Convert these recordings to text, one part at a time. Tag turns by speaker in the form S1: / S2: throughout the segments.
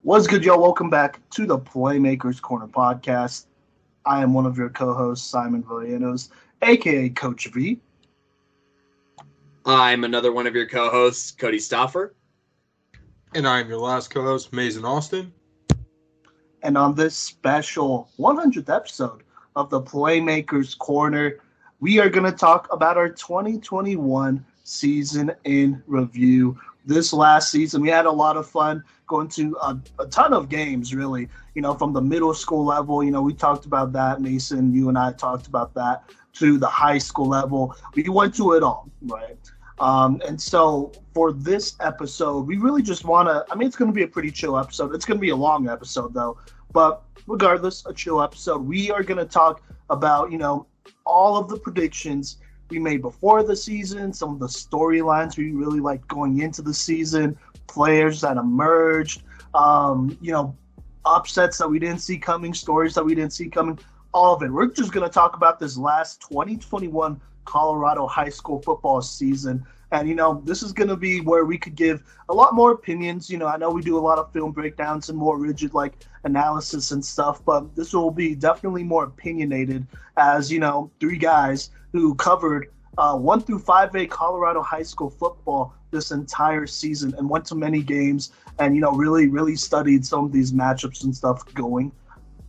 S1: What's good, y'all? Welcome back to the Playmakers Corner podcast. I am one of your co-hosts, Simon Villanos, a.k.a. Coach V.
S2: I'm another one of your co-hosts, Kodey Stoffer.
S3: And I am your last co-host, Mazen Austin.
S1: And on this special 100th episode of the Playmakers Corner, we are going to talk about our 2021 season in review. This last season, we had a lot of fun going to a ton of games, really, from the middle school level. We talked about that. Mason, you and I talked about that, to the high school level. We went to it all, right? And so for this episode, we really just want to, it's going to be a pretty chill episode. It's going to be a long episode, though. But regardless, a chill episode. We are going to talk about, all of the predictions we made before the season, some of the storylines we really liked going into the season, players that emerged, upsets that we didn't see coming, stories that we didn't see coming, all of it. We're just going to talk about this last 2021 Colorado high school football season. And, this is going to be where we could give a lot more opinions. I know we do a lot of film breakdowns and more rigid, analysis and stuff, but this will be definitely more opinionated as, three guys who covered 1 through 5A Colorado high school football this entire season and went to many games and, really studied some of these matchups and stuff going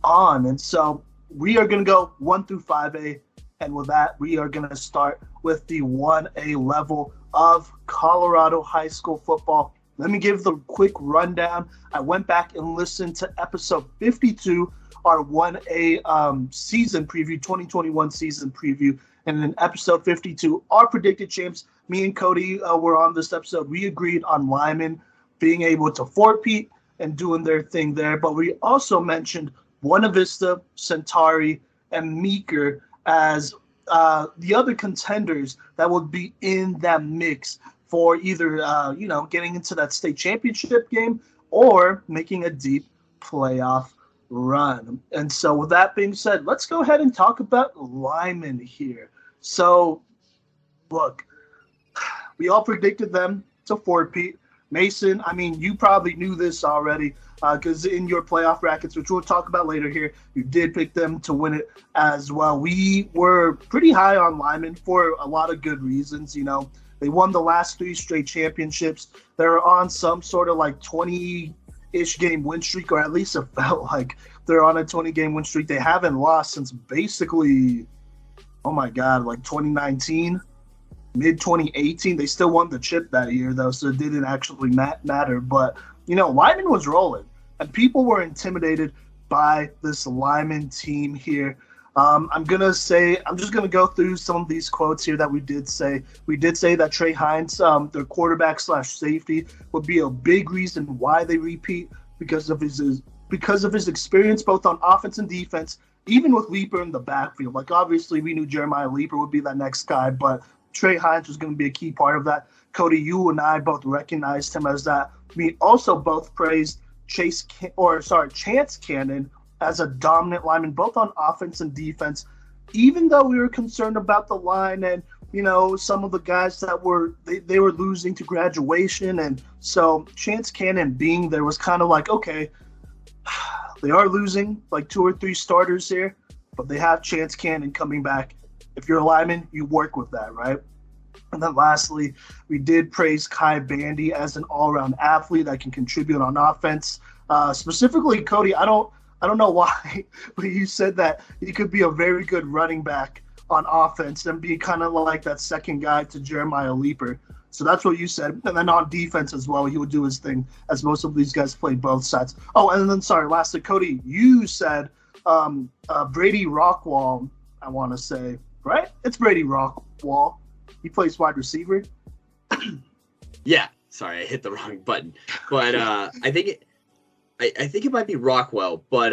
S1: on. And so we are going to go 1 through 5A. And with that, we are going to start with the 1A level of Colorado high school football. Let me give the quick rundown. I went back and listened to episode 52, our 1A season preview, 2021 season preview. And in episode 52, our predicted champs, me and Kodey were on this episode. We agreed on Lyman being able to four-peat and doing their thing there. But we also mentioned Buena Vista, Centauri, and Meeker as the other contenders that would be in that mix for either, getting into that state championship game or making a deep playoff run. And so with that being said, let's go ahead and talk about Lyman here. So, look, we all predicted them to four-peat. Mason, you probably knew this already because in your playoff brackets, which we'll talk about later here, you did pick them to win it as well. We were pretty high on Lyman for a lot of good reasons. They won the last 3 straight championships. They're on some sort of 20-ish game win streak, or at least it felt like they're on a 20-game win streak. They haven't lost since basically, 2019. Mid-2018, they still won the chip that year, though, so it didn't actually matter. But, Lyman was rolling, and people were intimidated by this Lyman team here. I'm just going to go through some of these quotes here that we did say. We did say that Trey Hines, their quarterback/safety, would be a big reason why they repeat because of his experience both on offense and defense, even with Leaper in the backfield. Obviously, we knew Jeremiah Leaper would be that next guy, but Trey Hines was going to be a key part of that. Kodey, you and I both recognized him as that. We also both praised Chance Cannon as a dominant lineman, both on offense and defense, even though we were concerned about the line and, some of the guys that they were losing to graduation. And so Chance Cannon being there was kind of okay, they are losing 2 or 3 starters here, but they have Chance Cannon coming back. If you're a lineman, you work with that, right? And then lastly, we did praise Kai Bandy as an all-around athlete that can contribute on offense. Specifically, Kodey, I don't know why, but you said that he could be a very good running back on offense and be kind of like that second guy to Jeremiah Leaper. So that's what you said. And then on defense as well, he would do his thing, as most of these guys play both sides. Oh, and then, lastly, Kodey, you said Brady Rockwall, I want to say, right? It's Brady Rockwall. He plays wide receiver.
S2: Yeah, sorry, I hit the wrong button. But I think it might be Rockwell. But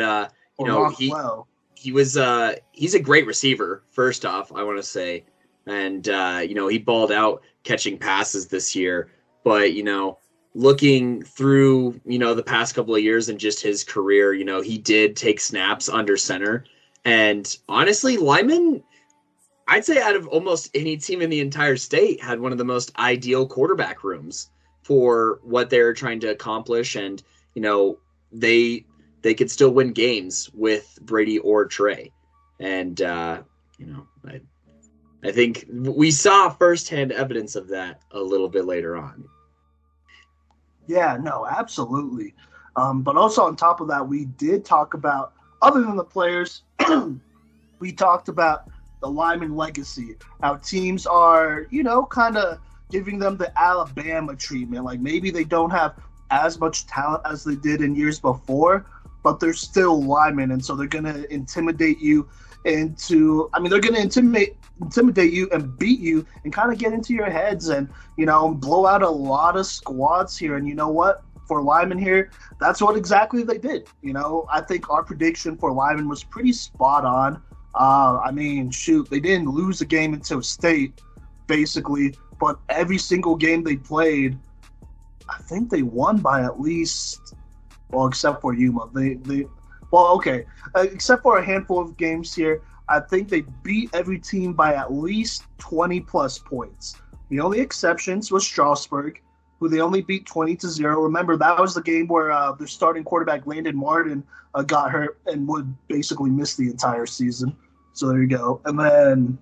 S1: Rockwell.
S2: he's a great receiver. First off, I want to say, and he balled out catching passes this year. But looking through the past couple of years and just his career, he did take snaps under center. And honestly, Lyman, I'd say out of almost any team in the entire state, had one of the most ideal quarterback rooms for what they're trying to accomplish. And, they could still win games with Brady or Trey. And, I think we saw firsthand evidence of that a little bit later on.
S1: Yeah, no, absolutely. But also on top of that, we did talk about, other than the players, we talked about the lineman legacy, how teams are, kind of giving them the Alabama treatment. Like maybe they don't have as much talent as they did in years before, but they're still linemen. And so they're going to intimidate you they're going to intimidate you and beat you and kind of get into your heads and, blow out a lot of squads here. And you know what? For linemen here, that's what exactly they did. I think our prediction for linemen was pretty spot on. They didn't lose a game until state, basically, but every single game they played, I think they won by at least, except for Yuma. Except for a handful of games here, I think they beat every team by at least 20-plus points. The only exceptions was Strasburg, who they only beat 20-0. Remember, that was the game where their starting quarterback, Landon Martin, got hurt and would basically miss the entire season. So there you go. And then,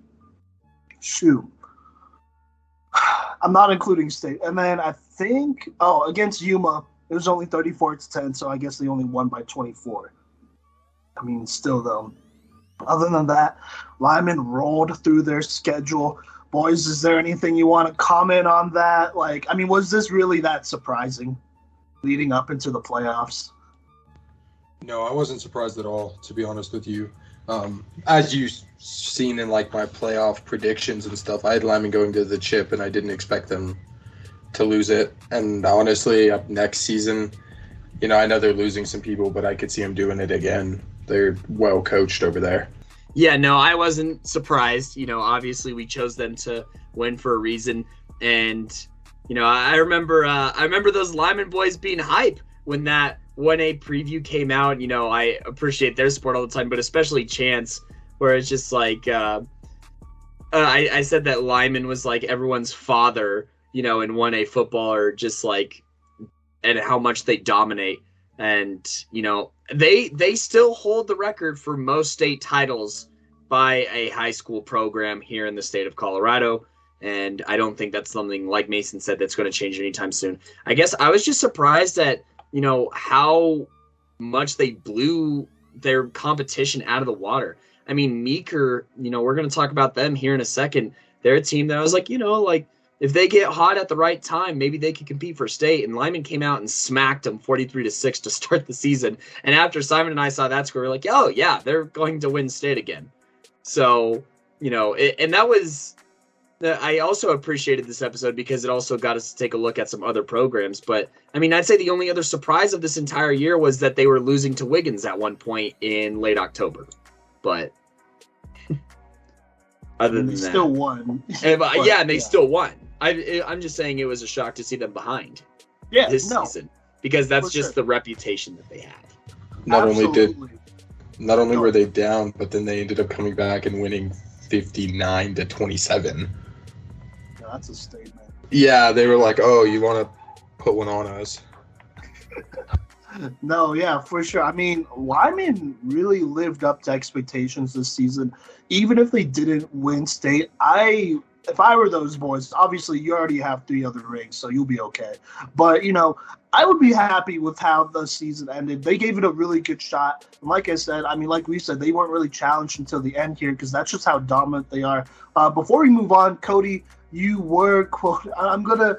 S1: I'm not including state. And then I think, against Yuma, it was only 34-10, so I guess they only won by 24. Still, though. Other than that, linemen rolled through their schedule. Boys, is there anything you want to comment on that? Was this really that surprising leading up into the playoffs?
S3: No, I wasn't surprised at all, to be honest with you. As you've seen in my playoff predictions and stuff, I had linemen going to the chip, and I didn't expect them to lose it. And honestly, up next season, I know they're losing some people, but I could see them doing it again. They're well coached over there.
S2: Yeah, no, I wasn't surprised. Obviously we chose them to win for a reason. And, I remember those lineman boys being hype when that 1A preview came out. I appreciate their support all the time, but especially Chance, where it's just I said that lineman was like everyone's father, in 1A football, or just and how much they dominate. And, they still hold the record for most state titles by a high school program here in the state of Colorado. And I don't think that's something, like Mason said, that's going to change anytime soon. I guess I was just surprised at, how much they blew their competition out of the water. Meeker, we're going to talk about them here in a second. They're a team that I was if they get hot at the right time, maybe they could compete for state. And Lyman came out and smacked them 43-6 to start the season. And after Simon and I saw that score, we're oh yeah, they're going to win state again. So, and that was, I also appreciated this episode because it also got us to take a look at some other programs. But I'd say the only other surprise of this entire year was that they were losing to Wiggins at one point in late October. But other than that,
S1: still won.
S2: They still won. I'm just saying it was a shock to see them behind this season, because that's just the reputation that they have.
S3: Not only were they down, but then they ended up coming back and winning 59-27.
S1: Yeah, that's a statement.
S3: Yeah, they were oh, you want to put one on us.
S1: No, yeah, for sure. Lyman really lived up to expectations this season. Even if they didn't win state, if I were those boys, obviously you already have 3 other rings, so you'll be okay. But, I would be happy with how the season ended. They gave it a really good shot. And like I said, like we said, they weren't really challenged until the end here because that's just how dominant they are. Before we move on, Kodey, you were quote. I'm gonna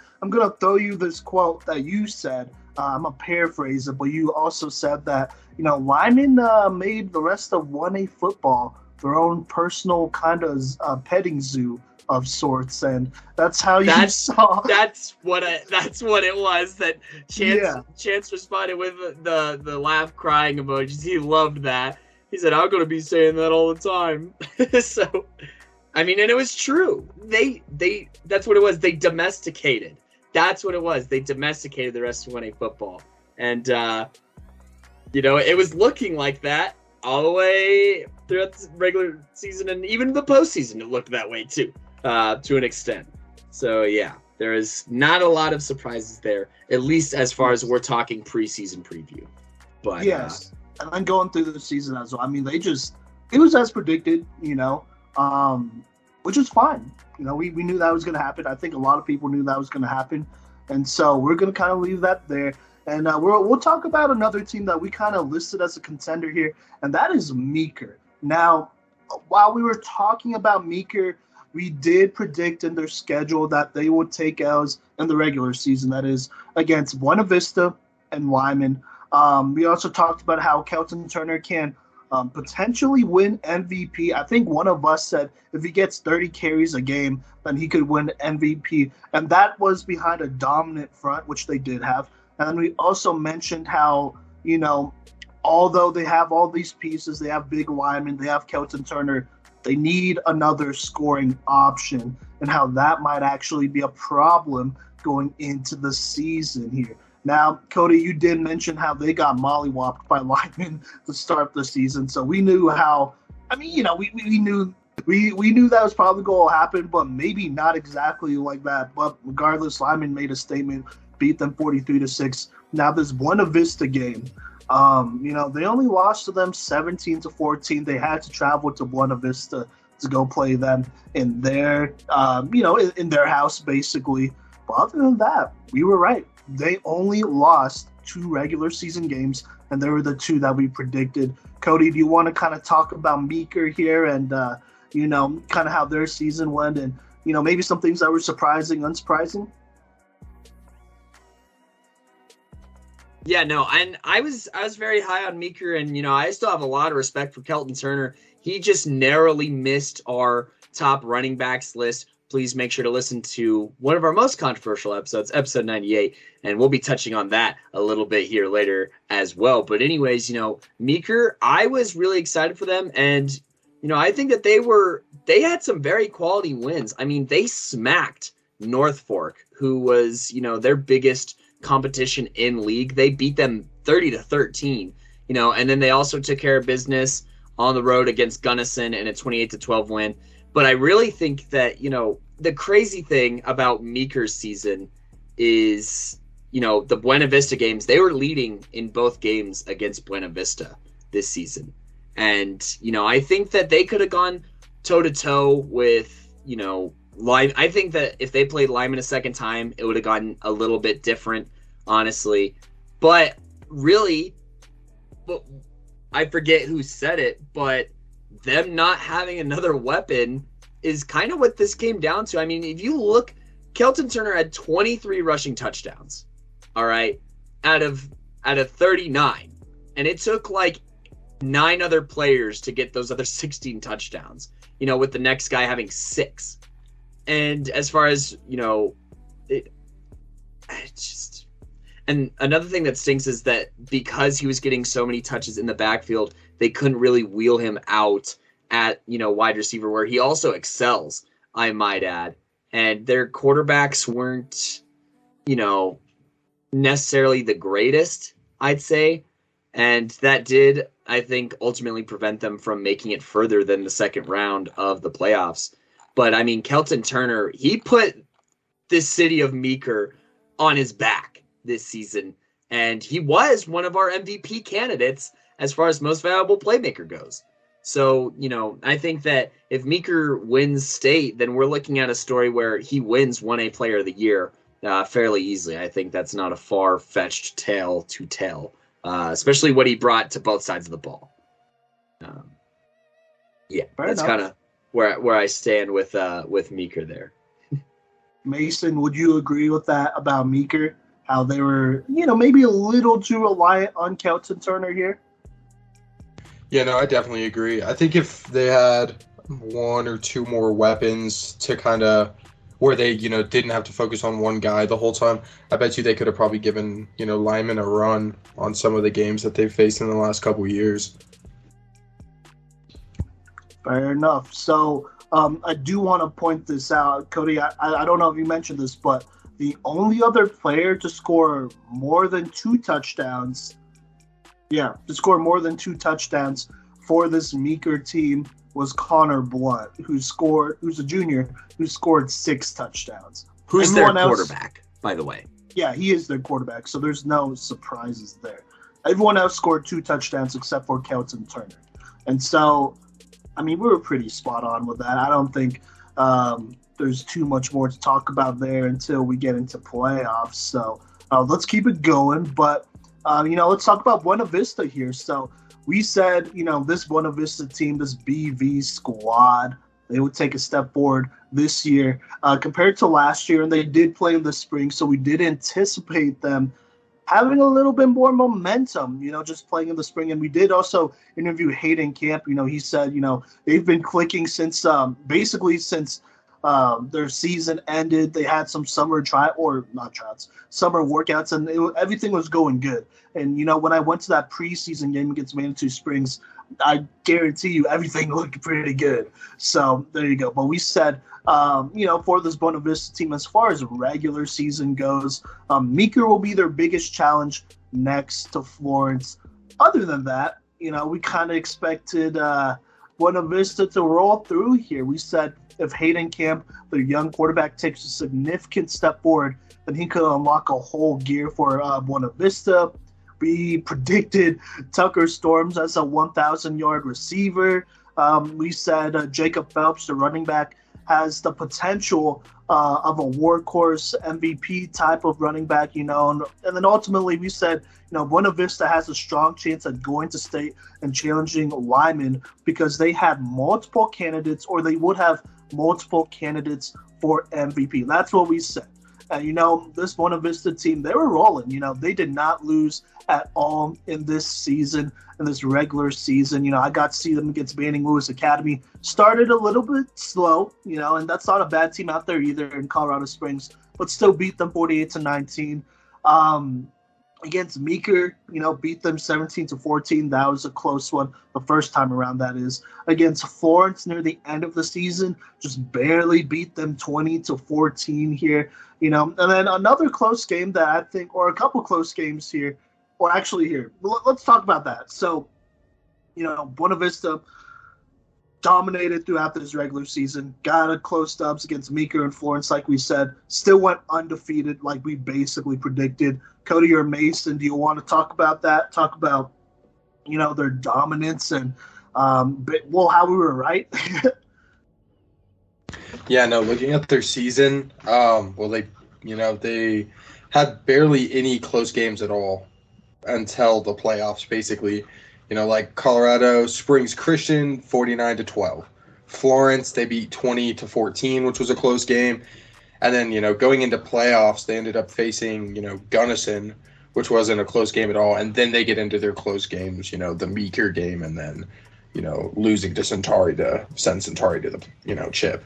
S1: throw you this quote that you said. I'm gonna paraphrase it, but you also said that Lyman made the rest of 1A football their own personal kind of petting zoo of sorts, and that's how you saw.
S2: That's what it was. That Chance responded with the laugh crying emojis. He loved that. He said, "I'm going to be saying that all the time." So, and it was true. They that's what it was. They domesticated. That's what it was. They domesticated the rest of 1A football, and it was looking like that all the way throughout the regular season, and even the postseason. It looked that way too. To an extent. So yeah, there is not a lot of surprises there, at least as far as we're talking preseason preview. But
S1: yes, and then going through the season as well. I mean, it was as predicted, which is fine. We knew that was going to happen. I think a lot of people knew that was going to happen. And so we're going to kind of leave that there. And we'll talk about another team that we kind of listed as a contender here, and that is Meeker. Now, while we were talking about Meeker, we did predict in their schedule that they would take L's in the regular season, that is against Buena Vista and Lyman. We also talked about how Kelton Turner can potentially win MVP. I think one of us said if he gets 30 carries a game, then he could win MVP. And that was behind a dominant front, which they did have. And then we also mentioned how, although they have all these pieces, they have big linemen, they have Kelton Turner, they need another scoring option, and how that might actually be a problem going into the season here. Now, Kodey, you did mention how they got mollywopped by linemen to start the season, so we knew how. I mean, we knew that was probably going to happen, but maybe not exactly like that. But regardless, Lyman made a statement, beat them 43-6. Now this Buena Vista game, they only lost to them 17-14. They had to travel to Buena Vista to go play them in their, in their house basically. But other than that, we were right. They only lost 2 regular season games, and they were the 2 that we predicted. Kodey, do you want to kind of talk about Meeker here and, kind of how their season went and, maybe some things that were surprising, unsurprising?
S2: Yeah, no, and I was very high on Meeker, and, I still have a lot of respect for Kelton Turner. He just narrowly missed our top running backs list. Please make sure to listen to one of our most controversial episodes, episode 98, and we'll be touching on that a little bit here later as well. But anyways, Meeker, I was really excited for them, and, I think that they had some very quality wins. I mean, they smacked North Fork, who was, their biggest competition in league. They beat them 30-13, and then they also took care of business on the road against Gunnison in a 28-12 win. But I really think that, the crazy thing about Meeker's season is, the Buena Vista games, they were leading in both games against Buena Vista this season. And, I think that they could have gone toe-to-toe with, Lyman. I think that if they played Lyman a second time, it would have gotten a little bit different, honestly. But really, I forget who said it, but them not having another weapon is kind of what this came down to. I mean, if you look, Kelton Turner had 23 rushing touchdowns, all right, out of 39. And it took like 9 other players to get those other 16 touchdowns, with the next guy having 6. And as far as, and another thing that stinks is that because he was getting so many touches in the backfield, they couldn't really wheel him out at, wide receiver, where he also excels, I might add. And their quarterbacks weren't, necessarily the greatest, I'd say. And that did, I think, ultimately prevent them from making it further than the second round of the playoffs. But, I mean, Kelton Turner, he put this city of Meeker on his back this season. And he was one of our MVP candidates as far as most valuable playmaker goes. So, I think that if Meeker wins state, then we're looking at a story where he wins 1A Player of the Year fairly easily. I think that's not a far-fetched tale to tell, especially what he brought to both sides of the ball. That's kind of where I stand with Meeker there.
S1: Mason, would you agree with that about Meeker? How they were, maybe a little too reliant on Kelton Turner here?
S3: Yeah, no, I definitely agree. I think if they had 1 or 2 more weapons to kind of where they, didn't have to focus on one guy the whole time, I bet you they could have probably given, Lyman a run on some of the games that they've faced in the last couple of years.
S1: Fair enough. So I do want to point this out. Kodey, I don't know if you mentioned this, but the only other player to score more than 2 touchdowns, for this Meeker team was Connor Blunt, who's a junior, who scored 6 touchdowns.
S2: Who's their quarterback, by the way?
S1: Yeah, he is their quarterback, so there's no surprises there. Everyone else scored 2 touchdowns except for Kelton Turner. And so, I mean, we were pretty spot on with that. I don't think there's too much more to talk about there until we get into playoffs. So let's keep it going. But, let's talk about Buena Vista here. So we said, this Buena Vista team, this BV squad, they would take a step forward this year compared to last year. And they did play in the spring, so we did anticipate them having a little bit more momentum, just playing in the spring. And we did also interview Hayden Camp. He said, they've been clicking since basically since their season ended. They had some summer summer workouts, and everything was going good. And, when I went to that preseason game against Manitou Springs, I guarantee you everything looked pretty good. So there you go. But we said, for this Buena Vista team, as far as regular season goes, Meeker will be their biggest challenge next to Florence. Other than that, we kind of expected Buena Vista to roll through here. We said if Hayden Camp, their young quarterback, takes a significant step forward, then he could unlock a whole gear for Buena Vista. We predicted Tucker Storms as a 1,000-yard receiver. We said Jacob Phelps, the running back, has the potential of a workhorse MVP type of running back, and then ultimately we said, Buena Vista has a strong chance at going to state and challenging Lyman because they had multiple candidates, or they would have multiple candidates for MVP. That's what we said. And, this Buena Vista team, they were rolling. They did not lose at all in this season, in this regular season. I got to see them against Banning Lewis Academy. Started a little bit slow, and that's not a bad team out there either in Colorado Springs, but still beat them 48-19. Against Meeker, beat them 17-14. That was a close one the first time around, that is. Against Florence near the end of the season, just barely beat them 20-14 here. And then another close game that I think, or a couple close games here, or actually here, let's talk about that. So, Buena Vista dominated throughout this regular season, got a close dubs against Meeker and Florence, like we said, still went undefeated like we basically predicted. Kodey or Mason, do you want to talk about that? Talk about, their dominance and, how we were right?
S3: Yeah, no, looking at their season, they had barely any close games at all until the playoffs, basically. Like Colorado Springs Christian, 49-12. Florence, they beat 20-14, which was a close game. And then, going into playoffs, they ended up facing, Gunnison, which wasn't a close game at all. And then they get into their close games, the Meeker game, and then, losing to Centauri to send Centauri to the, chip.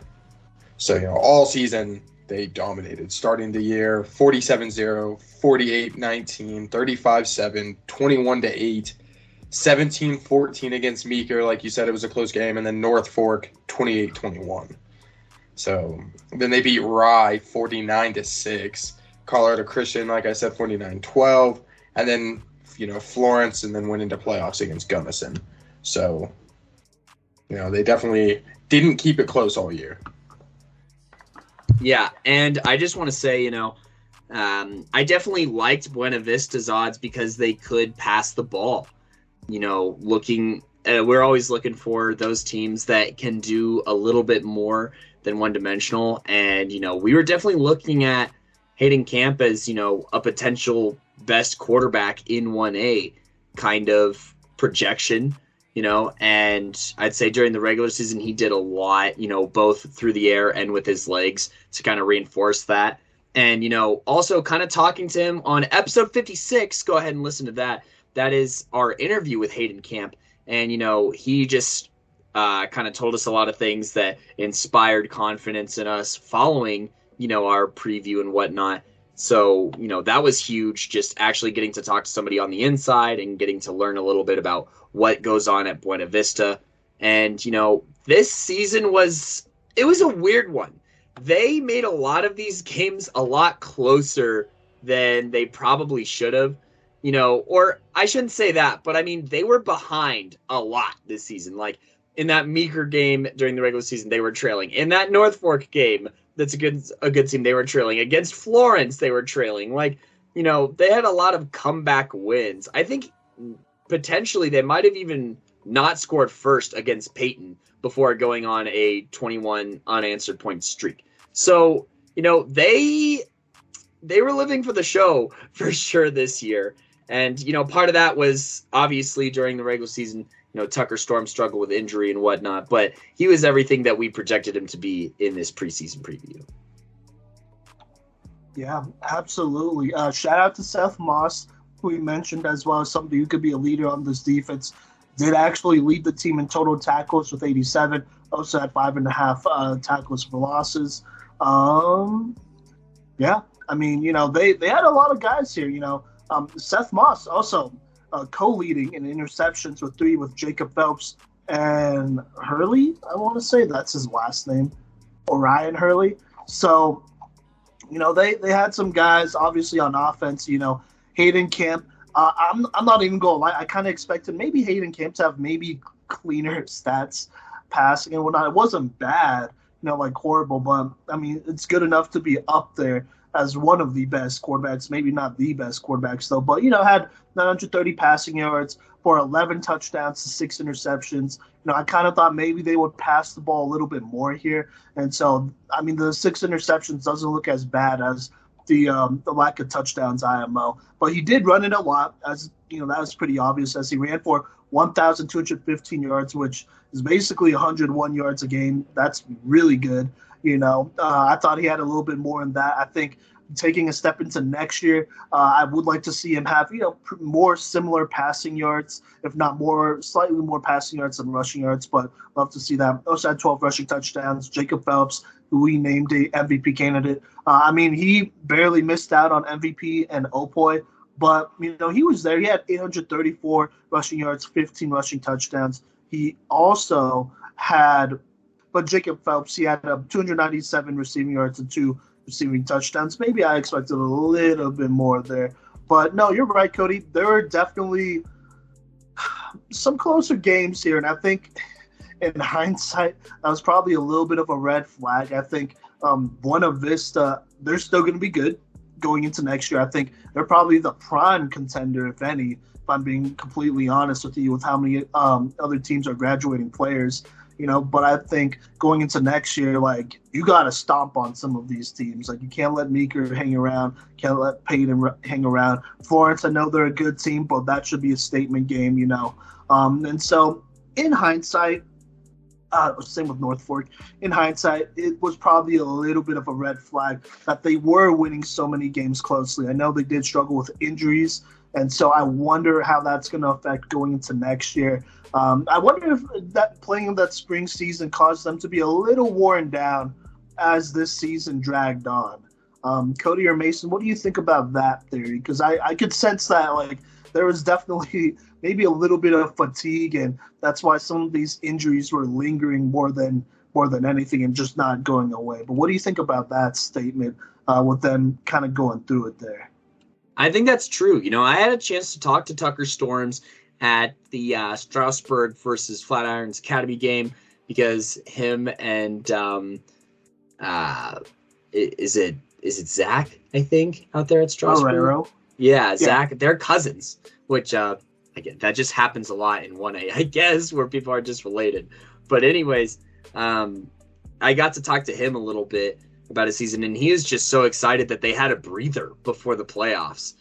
S3: So, all season they dominated. Starting the year 47-0, 48-19, 35-7, 21-8, 17-14 against Meeker. Like you said, it was a close game. And then North Fork, 28-21. So then they beat Rye 49-6. Colorado Christian, like I said, 49-12. And then, Florence, and then went into playoffs against Gunnison. So, they definitely didn't keep it close all year.
S2: Yeah, and I just want to say, I definitely liked Buena Vista's odds because they could pass the ball. We're always looking for those teams that can do a little bit more than one-dimensional. And, we were definitely looking at Hayden Camp as, a potential best quarterback in 1A kind of projection, and I'd say during the regular season he did a lot, both through the air and with his legs to kind of reinforce that. And, also kind of talking to him on episode 56, go ahead and listen to that. That is our interview with Hayden Camp. And, he just kind of told us a lot of things that inspired confidence in us following, our preview and whatnot. So, that was huge, just actually getting to talk to somebody on the inside and getting to learn a little bit about what goes on at Buena Vista. And, this season was a weird one. They made a lot of these games a lot closer than they probably should have, or I shouldn't say that, but I mean, they were behind a lot this season. Like in that Meeker game during the regular season, they were trailing. In that North Fork game, that's a good team, they were trailing. Against Florence, they were trailing. Like, they had a lot of comeback wins. I think potentially they might have even not scored first against Peyton before going on a 21 unanswered point streak. So, they were living for the show for sure this year. And, part of that was obviously during the regular season, Tucker Storm struggled with injury and whatnot, but he was everything that we projected him to be in this preseason preview.
S1: Yeah, absolutely. Shout out to Seth Moss, who we mentioned as well as somebody who could be a leader on this defense. Did actually lead the team in total tackles with 87. Also had 5.5 tackles for losses. Yeah, I mean, they had a lot of guys here. Seth Moss also co-leading in interceptions with 3 with Jacob Phelps and Hurley. I want to say that's his last name, Orion Hurley. So, they had some guys obviously on offense. Hayden Camp. I'm not even going to lie. I kind of expected maybe Hayden Camp to have maybe cleaner stats passing and whatnot. It wasn't bad, like horrible, but I mean, it's good enough to be up there as one of the best quarterbacks, maybe not the best quarterbacks though, but, had 930 passing yards for 11 touchdowns to 6 interceptions. I kind of thought maybe they would pass the ball a little bit more here. And so, I mean, the 6 interceptions doesn't look as bad as the lack of touchdowns IMO, but he did run it a lot, as that was pretty obvious, as he ran for 1,215 yards, which is basically 101 yards a game. That's really good. I thought he had a little bit more in that. I think taking a step into next year, I would like to see him have more similar passing yards, if not slightly more passing yards than rushing yards, but love to see that. Also had 12 rushing touchdowns. Jacob Phelps, who we named a MVP candidate. I mean, he barely missed out on MVP and Opoy, but he was there. He had 834 rushing yards, 15 rushing touchdowns. He also had, but Jacob Phelps, he had 297 receiving yards and 2 receiving touchdowns. Maybe I expected a little bit more there. But no, you're right, Kodey. There are definitely some closer games here, and I think in hindsight, that was probably a little bit of a red flag. I think Buena Vista, they're still going to be good going into next year. I think they're probably the prime contender, if any, if I'm being completely honest with you, with how many other teams are graduating players. But I think going into next year, you got to stomp on some of these teams. You can't let Meeker hang around, can't let Peyton hang around. Florence, I know they're a good team, but that should be a statement game, And so in hindsight, same with North Fork, in hindsight, it was probably a little bit of a red flag that they were winning so many games closely. I know they did struggle with injuries, and so I wonder how that's going to affect going into next year. I wonder if that playing that spring season caused them to be a little worn down as this season dragged on. Kodey or Mason, what do you think about that theory? Because I could sense that there was definitely maybe a little bit of fatigue, and that's why some of these injuries were lingering more than anything and just not going away. But what do you think about that statement with them kind of going through it there?
S2: I think that's true. I had a chance to talk to Tucker Storms at the Strasburg versus Flatirons Academy game because him and is it Zach, I think, out there at Strasburg?
S1: Herrero.
S2: Yeah, Zach, they're cousins, which again, that just happens a lot in 1A, I guess, where people are just related. But anyways, I got to talk to him a little bit about his season, and he is just so excited that they had a breather before the playoffs,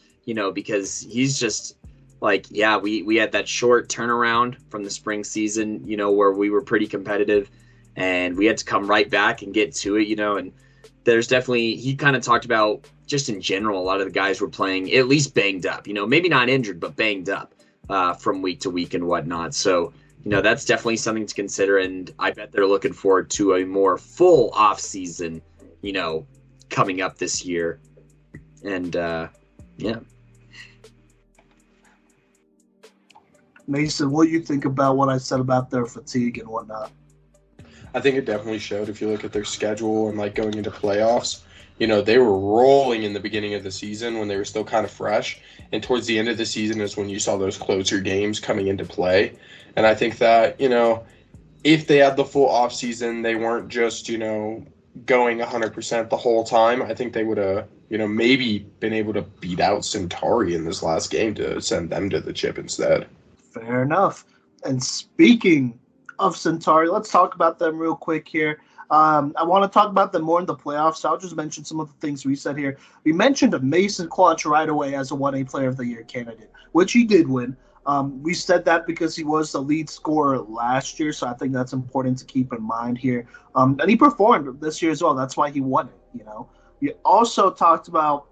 S2: because he's just we had that short turnaround from the spring season, where we were pretty competitive, and we had to come right back and get to it, and there's definitely, he kind of talked about just in general, a lot of the guys were playing at least banged up, maybe not injured, but banged up from week to week and whatnot. So, that's definitely something to consider. And I bet they're looking forward to a more full off season, coming up this year. And yeah.
S1: Mason, what do you think about what I said about their fatigue and whatnot?
S3: I think it definitely showed if you look at their schedule and going into playoffs. They were rolling in the beginning of the season when they were still kind of fresh. And towards the end of the season is when you saw those closer games coming into play. And I think that, if they had the full offseason, they weren't just, going 100% the whole time, I think they would have, maybe been able to beat out Centauri in this last game to send them to the chip instead.
S1: Fair enough. And speaking of Centauri, let's talk about them real quick here. I want to talk about them more in the playoffs, so I'll just mention some of the things we said here. We mentioned Mason Clutch right away as a 1A Player of the Year candidate, which he did win. We said that because he was the lead scorer last year, so I think that's important to keep in mind here. And he performed this year as well. That's why he won it, We also talked about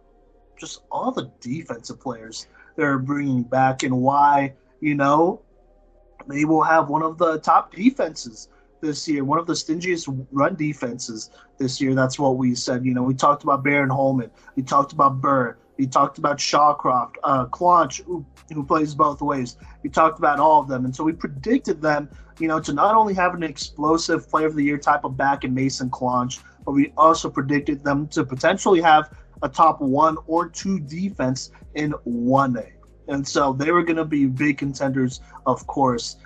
S1: just all the defensive players they're bringing back and why, they will have one of the top defenses this year, one of the stingiest run defenses this year. That's what we said. We talked about Baron Holman. We talked about Burr. We talked about Shawcroft, Clonch, who plays both ways. We talked about all of them. And so we predicted them, to not only have an explosive Player of the Year type of back in Mason Clonch, but we also predicted them to potentially have a top 1 or 2 defense in 1A. And so they were going to be big contenders, of course.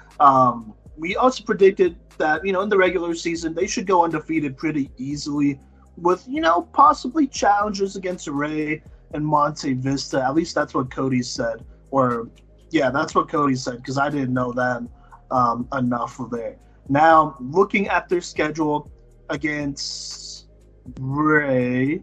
S1: We also predicted that, in the regular season, they should go undefeated pretty easily with, possibly challenges against Ray and Monte Vista. At least that's what Kodey said. That's what Kodey said, because I didn't know that enough of there. Now, looking at their schedule against Ray,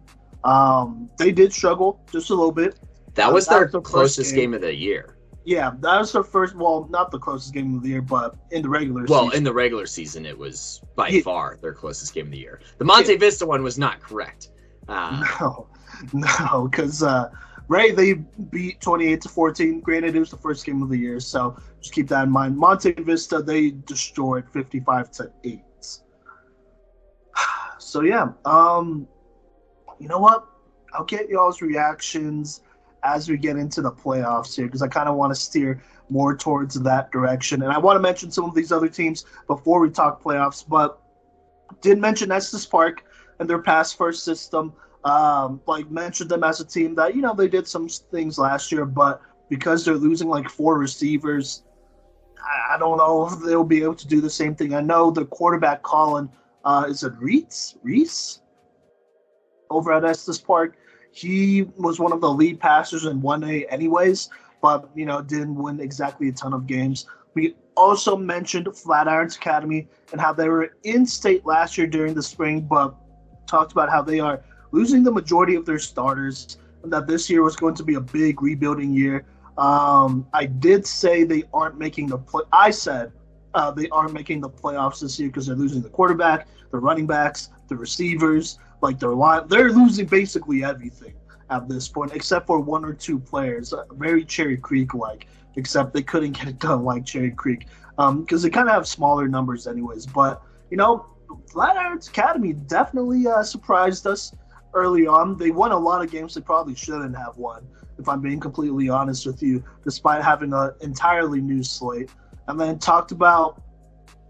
S1: they did struggle just a little bit.
S2: That was their closest game of the year.
S1: Yeah, that was their first. Well, not the closest game of the year, but in the regular season.
S2: Well, in the regular season, it was by far their closest game of the year. The Monte Vista one was not correct.
S1: No, because Ray, they beat 28-14. Granted, it was the first game of the year, so just keep that in mind. Monte Vista, they destroyed 55-8. So yeah, you know what? I'll get y'all's reactions as we get into the playoffs here, because I kind of want to steer more towards that direction. And I want to mention some of these other teams before we talk playoffs, but did mention Estes Park and their pass-first system. Mentioned them as a team that, they did some things last year, but because they're losing 4 receivers, I don't know if they'll be able to do the same thing. I know the quarterback, Colin, is it Reese? Over at Estes Park. He was one of the lead passers in 1A anyways, but, didn't win exactly a ton of games. We also mentioned Flatirons Academy and how they were in state last year during the spring, but talked about how they are losing the majority of their starters and that this year was going to be a big rebuilding year. I did say they aren't making the they aren't making the playoffs this year because they're losing the quarterback, the running backs, the receivers, their line. They're losing basically everything at this point, except for 1 or 2 players, very Cherry Creek-like, except they couldn't get it done like Cherry Creek because they kind of have smaller numbers anyways. But, Flatirons Academy definitely surprised us early on. They won a lot of games they probably shouldn't have won, if I'm being completely honest with you, despite having an entirely new slate. And then talked about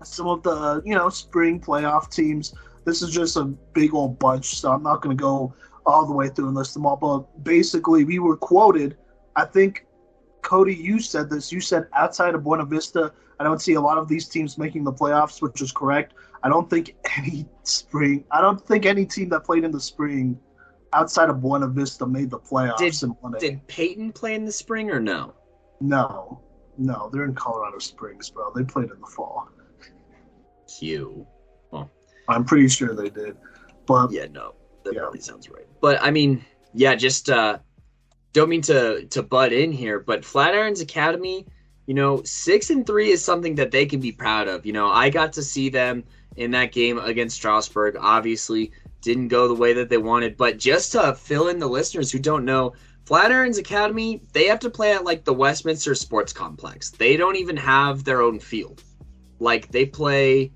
S1: some of the, spring playoff teams. This is just a big old bunch, so I'm not going to go all the way through and list them all. But basically, we were quoted. I think, Kodey, you said this. You said outside of Buena Vista, I don't see a lot of these teams making the playoffs, which is correct. I don't think any team that played in the spring outside of Buena Vista made the playoffs.
S2: Did Peyton play in the spring or no?
S1: No, they're in Colorado Springs, bro. They played in the fall. I'm pretty sure they did. But
S2: yeah, no, that probably sounds right. But I mean, just don't mean to butt in here, but Flatirons Academy, 6-3 is something that they can be proud of. I got to see them in that game against Strasburg. Obviously, didn't go the way that they wanted, but just to fill in the listeners who don't know, Flatirons Academy, they have to play at the Westminster Sports Complex. They don't even have their own field. They play,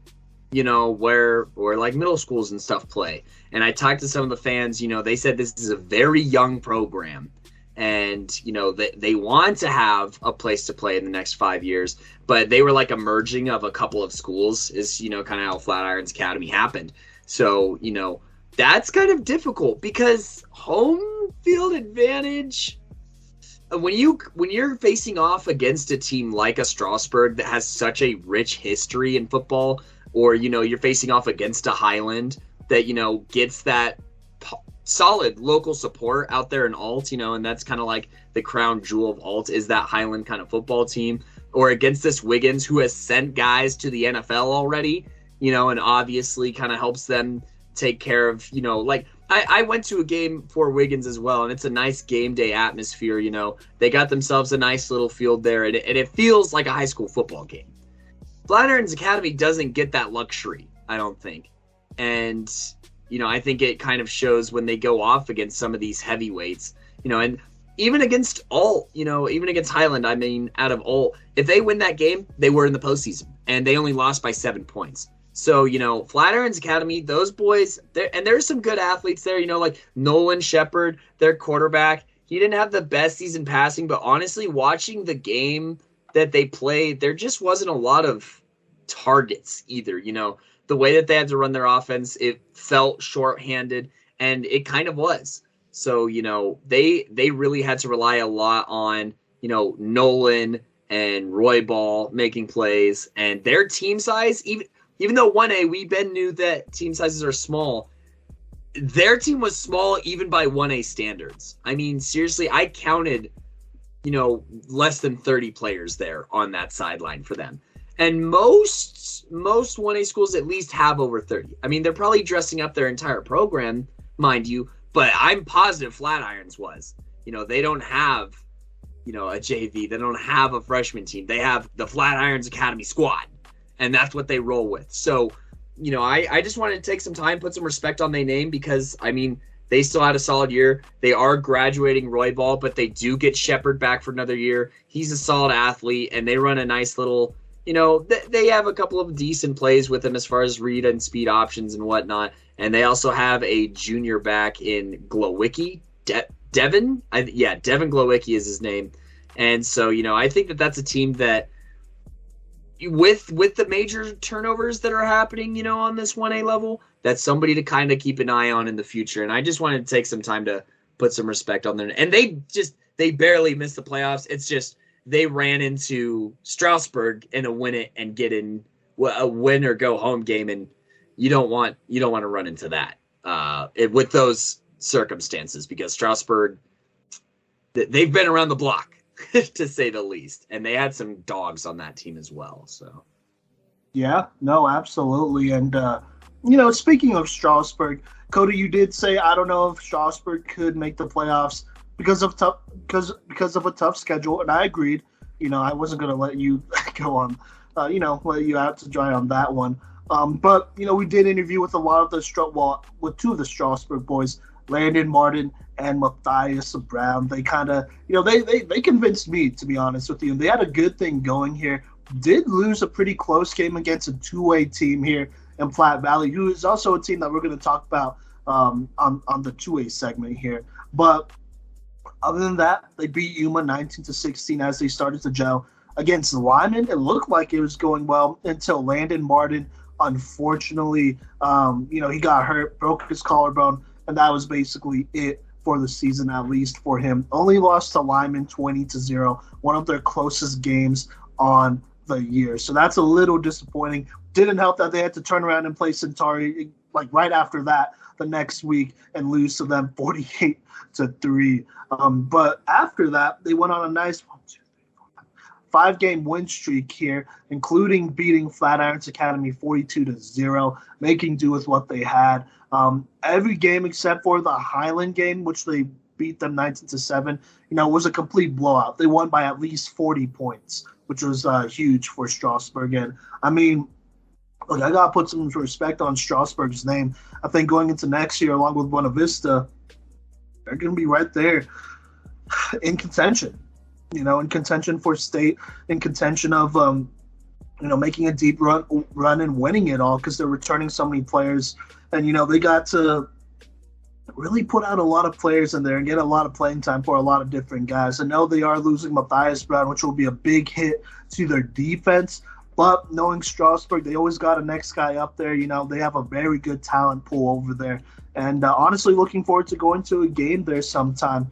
S2: where middle schools and stuff play. And I talked to some of the fans, they said this is a very young program. And, they want to have a place to play in the next 5 years. But they were a merging of a couple of schools is, kind of how Flatirons Academy happened. So, that's kind of difficult because home field advantage, when you're facing off against a team like a Strasburg that has such a rich history in football, or you're facing off against a Highland that, gets that solid local support out there in alt, and that's kind of like the crown jewel of alt is that Highland kind of football team, or against this Wiggins who has sent guys to the NFL already, and obviously kind of helps them take care of, like I went to a game for Wiggins as well, and it's a nice game day atmosphere. They got themselves a nice little field there, and it feels like a high school football game. Flatirons Academy doesn't get that luxury, I don't think. And, I think it kind of shows when they go off against some of these heavyweights, and even against alt, even against Highland, out of alt, if they win that game, they were in the postseason, and they only lost by 7 points. So, Flatirons Academy, those boys, and there's some good athletes there, like Nolan Shepard, their quarterback. He didn't have the best season passing, but honestly, watching the game that they played, there just wasn't a lot of targets either. The way that they had to run their offense, it felt shorthanded, and it kind of was. So, they really had to rely a lot on, Nolan and Roy Ball making plays, and their team size, even though 1A, we knew that team sizes are small, their team was small even by 1A standards. Seriously, I counted, less than 30 players there on that sideline for them. And most 1A schools at least have over 30. They're probably dressing up their entire program, mind you, but I'm positive Flatirons was. They don't have, a JV. They don't have a freshman team. They have the Flatirons Academy squad, and that's what they roll with. So, I just wanted to take some time, put some respect on their name because, they still had a solid year. They are graduating Roy Ball, but they do get Shepard back for another year. He's a solid athlete, and they run a nice little, they have a couple of decent plays with him as far as read and speed options and whatnot. And they also have a junior back in Glowicki, Devin. Devin Glowicki is his name. And so, I think that that's a team that, with the major turnovers that are happening, on this 1A level, that's somebody to kind of keep an eye on in the future. And I just wanted to take some time to put some respect on them. And they barely missed the playoffs. It's just they ran into Strasburg in a win it and get in a win or go home game, and you don't want to run into that with those circumstances, because Strasburg, they've been around the block. To say the least, and they had some dogs on that team as well. So,
S1: yeah, no, absolutely. And speaking of Strasburg, Kodey, you did say I don't know if Strasburg could make the playoffs because of a tough schedule, and I agreed. I wasn't going to let you go on, let you out to dry on that one. But we did interview with a lot of with two of the Strasburg boys, Landon Martin and Matthias Brown. They kind of, they convinced me, to be honest with you. They had a good thing going here. Did lose a pretty close game against a 2A team here in Platte Valley, who is also a team that we're going to talk about on the 2A segment here. But other than that, they beat Yuma 19-16 as they started to gel. Against Lyman, it looked like it was going well until Landon Martin, unfortunately, he got hurt, broke his collarbone, and that was basically it for the season, at least for him. Only lost to Lyman 20-0, one of their closest games on the year. So that's a little disappointing. Didn't help that they had to turn around and play Centauri right after that the next week and lose to them 48-3. But after that, they went on a nice 5-game win streak here, including beating Flatirons Academy 42-0, making do with what they had. Every game except for the Highland game, which they beat them 19-7, was a complete blowout. They won by at least 40 points, which was huge for Strasburg. And look, I got to put some respect on Strasburg's name. I think going into next year, along with Buena Vista, they're going to be right there in contention, in contention for state, in contention of, making a deep run and winning it all, because they're returning so many players. And, they got to really put out a lot of players in there and get a lot of playing time for a lot of different guys. I know they are losing Matthias Brown, which will be a big hit to their defense. But knowing Strasburg, they always got a next guy up there. They have a very good talent pool over there. And honestly, looking forward to going to a game there sometime.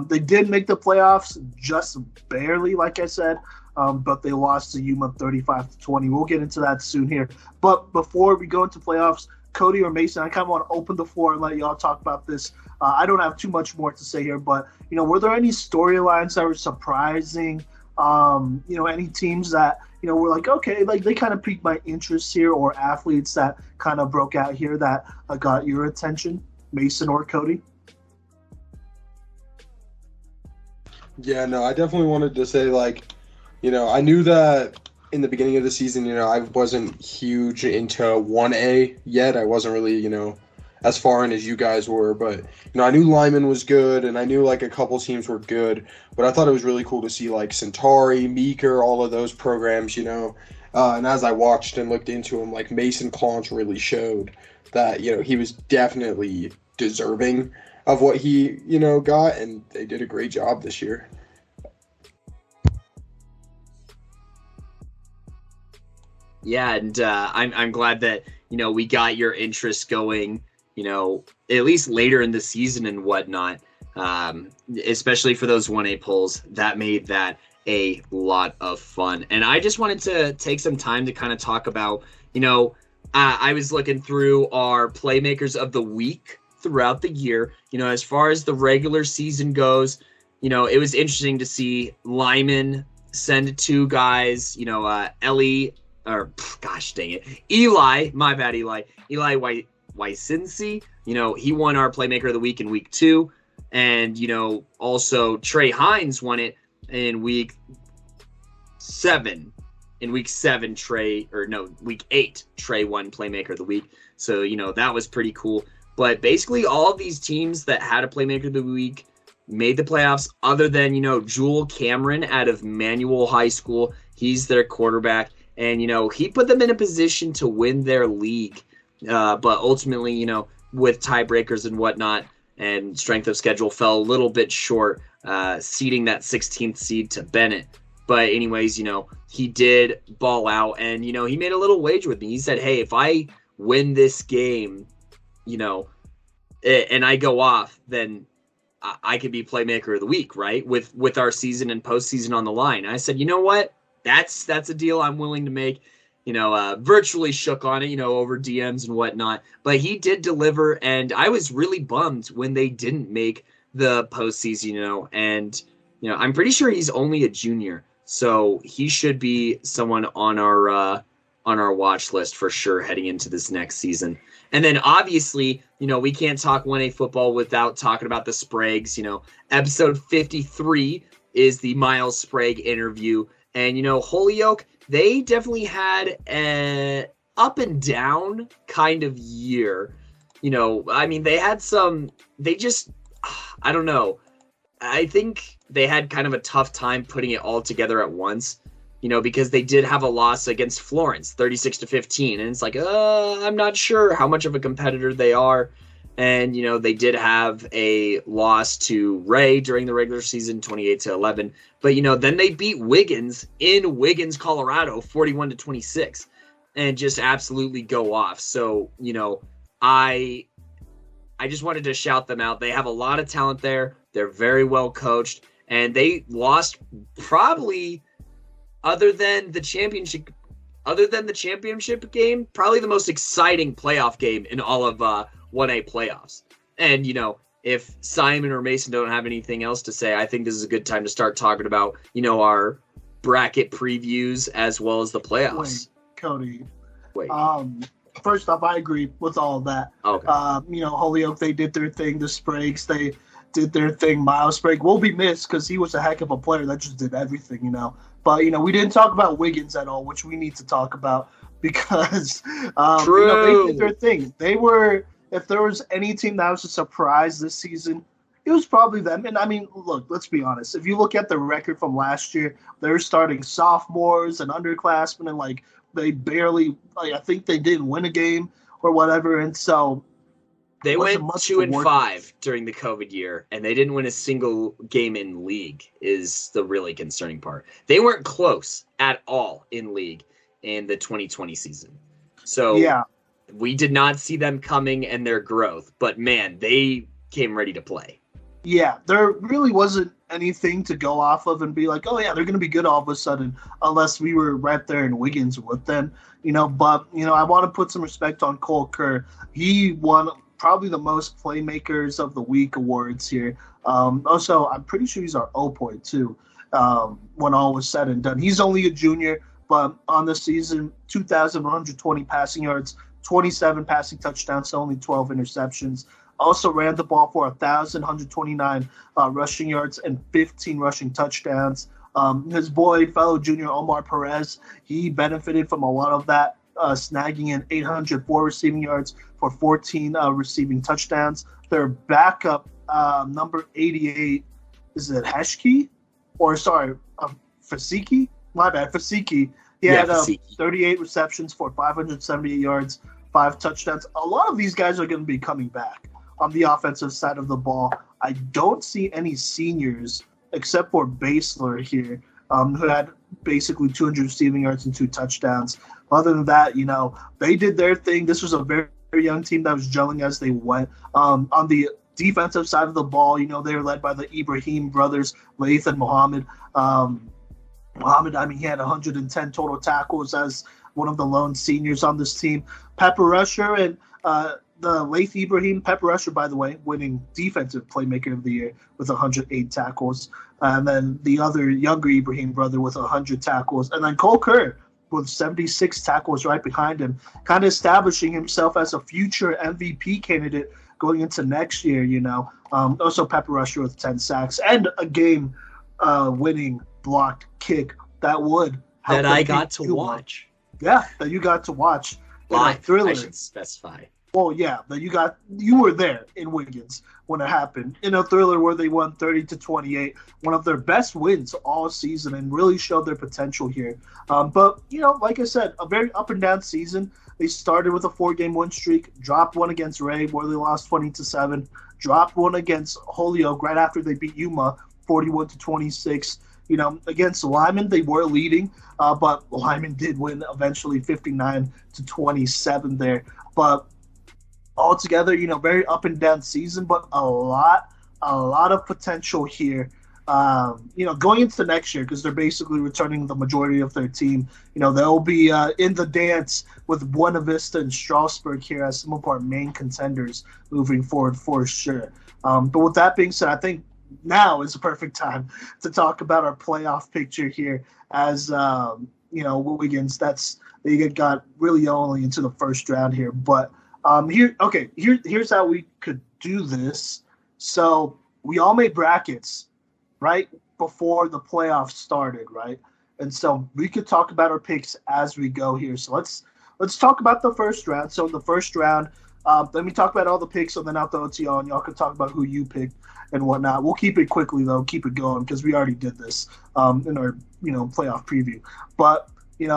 S1: They did make the playoffs just barely, like I said. But they lost to Yuma 35-20. We'll get into that soon here. But before we go into playoffs, Kodey or Mason, I kind of want to open the floor and let y'all talk about this. I don't have too much more to say here, but were there any storylines that were surprising? Any teams that were like, okay, like they kind of piqued my interest here, or athletes that kind of broke out here that got your attention, Mason or Kodey?
S3: Yeah, no, I definitely wanted to say, like, I knew that in the beginning of the season, I wasn't huge into 1A yet. I wasn't really, as far in as you guys were, but, I knew Lyman was good, and I knew, like, a couple teams were good, but I thought it was really cool to see, like, Centauri, Meeker, all of those programs, and as I watched and looked into them, like, Mason Clonch really showed that, he was definitely deserving of what he, got, and they did a great job this year.
S2: Yeah, and I'm glad that we got your interest going, at least later in the season and whatnot, especially for those 1A polls. That made that a lot of fun. And I just wanted to take some time to kind of talk about, I was looking through our Playmakers of the Week throughout the year. As far as the regular season goes, it was interesting to see Lyman send two guys, Eli, my bad, Eli Wysinski, he won our Playmaker of the Week in week 2. And, also Trey Hines won it in week 7. In week 7, week 8, Trey won Playmaker of the Week. So, that was pretty cool. But basically all of these teams that had a Playmaker of the Week made the playoffs, other than, Jewel Cameron out of Manual High School. He's their quarterback. And, he put them in a position to win their league. But ultimately, with tiebreakers and whatnot and strength of schedule, fell a little bit short, seeding that 16th seed to Bennett. But anyways, he did ball out, and, he made a little wager with me. He said, hey, if I win this game, and I go off, then I could be Playmaker of the Week, right? With our season and postseason on the line. I said, you know what? That's a deal I'm willing to make. Virtually shook on it, over DMs and whatnot. But he did deliver, and I was really bummed when they didn't make the postseason, and, I'm pretty sure he's only a junior. So he should be someone on our watch list for sure heading into this next season. And then obviously, we can't talk 1A football without talking about the Spragues. Episode 53 is the Miles Sprague interview. And, Holyoke, they definitely had an up and down kind of year. They had I don't know. I think they had kind of a tough time putting it all together at once, because they did have a loss against Florence, 36-15. And it's like, I'm not sure how much of a competitor they are. And, they did have a loss to Ray during the regular season, 28-11. But, then they beat Wiggins in Wiggins, Colorado, 41-26, and just absolutely go off. So, I just wanted to shout them out. They have a lot of talent there. They're very well coached, and they lost probably, other than the championship game, probably the most exciting playoff game in all of 1A playoffs. And, if Simon or Mason don't have anything else to say, I think this is a good time to start talking about, our bracket previews as well as the playoffs.
S1: Kodey. First off, I agree with all of that.
S2: Okay.
S1: Holyoke, they did their thing. The Spragues, they did their thing. Miles Sprague will be missed because he was a heck of a player that just did everything, But, we didn't talk about Wiggins at all, which we need to talk about because, they did their thing. They were, if there was any team that was a surprise this season, it was probably them. And, look, let's be honest. If you look at the record from last year, they're starting sophomores and underclassmen, and, they barely, I think they didn't win a game or whatever. And so
S2: they went 2-5 during the COVID year, and they didn't win a single game in league is the really concerning part. They weren't close at all in league in the 2020 season. So
S1: yeah,
S2: we did not see them coming and their growth, but man, they came ready to play.
S1: Yeah, there really wasn't anything to go off of and be like, oh yeah, they're going to be good all of a sudden, unless we were right there in Wiggins with them, But I want to put some respect on Cole Kerr. He won probably the most Playmakers of the Week awards here. Also, I'm pretty sure he's our O-point too. When all was said and done, he's only a junior, but on the season, 2,120 passing yards, 27 passing touchdowns, so only 12 interceptions. Also ran the ball for 1,129 rushing yards and 15 rushing touchdowns. His fellow junior Omar Perez, he benefited from a lot of that, snagging in 804 receiving yards for 14 receiving touchdowns. Their backup, number 88, is it Heshke? Fasiki? My bad, Fasiki. He had 38 receptions for 578 yards, 5 touchdowns. A lot of these guys are going to be coming back on the offensive side of the ball. I don't see any seniors except for Basler here, who had basically 200 receiving yards and 2 touchdowns. Other than that, they did their thing. This was a very, very young team that was gelling as they went. On the defensive side of the ball, they were led by the Ibrahim brothers, Laith and Muhammad. Muhammad, he had 110 total tackles as one of the lone seniors on this team. Pepper Rusher and the Laith Ibrahim, Pepper Rusher, by the way, winning Defensive Playmaker of the Year with 108 tackles. And then the other younger Ibrahim brother with 100 tackles. And then Cole Kerr with 76 tackles right behind him, kind of establishing himself as a future MVP candidate going into next year, Also Pepper Rusher with 10 sacks and a game-winning blocked kick that would help
S2: that I got to watch.
S1: Yeah, that you got to watch.
S2: Live, I should specify.
S1: Well, yeah, but you were there in Wiggins when it happened in a thriller where they won 30-28, one of their best wins all season, and really showed their potential here. But like I said, a very up and down season. They started with a 4-game win streak, dropped one against Ray where they lost 20-7, dropped one against Holyoke right after they beat Yuma 41-26. Against Lyman, they were leading, but Lyman did win eventually 59-27 there. But altogether, very up and down season, but a lot of potential here. Going into next year, because they're basically returning the majority of their team. They'll be in the dance with Buena Vista and Strasburg here as some of our main contenders moving forward for sure. But with that being said, I think now is the perfect time to talk about our playoff picture here as, Wiggins, they got really only into the first round here. But here's how we could do this. So we all made brackets right before the playoffs started, right? And so we could talk about our picks as we go here. So let's talk about the first round. So in the first round, let me talk about all the picks, and then I'll throw it to y'all, and y'all can talk about who you picked and whatnot. We'll keep it quickly, though. Keep it going because we already did this in our, playoff preview. But, in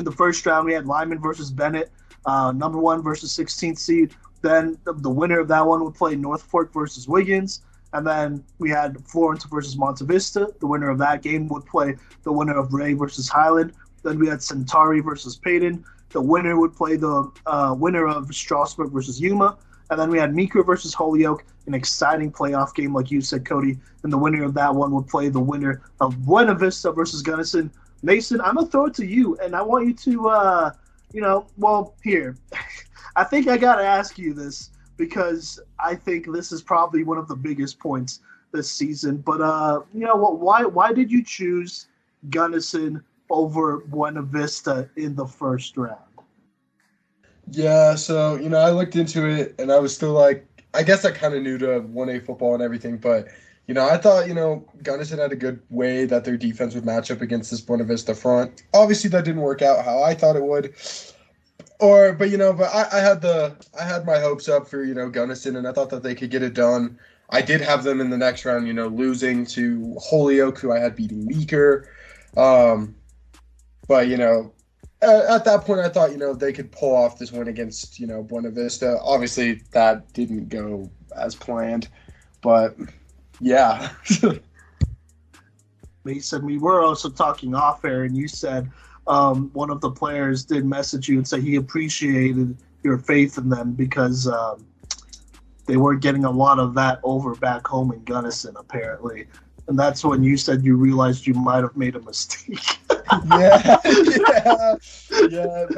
S1: the first round, we had Lyman versus Bennett, number 1 versus 16th seed. Then the winner of that one would play North Fork versus Wiggins. And then we had Florence versus Monte Vista. The winner of that game would play the winner of Ray versus Highland. Then we had Centauri versus Payton. The winner would play the winner of Strasburg versus Yuma. And then we had Meeker versus Holyoke, an exciting playoff game, like you said, Kodey. And the winner of that one would play the winner of Buena Vista versus Gunnison. Mason, I'm going to throw it to you, and I want you to, here. I think I got to ask you this because I think this is probably one of the biggest points this season. But, why did you choose Gunnison over Buena Vista in the first round?
S3: Yeah, so, I looked into it, and I was still like, I guess I kind of knew to 1A football and everything, but, I thought, Gunnison had a good way that their defense would match up against this Buena Vista front. Obviously, that didn't work out how I thought it would. But I had my hopes up for, Gunnison, and I thought that they could get it done. I did have them in the next round, losing to Holyoke, who I had beating Meeker. But, at that point, I thought, they could pull off this win against, Buena Vista. Obviously, that didn't go as planned. But, yeah.
S1: Mason, we were also talking off air, and you said one of the players did message you and say he appreciated your faith in them because they weren't getting a lot of that over back home in Gunnison, apparently. And that's when you said you realized you might have made a mistake.
S3: yeah. But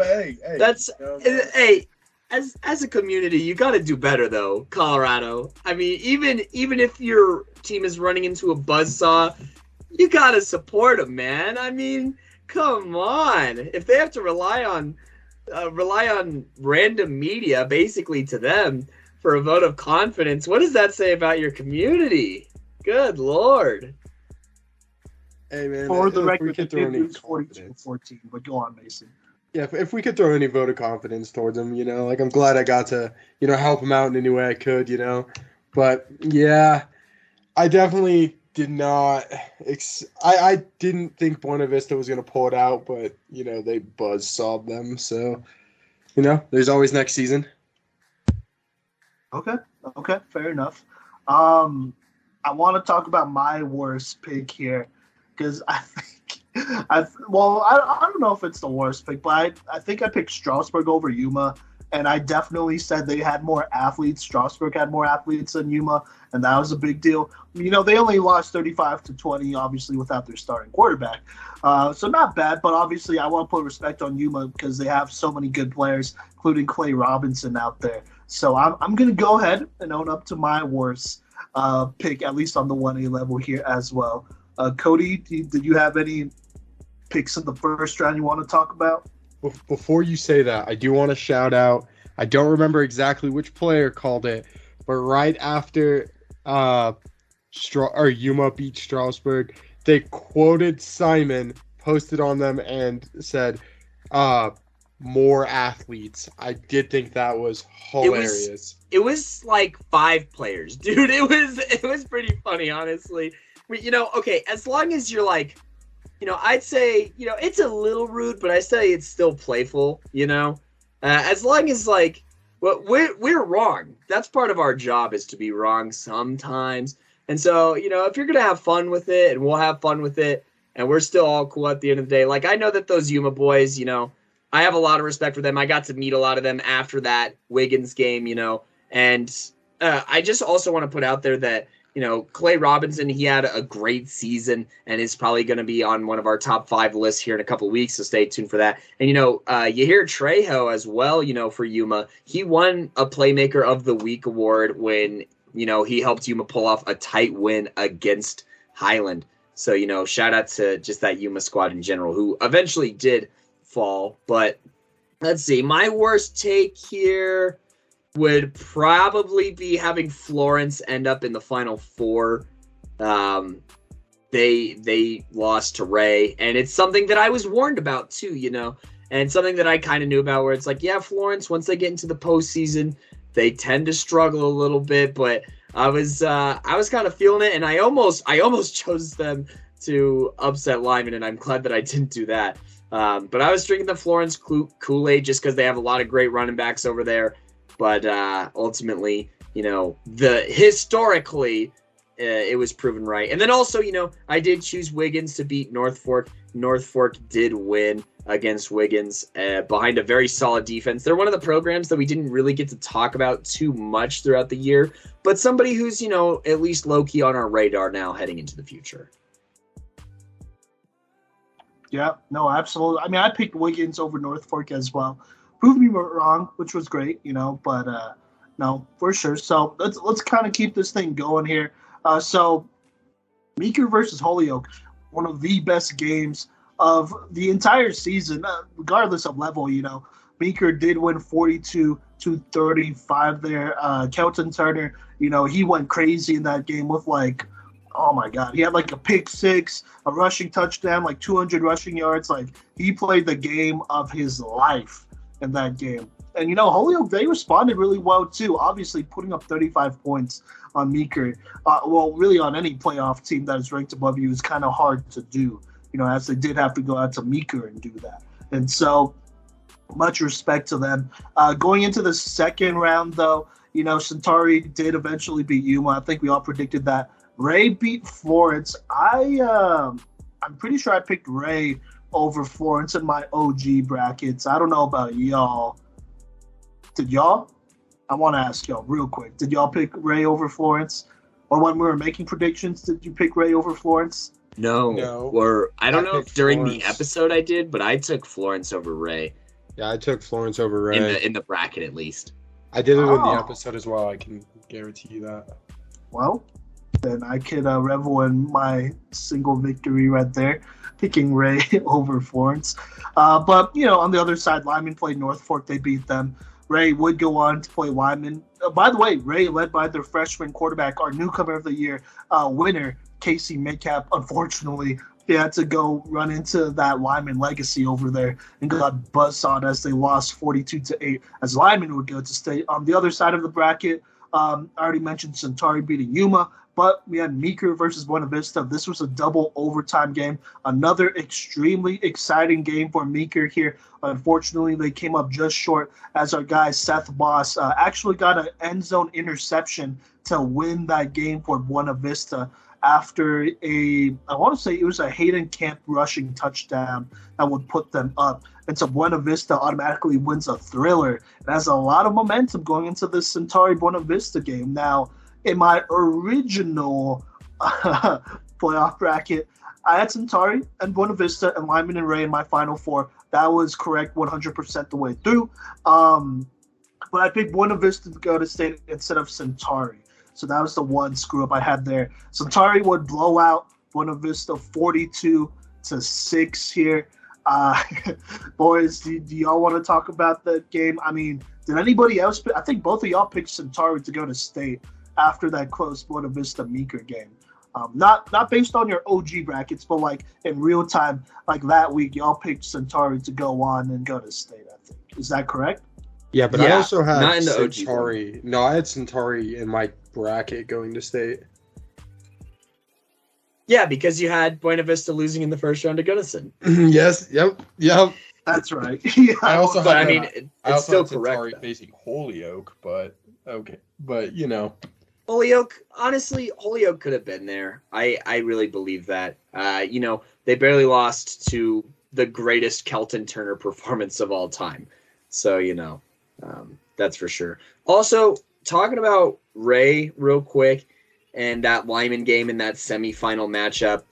S3: hey.
S2: That's hey. As a community, you got to do better though, Colorado. I mean, even if your team is running into a buzzsaw, you got to support them, man. I mean, come on. If they have to rely on random media basically to them for a vote of confidence, what does that say about your community? Good Lord.
S3: Hey man,
S1: For the record, they did lose 42-14, but go on, Mason.
S3: Yeah, if we could throw any vote of confidence towards him, like I'm glad I got to, help him out in any way I could, But yeah, I definitely did not. I didn't think Buena Vista was going to pull it out, but they buzzsawed them. So, there's always next season.
S1: Okay, fair enough. I want to talk about my worst pick here because I think. I don't know if it's the worst pick, but I think I picked Strasburg over Yuma, and I definitely said they had more athletes. Strasburg had more athletes than Yuma, and that was a big deal. They only lost 35-20, obviously, without their starting quarterback. So not bad, but obviously I want to put respect on Yuma because they have so many good players, including Clay Robinson out there. So I'm going to go ahead and own up to my worst pick, at least on the 1A level here as well. Kodey, did you have any picks in the first round you want to talk about?
S3: Before you say that, I do want to shout out. I don't remember exactly which player called it, but right after Yuma beat Strasburg, they quoted Simon, posted on them, and said, "More athletes." I did think that was hilarious.
S2: It was like 5 players, dude. It was pretty funny, honestly. Okay, as long as you're like. I'd say, it's a little rude, but I say it's still playful, as long as we're wrong. That's part of our job is to be wrong sometimes. And so, if you're going to have fun with it and we'll have fun with it and we're still all cool at the end of the day. I know that those Yuma boys, I have a lot of respect for them. I got to meet a lot of them after that Wiggins game, and I just also want to put out there that, Clay Robinson, he had a great season and is probably going to be on one of our top 5 lists here in a couple of weeks, so stay tuned for that. And, you hear Trejo as well, for Yuma. He won a Playmaker of the Week award when, he helped Yuma pull off a tight win against Highland. So, shout out to just that Yuma squad in general, who eventually did fall. But let's see, my worst take here would probably be having Florence end up in the Final Four. They lost to Ray, and it's something that I was warned about too, and something that I kind of knew about where it's like, yeah, Florence, once they get into the postseason, they tend to struggle a little bit, but I was kind of feeling it, and I almost chose them to upset Lyman, and I'm glad that I didn't do that. But I was drinking the Florence Kool-Aid just because they have a lot of great running backs over there. But ultimately, historically, it was proven right. And then also, I did choose Wiggins to beat North Fork. North Fork did win against Wiggins behind a very solid defense. They're one of the programs that we didn't really get to talk about too much throughout the year, but somebody who's, at least low-key on our radar now heading into the future.
S1: Yeah, no, absolutely. I mean, I picked Wiggins over North Fork as well. Proved me wrong, which was great, but no, for sure. So let's kind of keep this thing going here. So Meeker versus Holyoke, one of the best games of the entire season, regardless of level. Meeker did win 42-35 there. Kelton Turner, he went crazy in that game with oh my God, he had a pick 6, a rushing touchdown, 200 rushing yards. He played the game of his life in that game. And, Holyoke, they responded really well, too. Obviously, putting up 35 points on Meeker, really on any playoff team that is ranked above you is kind of hard to do, as they did have to go out to Meeker and do that. And so, much respect to them. Going into the second round, though, Centauri did eventually beat Yuma. I think we all predicted that. Ray beat Florence. I'm pretty sure I picked Ray over Florence in my OG brackets. I don't know about y'all. Did y'all? I want to ask y'all real quick. Did y'all pick Ray over Florence? or when we were making predictions, did you pick Ray over Florence?
S2: No. Or I don't know if during
S3: Florence.
S2: the episode I did, but I took Florence over Ray.
S3: Yeah, I took Florence over Ray.
S2: In the bracket at least.
S3: I did it in the episode as well. I can guarantee you that.
S1: Well, then I could revel in my single victory right there, picking Ray over Florence. But, on the other side, Lyman played North Fork. They beat them. Ray would go on to play Lyman. By the way, Ray led by their freshman quarterback, our newcomer of the year winner, Casey Metcalf. Unfortunately, they had to go run into that Lyman legacy over there and got buzzsawed as they lost 42-8 as Lyman would go to state. On the other side of the bracket, I already mentioned Centauri beating Yuma, but we had Meeker versus Buena Vista. This was a double overtime game. Another extremely exciting game for Meeker here. Unfortunately, they came up just short as our guy Seth Boss actually got an end zone interception to win that game for Buena Vista after I want to say it was a Hayden Camp rushing touchdown that would put them up. And so Buena Vista automatically wins a thriller. It has a lot of momentum going into this Centauri Buena Vista game. Now, in my original playoff bracket, I had Centauri and Buena Vista and Lyman and Ray in my final four. That was correct 100% the way through. But I picked Buena Vista to go to state instead of Centauri. So that was the one screw up I had there. Centauri would blow out Buena Vista 42-6 here. Boys, do y'all want to talk about that game? I mean, did anybody else I think both of y'all picked Centauri to go to state after that close Buena Vista Meeker game. Not based on your OG brackets, but like in real time, like that week, y'all picked Centauri to go on and go to state, I think. Is that correct?
S3: Yeah, but I also had
S2: not in the
S3: Centauri. No, I had Centauri in my bracket going to state.
S2: Yeah, because you had Buena Vista losing in the first round to Gunnison.
S3: Yes, yep.
S1: That's right. Yeah.
S3: I also
S2: but
S3: had,
S2: I mean, it's still correct.
S3: Centauri facing Holyoke, but okay. But,
S2: Holyoke, honestly, Holyoke could have been there. I really believe that. They barely lost to the greatest Kelton Turner performance of all time. So, that's for sure. Also, talking about Ray real quick and that Lyman game in that semifinal matchup.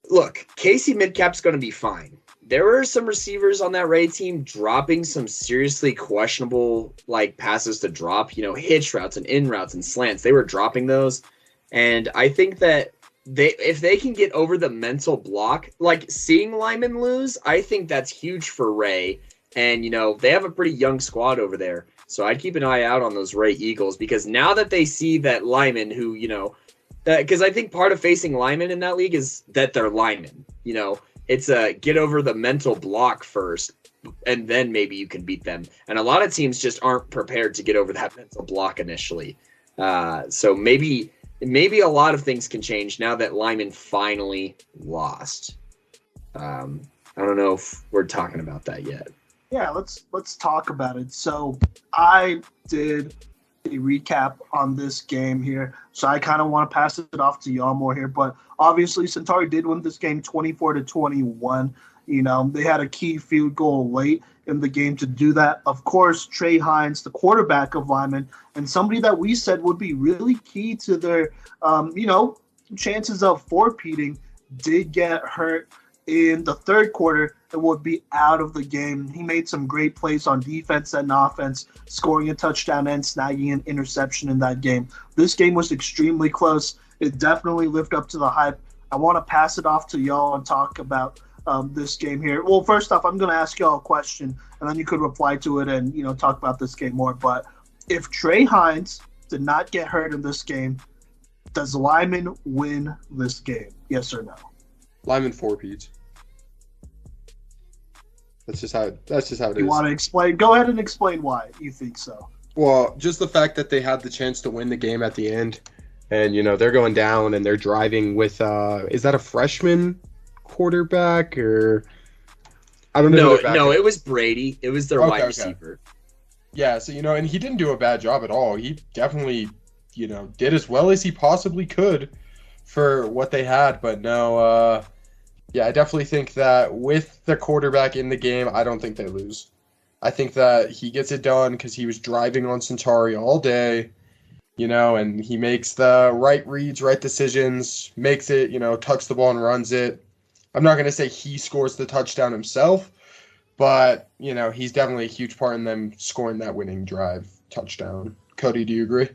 S2: Look, Casey Midcap's going to be fine. There were some receivers on that Ray team dropping some seriously questionable passes to drop, hitch routes and in routes and slants. They were dropping those. And I think that if they can get over the mental block, seeing Lyman lose, I think that's huge for Ray. And, they have a pretty young squad over there. So I'd keep an eye out on those Ray Eagles because now that they see that Lyman who, because I think part of facing Lyman in that league is that they're Lyman, It's get over the mental block first, and then maybe you can beat them. And a lot of teams just aren't prepared to get over that mental block initially. So maybe a lot of things can change now that Lyman finally lost. I don't know if we're talking about that yet.
S1: Yeah, let's talk about it. So I did a recap on this game here, so I kind of want to pass it off to y'all more here. But obviously, Centauri did win this game 24-21. They had a key field goal late in the game to do that. Of course, Trey Hines, the quarterback of Lyman, and somebody that we said would be really key to their, chances of four-peating, did get hurt in the third quarter and would be out of the game. He made some great plays on defense and offense, scoring a touchdown and snagging an interception in that game. This game was extremely close. It definitely lived up to the hype. I want to pass it off to y'all and talk about this game here. Well, first off, I'm going to ask y'all a question, and then you could reply to it and, talk about this game more. But if Trey Hines did not get hurt in this game, does Lyman win this game? Yes or no?
S3: Lyman four-peats. That's just how it is.
S1: You want to explain? Go ahead and explain why you think so.
S3: Well, just the fact that they had the chance to win the game at the end, and they're going down and they're driving with is that a freshman quarterback or I don't know.
S2: No, it was Brady. It was their wide receiver.
S3: Yeah, so and he didn't do a bad job at all. He definitely did as well as he possibly could for what they had, but no. Yeah, I definitely think that with the quarterback in the game, I don't think they lose. I think that he gets it done because he was driving on Centauri all day. and he makes the right reads, right decisions, makes it, tucks the ball and runs it. I'm not going to say he scores the touchdown himself, but, he's definitely a huge part in them scoring that winning drive touchdown. Kodey, do you agree?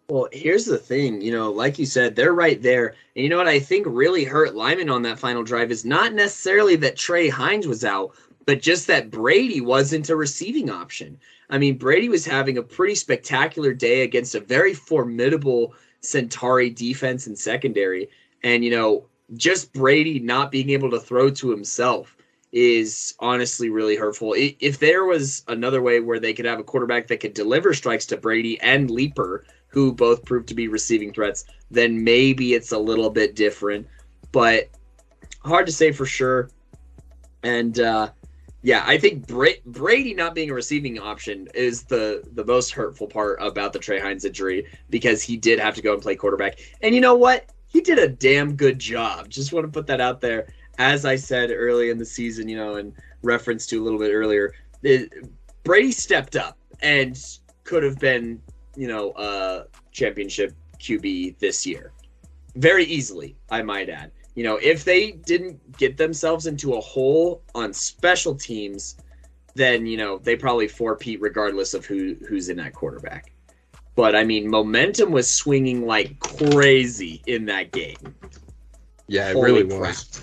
S2: Well, here's the thing, like you said, they're right there. And you know what I think really hurt Lyman on that final drive is not necessarily that Trey Hines was out, but just that Brady wasn't a receiving option. I mean, Brady was having a pretty spectacular day against a very formidable Centauri defense and secondary. And, just Brady not being able to throw to himself is honestly really hurtful. If there was another way where they could have a quarterback that could deliver strikes to Brady and Leaper, who both proved to be receiving threats, then maybe it's a little bit different. But hard to say for sure. And, I think Brady not being a receiving option is the most hurtful part about the Trey Hines injury, because he did have to go and play quarterback. And you know what? He did a damn good job. Just want to put that out there. As I said early in the season, in reference to a little bit earlier, Brady stepped up and could have been, a championship QB this year. Very easily, I might add. If they didn't get themselves into a hole on special teams, then, they probably four-peat regardless of who's in that quarterback. But, I mean, momentum was swinging like crazy in that game.
S3: Yeah, it really was.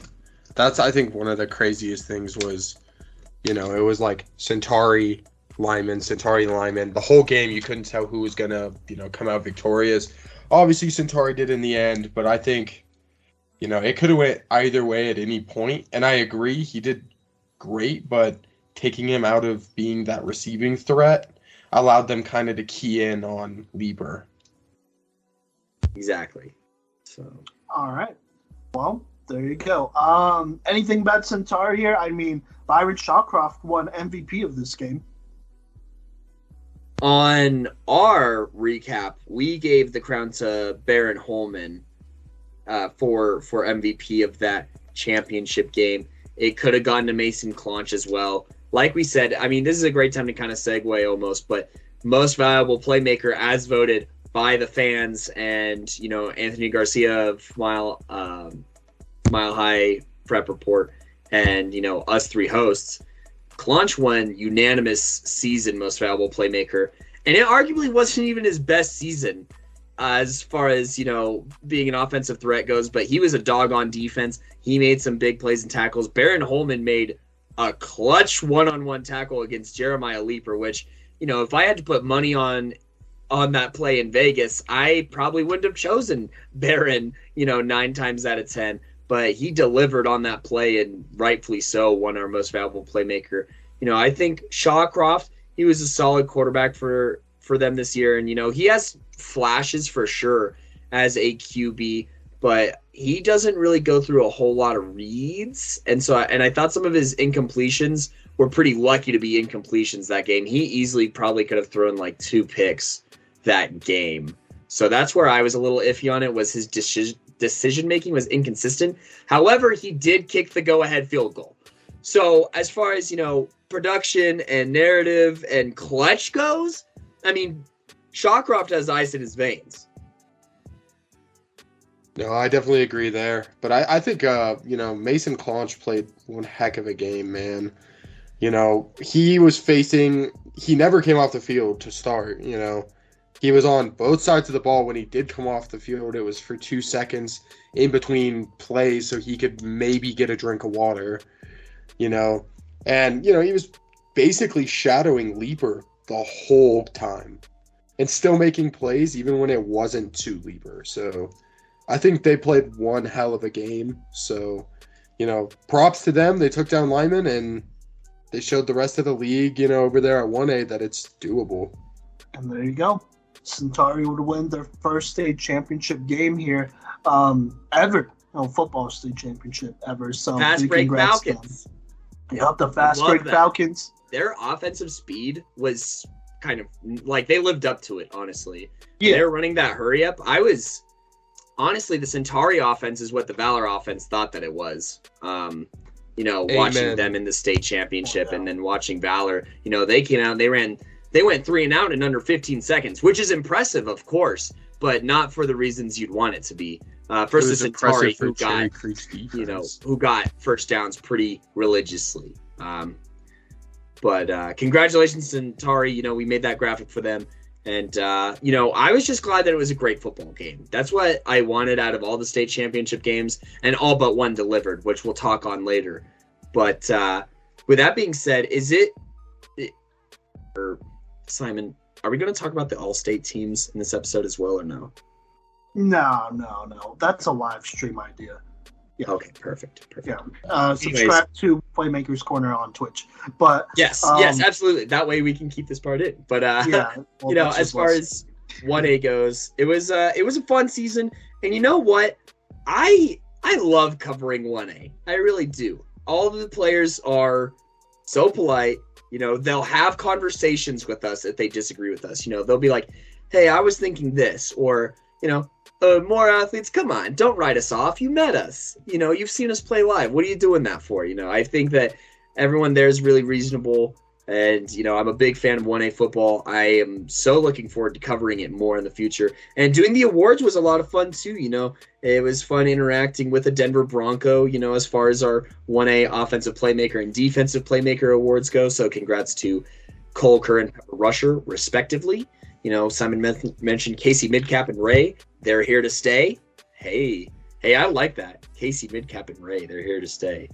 S3: That's, I think, one of the craziest things was, it was like Centauri, Lyman. The whole game, you couldn't tell who was going to, come out victorious. Obviously, Centauri did in the end, but I think, it could have went either way at any point. And I agree, he did great, but taking him out of being that receiving threat allowed them kind of to key in on Lieber.
S2: Exactly. So.
S1: All right. Well, there you go. Anything about Centauri here? I mean, Byron Shawcroft won MVP of this game.
S2: On our recap, we gave the crown to Baron Holman for MVP of that championship game. It could have gone to Mason Clonch as well. Like we said, I mean, this is a great time to kind of segue almost, but most valuable playmaker as voted by the fans and, Anthony Garcia of Mile High Prep Report and, us three hosts. Clonch won unanimous season most valuable playmaker, and it arguably wasn't even his best season as far as, being an offensive threat goes, but he was a dog on defense. He made some big plays and tackles. Baron Holman made a clutch one-on-one tackle against Jeremiah Leaper, which, if I had to put money on that play in Vegas, I probably wouldn't have chosen Baron, 9 times out of 10. But he delivered on that play, and rightfully so, won our most valuable playmaker. I think Shawcroft, he was a solid quarterback for them this year. And, he has flashes for sure as a QB, but he doesn't really go through a whole lot of reads. And I thought some of his incompletions were pretty lucky to be incompletions that game. He easily probably could have thrown like 2 picks that game. So that's where I was a little iffy on it, was his decision-making was inconsistent. However, he did kick the go-ahead field goal. So as far as, production and narrative and clutch goes, I mean, Shawcroft has ice in his veins.
S3: No, I definitely agree there. But I think, Mason Clonch played one heck of a game, man. He never came off the field to start, He was on both sides of the ball when he did come off the field. It was for 2 seconds in between plays so he could maybe get a drink of water, And, he was basically shadowing Leaper the whole time and still making plays even when it wasn't to Leaper. So I think they played one hell of a game. So, props to them. They took down Lyman and they showed the rest of the league, over there at 1A that it's doable.
S1: And there you go. Centauri would win their first state championship game here ever. Football state championship ever. So
S2: Fast break Falcons.
S1: Yep, the fast break Falcons.
S2: Their offensive speed was kind of like they lived up to it, honestly.
S1: Yeah.
S2: They're running that hurry up. Honestly, the Centauri offense is what the Valor offense thought that it was. Watching them in the state championship and then watching Valor, they came out and they ran They went 3 and out in under 15 seconds, which is impressive, of course, but not for the reasons you'd want it to be. Versus Centauri, who got first downs pretty religiously. But congratulations, Centauri. We made that graphic for them. And, I was just glad that it was a great football game. That's what I wanted out of all the state championship games, and all but one delivered, which we'll talk on later. But with that being said, Simon, are we going to talk about the all-state teams in this episode as well, or no?
S1: No. That's a live stream idea. Yeah.
S2: Okay, perfect.
S1: Yeah. Subscribe to Playmakers Corner on Twitch. But
S2: yes, absolutely. That way we can keep this part in. But as far as 1A goes, it was a fun season. And you know what? I love covering 1A. I really do. All of the players are so polite. They'll have conversations with us if they disagree with us. They'll be like, "Hey, I was thinking this," or more athletes, come on, don't write us off. You met us. You've seen us play live. What are you doing that for? I think that everyone there is really reasonable. And, I'm a big fan of 1A football. I am so looking forward to covering it more in the future. And doing the awards was a lot of fun, too. It was fun interacting with a Denver Bronco, as far as our 1A offensive playmaker and defensive playmaker awards go. So congrats to Cole Kerr and Pepper Rusher, respectively. Simon mentioned Casey Midcap and Ray. They're here to stay. Hey, I like that. Casey Midcap and Ray, they're here to stay.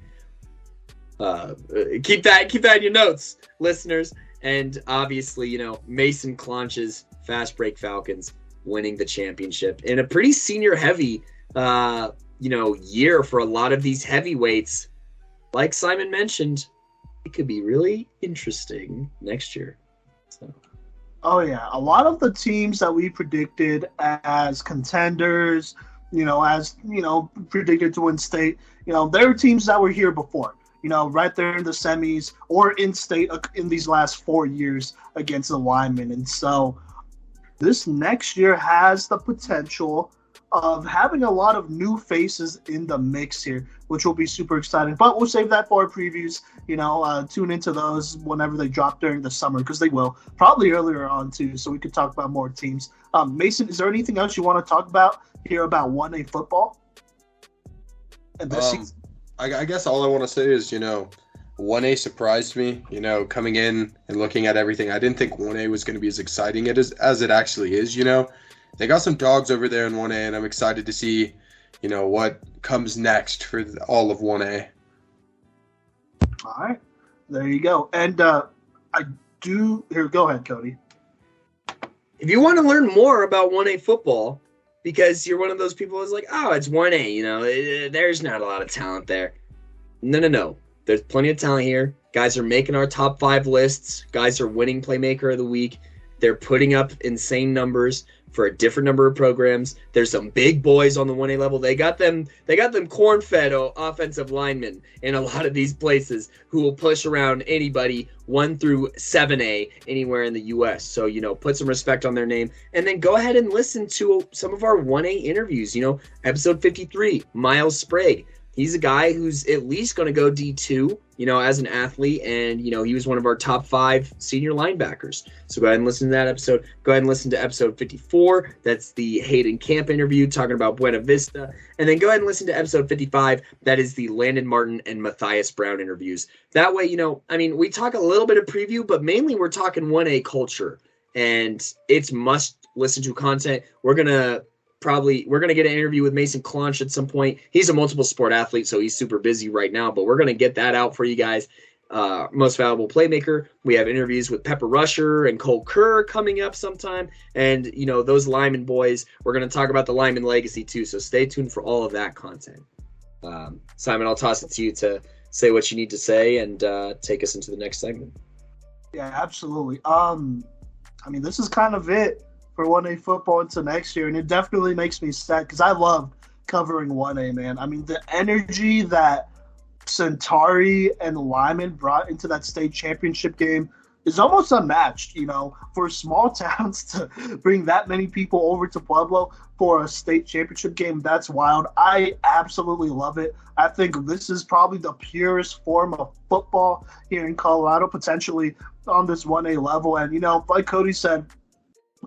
S2: Keep that in your notes, listeners. And obviously, Mason Clonch's Fast Break Falcons winning the championship in a pretty senior heavy, year for a lot of these heavyweights. Like Simon mentioned, it could be really interesting next year. So.
S1: Oh, yeah. A lot of the teams that we predicted as contenders, predicted to win state, there are teams that were here before, right there in the semis or in state in these last 4 years against the linemen. And so this next year has the potential of having a lot of new faces in the mix here, which will be super exciting. But we'll save that for our previews. Tune into those whenever they drop during the summer, because they will. Probably earlier on, too, so we could talk about more teams. Mason, is there anything else you want to talk about here about 1A football? And this season?
S3: I guess all I want to say is, 1A surprised me, coming in and looking at everything. I didn't think 1A was going to be as exciting as it actually is, They got some dogs over there in 1A, and I'm excited to see, what comes next for all of 1A.
S1: All right. There you go. And go ahead, Kodey.
S2: If you want to learn more about 1A football, because you're one of those people who's like, oh, it's 1A, there's not a lot of talent there. No. There's plenty of talent here. Guys are making our top 5 lists. Guys are winning Playmaker of the Week. They're putting up insane numbers for a different number of programs. There's some big boys on the 1A level. They got them corn-fed offensive linemen in a lot of these places who will push around anybody 1 through 7A anywhere in the U.S. So, put some respect on their name. And then go ahead and listen to some of our 1A interviews. Episode 53, Miles Sprague. He's a guy who's at least going to go D2, as an athlete. And, he was one of our top 5 senior linebackers. So go ahead and listen to that episode. Go ahead and listen to episode 54. That's the Hayden Camp interview talking about Buena Vista. And then go ahead and listen to episode 55. That is the Landon Martin and Matthias Brown interviews. That way, we talk a little bit of preview, but mainly we're talking 1A culture. And it's must listen to content. We're going to get an interview with Mason Clonch at some point. He's a multiple sport athlete, so he's super busy right now, but we're going to get that out for you guys. Most Valuable Playmaker. We have interviews with Pepper Rusher and Cole Kerr coming up sometime. And, those lineman boys, we're going to talk about the lineman legacy too, so stay tuned for all of that content. Simon, I'll toss it to you to say what you need to say and take us into the next segment.
S1: Yeah, absolutely. This is kind of it for 1A football into next year, and it definitely makes me sad because I love covering 1A, man. The energy that Centauri and Lyman brought into that state championship game is almost unmatched. For small towns to bring that many people over to Pueblo for a state championship game, that's wild. I absolutely love it. I think this is probably the purest form of football here in Colorado, potentially on this 1A level. And, like Kodey said,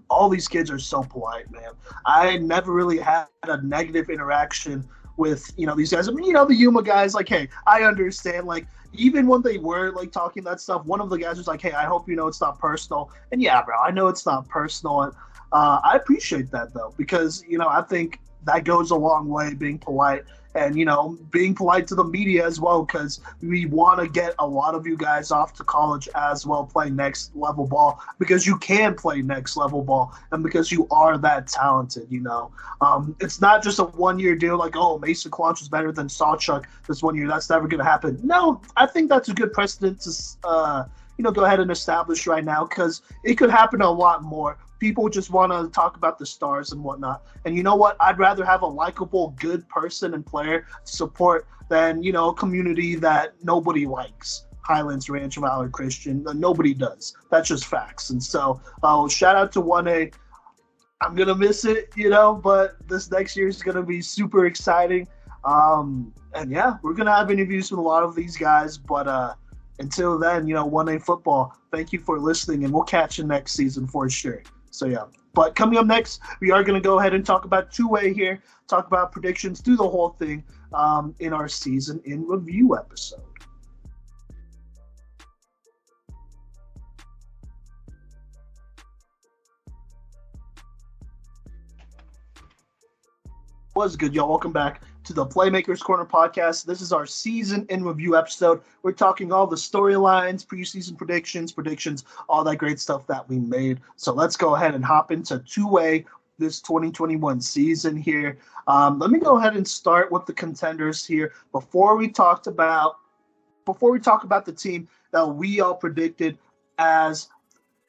S1: all these kids are so polite, man. I never really had a negative interaction with, these guys. I mean, the Yuma guys, like, hey, I understand, like, even when they were, like, talking that stuff, one of the guys was like, hey, I hope it's not personal. And, yeah, bro, I know it's not personal. And I appreciate that, though, because, I think that goes a long way, being polite. And, being polite to the media as well, because we want to get a lot of you guys off to college as well, playing next level ball, because you can play next level ball and because you are that talented, It's not just a 1-year deal like, oh, Mason Clonch is better than Sawchuck this 1 year. That's never going to happen. No, I think that's a good precedent to, go ahead and establish right now, because it could happen a lot more. People just want to talk about the stars and whatnot. And you know what? I'd rather have a likable, good person and player to support than, a community that nobody likes. Highlands Ranch, Valor Christian, nobody does. That's just facts. And so shout out to 1A. I'm going to miss it, but this next year is going to be super exciting. And yeah, we're going to have interviews with a lot of these guys. But until then, 1A football, thank you for listening, and we'll catch you next season for sure. So, yeah. But coming up next, we are going to go ahead and talk about 2A here, talk about predictions, do the whole thing in our season in review episode. What's good, y'all? Welcome back to the Playmakers Corner podcast. This is our season in review episode. We're talking all the storylines, preseason predictions, all that great stuff that we made. So let's go ahead and hop into 2A this 2021 season here. Let me go ahead and start with the contenders here before we talk about the team that we all predicted as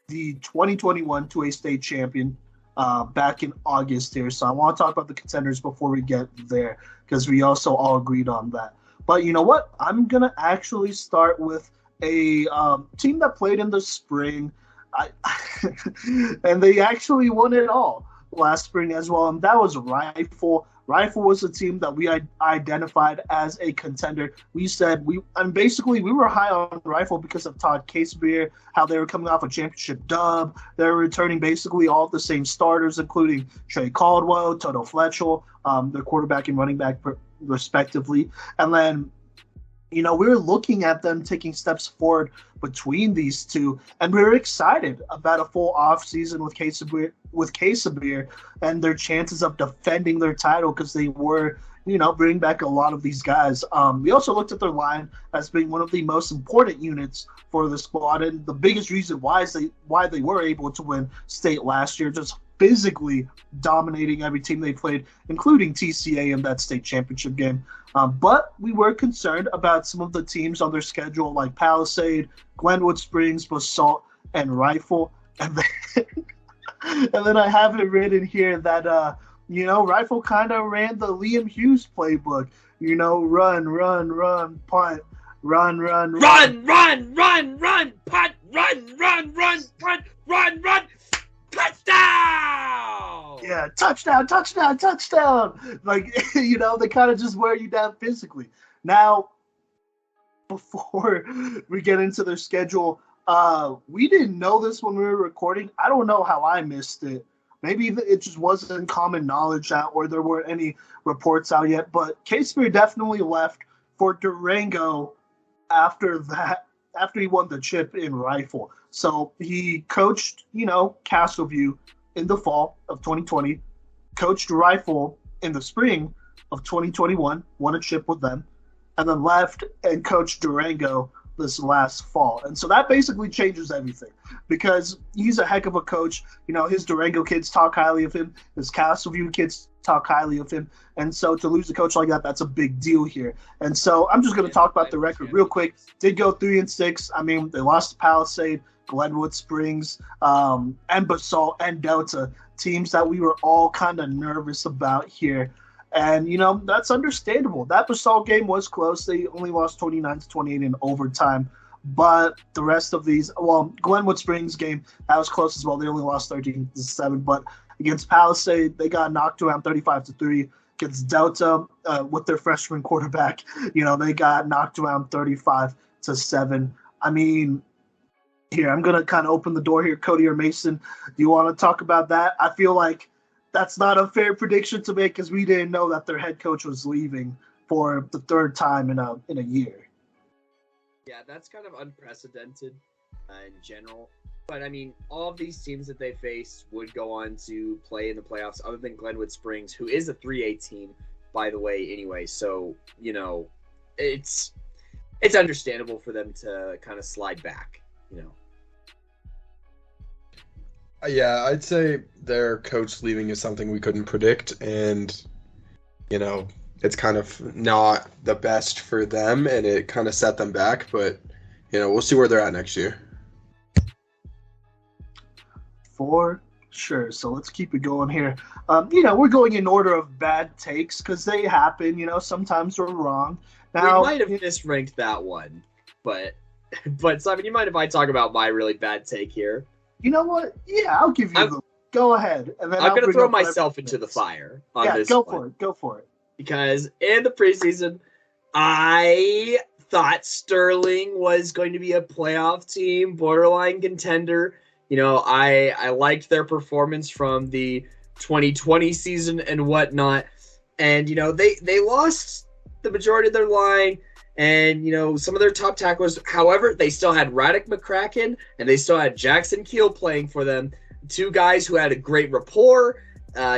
S1: the 2021 2A state champion back in August here. So I want to talk about the contenders before we get there, because we also all agreed on that. But you know what? I'm going to actually start with a team that played in the spring. And they actually won it all last spring as well, and that was Rifle. Rifle was a team that we identified as a contender. We said we were high on Rifle because of Todd Casebeer, how they were coming off a championship dub. They were returning basically all the same starters, including Trey Caldwell, Toto Fletchell, their quarterback and running back respectively. And then, we were looking at them taking steps forward between these two, and we were excited about a full offseason with Casebeer and their chances of defending their title, because they were, bringing back a lot of these guys. We also looked at their line as being one of the most important units for the squad, and the biggest reason why they were able to win state last year, just physically dominating every team they played, including TCA in that state championship game. But we were concerned about some of the teams on their schedule, like Palisade, Glenwood Springs, Basalt, and Rifle. And then I have it written here that, Rifle kind of ran the Liam Hughes playbook. Run, punt, run,
S2: punt, run, touchdown!
S1: Yeah, touchdown. Like, they kind of just wear you down physically. Now, before we get into their schedule, we didn't know this when we were recording. I don't know how I missed it. Maybe it just wasn't common knowledge out, or there weren't any reports out yet. But Casebeer definitely left for Durango after he won the chip in Rifle. So he coached, Castleview in the fall of 2020, coached Rifle in the spring of 2021, won a chip with them, and then left and coached Durango this last fall. And so that basically changes everything, because he's a heck of a coach. His Durango kids talk highly of him. His Castleview kids talk highly of him. And so to lose a coach like that, that's a big deal here. And so I'm just going to talk about the record real quick. Did go 3-6. I mean, they lost to Palisade, Glenwood Springs, and Basalt and Delta, teams that we were all kind of nervous about here. And, that's understandable. That Basalt game was close. They only lost 29-28 in overtime. But the rest of these, well, Glenwood Springs game, that was close as well. They only lost 13-7. But against Palisade, they got knocked around 35-3. Against Delta, with their freshman quarterback, they got knocked around 35-7. I mean, here, I'm going to kind of open the door here. Kodey or Mason, do you want to talk about that? I feel like that's not a fair prediction to make because we didn't know that their head coach was leaving for the third time in a year.
S2: Yeah, that's kind of unprecedented in general. But, I mean, all of these teams that they face would go on to play in the playoffs other than Glenwood Springs, who is a 3A team, by the way, anyway. So, it's understandable for them to kind of slide back,
S3: Yeah, I'd say their coach leaving is something we couldn't predict, and, it's kind of not the best for them, and it kind of set them back, but, we'll see where they're at next year.
S1: For sure. So let's keep it going here. We're going in order of bad takes because they happen, sometimes we're wrong. Now,
S2: we might have misranked that one, but Simon, you mind if I talk about my really bad take here?
S1: You know what? Yeah, I'll give you go ahead. And then
S2: I'm going to throw myself into the fire on this one.
S1: Go for it.
S2: Because in the preseason, I thought Sterling was going to be a playoff team, borderline contender. I liked their performance from the 2020 season and whatnot. And, they lost the majority of their line and, some of their top tacklers. However, they still had Radek McCracken and they still had Jackson Keel playing for them. Two guys who had a great rapport.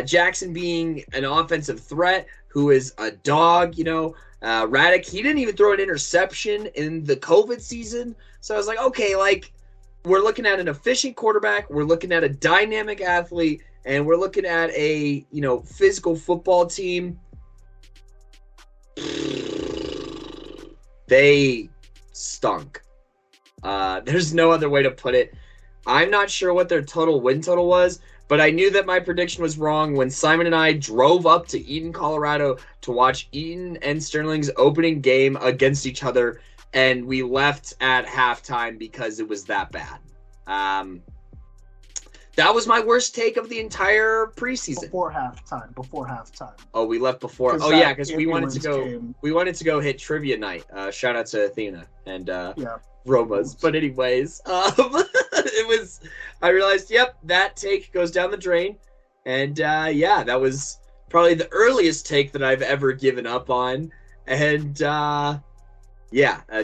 S2: Jackson being an offensive threat who is a dog, Radek, he didn't even throw an interception in the COVID season. So I was like, okay, we're looking at an efficient quarterback. We're looking at a dynamic athlete. And we're looking at a, physical football team. They stunk. There's no other way to put it. I'm not sure what their total win total was, but I knew that my prediction was wrong when Simon and I drove up to Eaton, Colorado to watch Eaton and Sterling's opening game against each other, and we left at halftime because it was that bad. That was my worst take of the entire preseason.
S1: Before halftime.
S2: Oh, we left before. Oh yeah, because we wanted to go. We wanted to go hit trivia night. Shout out to Athena and Roma's. But anyways, it was. I realized, yep, that take goes down the drain, and that was probably the earliest take that I've ever given up on. And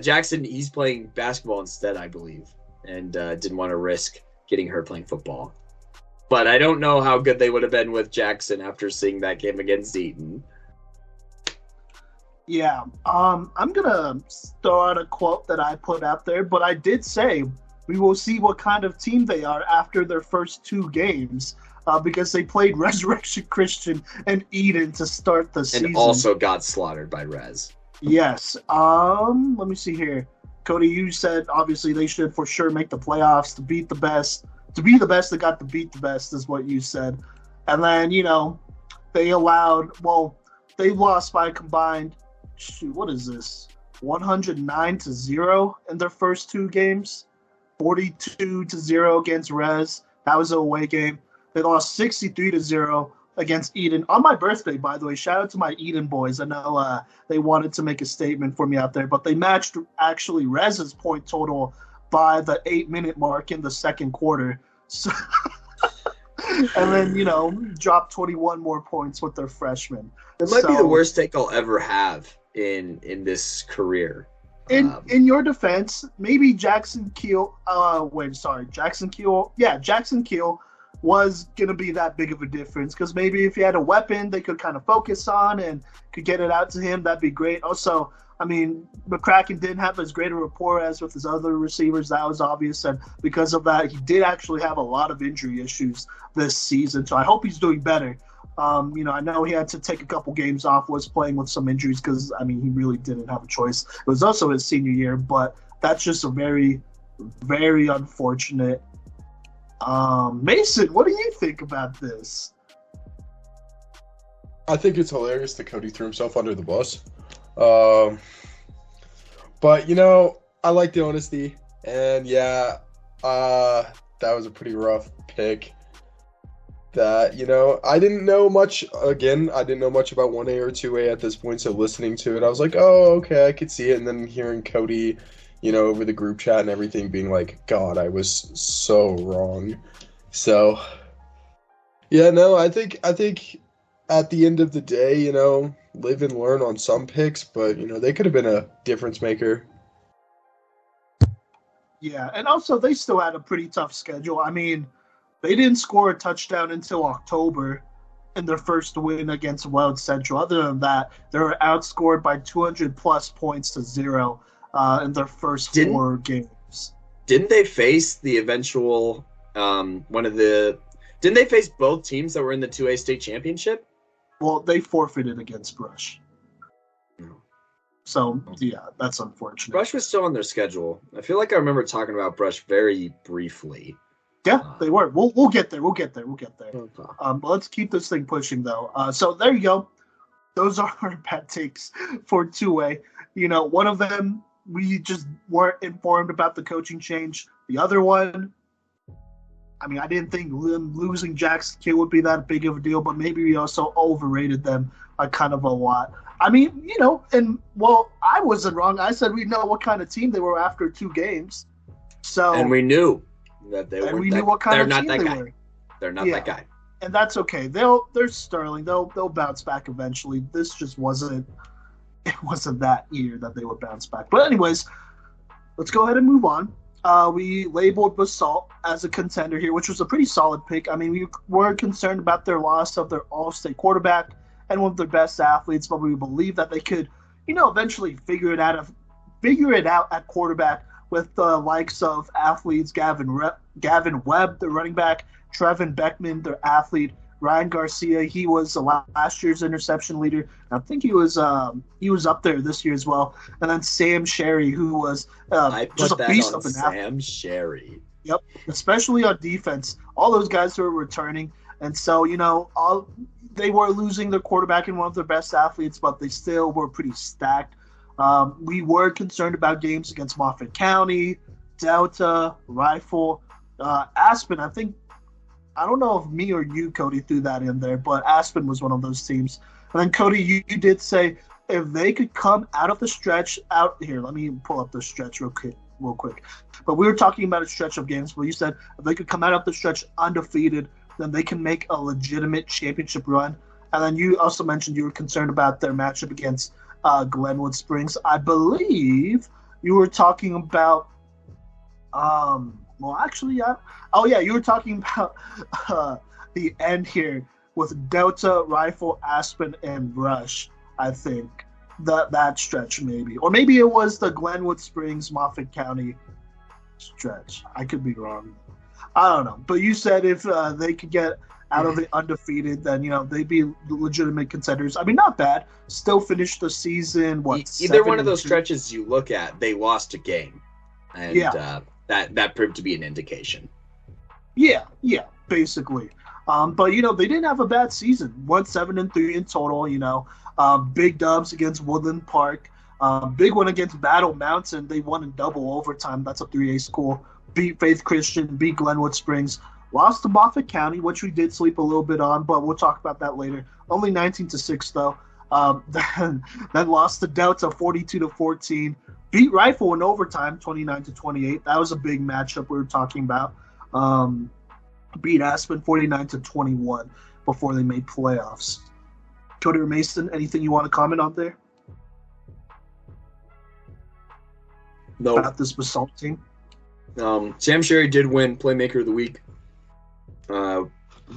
S2: Jackson, he's playing basketball instead, I believe, and didn't want to risk getting hurt playing football. But I don't know how good they would have been with Jackson after seeing that game against Eaton.
S1: Yeah, I'm going to throw out a quote that I put out there, but I did say we will see what kind of team they are after their first two games because they played Resurrection Christian and Eden to start the season.
S2: And also got slaughtered by Rez.
S1: Yes. Let me see here. Kodey, you said obviously they should for sure make the playoffs to beat the best. To be the best, they got to beat the best is what you said. And then, they lost by a combined, 109-0 in their first two games. 42-0 against Rez. That was an away game. They lost 63-0 against Eden. On my birthday, by the way, shout out to my Eden boys. I know they wanted to make a statement for me out there, but they matched actually Rez's point total by the 8-minute mark in the second quarter. So, and then, dropped 21 more points with their freshmen.
S2: It might be the worst take I'll ever have in this career.
S1: In your defense, maybe Jackson Keel Jackson Keel was going to be that big of a difference because maybe if he had a weapon they could kind of focus on and could get it out to him, that'd be great. Also, I mean, McCracken didn't have as great a rapport as with his other receivers. That was obvious. And because of that, he did actually have a lot of injury issues this season. So I hope he's doing better. I know he had to take a couple games off, was playing with some injuries because, I mean, he really didn't have a choice. It was also his senior year, but that's just a very, very unfortunate. Mason, what do you think about this?
S3: I think it's hilarious that Kodey threw himself under the bus. But, I like the honesty, and yeah, that was a pretty rough pick. That, I didn't know much. Again, I didn't know much about 1A or 2A at this point, so listening to it, I was like, oh, okay, I could see it. And then hearing Kodey, over the group chat and everything, being like, God, I was so wrong. So, yeah, no, I think at the end of the day, live and learn on some picks, but, they could have been a difference maker.
S1: Yeah, and also they still had a pretty tough schedule. I mean, they didn't score a touchdown until October in their first win against Wild Central. Other than that, they were outscored by 200-plus points to 0 in their first 4 games.
S2: Didn't they face the eventual didn't they face both teams that were in the 2A state championship?
S1: Well, they forfeited against Brush. So, yeah, that's unfortunate.
S2: Brush was still on their schedule. I feel like I remember talking about Brush very briefly.
S1: Yeah, they were. We'll get there. Okay.
S2: Okay.
S1: Let's keep this thing pushing, though. So there you go. Those are our bad takes for 2A. One of them, we just weren't informed about the coaching change. The other one, I mean, I didn't think losing Jackson Kidd would be that big of a deal, but maybe we also overrated them kind of a lot. I mean, I wasn't wrong. I said we know what kind of team they were after 2 games. So,
S2: and we knew that they
S1: and
S2: weren't.
S1: We knew what kind of team they were.
S2: They're not that guy.
S1: And that's okay. They're sterling. They'll bounce back eventually. This just wasn't that year that they would bounce back. But anyways, let's go ahead and move on. We labeled Basalt as a contender here, which was a pretty solid pick. I mean, we were concerned about their loss of their all-state quarterback and one of their best athletes, but we believe that they could, eventually figure it out at quarterback with the likes of athletes Gavin Webb, the running back, Trevin Beckman, their athlete, Ryan Garcia. He was last year's interception leader. I think he was up there this year as well. And then Sam Sherry, who was just a beast of an athlete.
S2: Sam Sherry.
S1: Yep, especially on defense. All those guys who are returning. And so, they were losing their quarterback and one of their best athletes, but they still were pretty stacked. We were concerned about games against Moffat County, Delta, Rifle, Aspen. I don't know if me or you, Kodey, threw that in there, but Aspen was one of those teams. And then, Kodey, you did say if they could come out of the stretch out here, let me pull up the stretch real quick. But we were talking about a stretch of games, but you said if they could come out of the stretch undefeated, then they can make a legitimate championship run. And then you also mentioned you were concerned about their matchup against Glenwood Springs. I believe you were talking about you were talking about the end here with Delta, Rifle, Aspen, and Rush, I think. That stretch maybe. Or maybe it was the Glenwood Springs, Moffat County stretch. I could be wrong. I don't know. But you said if they could get out of the undefeated, then, they'd be legitimate contenders. I mean, not bad. Still finished the season,
S2: Either one of those stretches you look at, they lost a game. And that proved to be an indication. Yeah,
S1: basically. But, they didn't have a bad season. 7-3 in total, big dubs against Woodland Park. Big one against Battle Mountain. They won in double overtime. That's a 3A school. Beat Faith Christian, beat Glenwood Springs. Lost to Moffat County, which we did sleep a little bit on, but we'll talk about that later. Only 19-6, though. Then lost to Delta 42-14. Beat Rifle in overtime 29-28. That was a big matchup we were talking about. Beat Aspen 49-21 before they made playoffs. Kodey or Mason, anything you want to comment on there?
S2: No.
S1: About this Basalt team?
S2: Sam Sherry did win Playmaker of the Week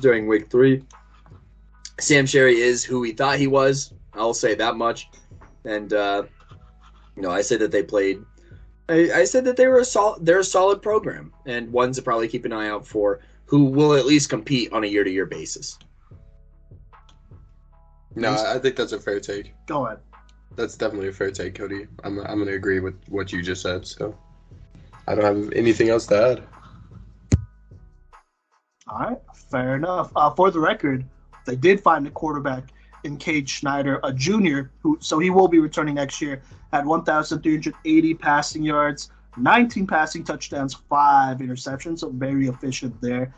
S2: during week 3. Sam Sherry is who he thought he was. I'll say that much. And I said that they played. I said that they're a solid program and ones to probably keep an eye out for, who will at least compete on a year-to-year basis.
S3: No, I think that's a fair take.
S1: Go ahead.
S3: That's definitely a fair take, Kodey. I'm going to agree with what you just said. So I don't have anything else to add.
S1: All right, fair enough. For the record, they did find a quarterback and Cade Schneider, a junior, so he will be returning next year, had 1,380 passing yards, 19 passing touchdowns, 5 interceptions, so very efficient there.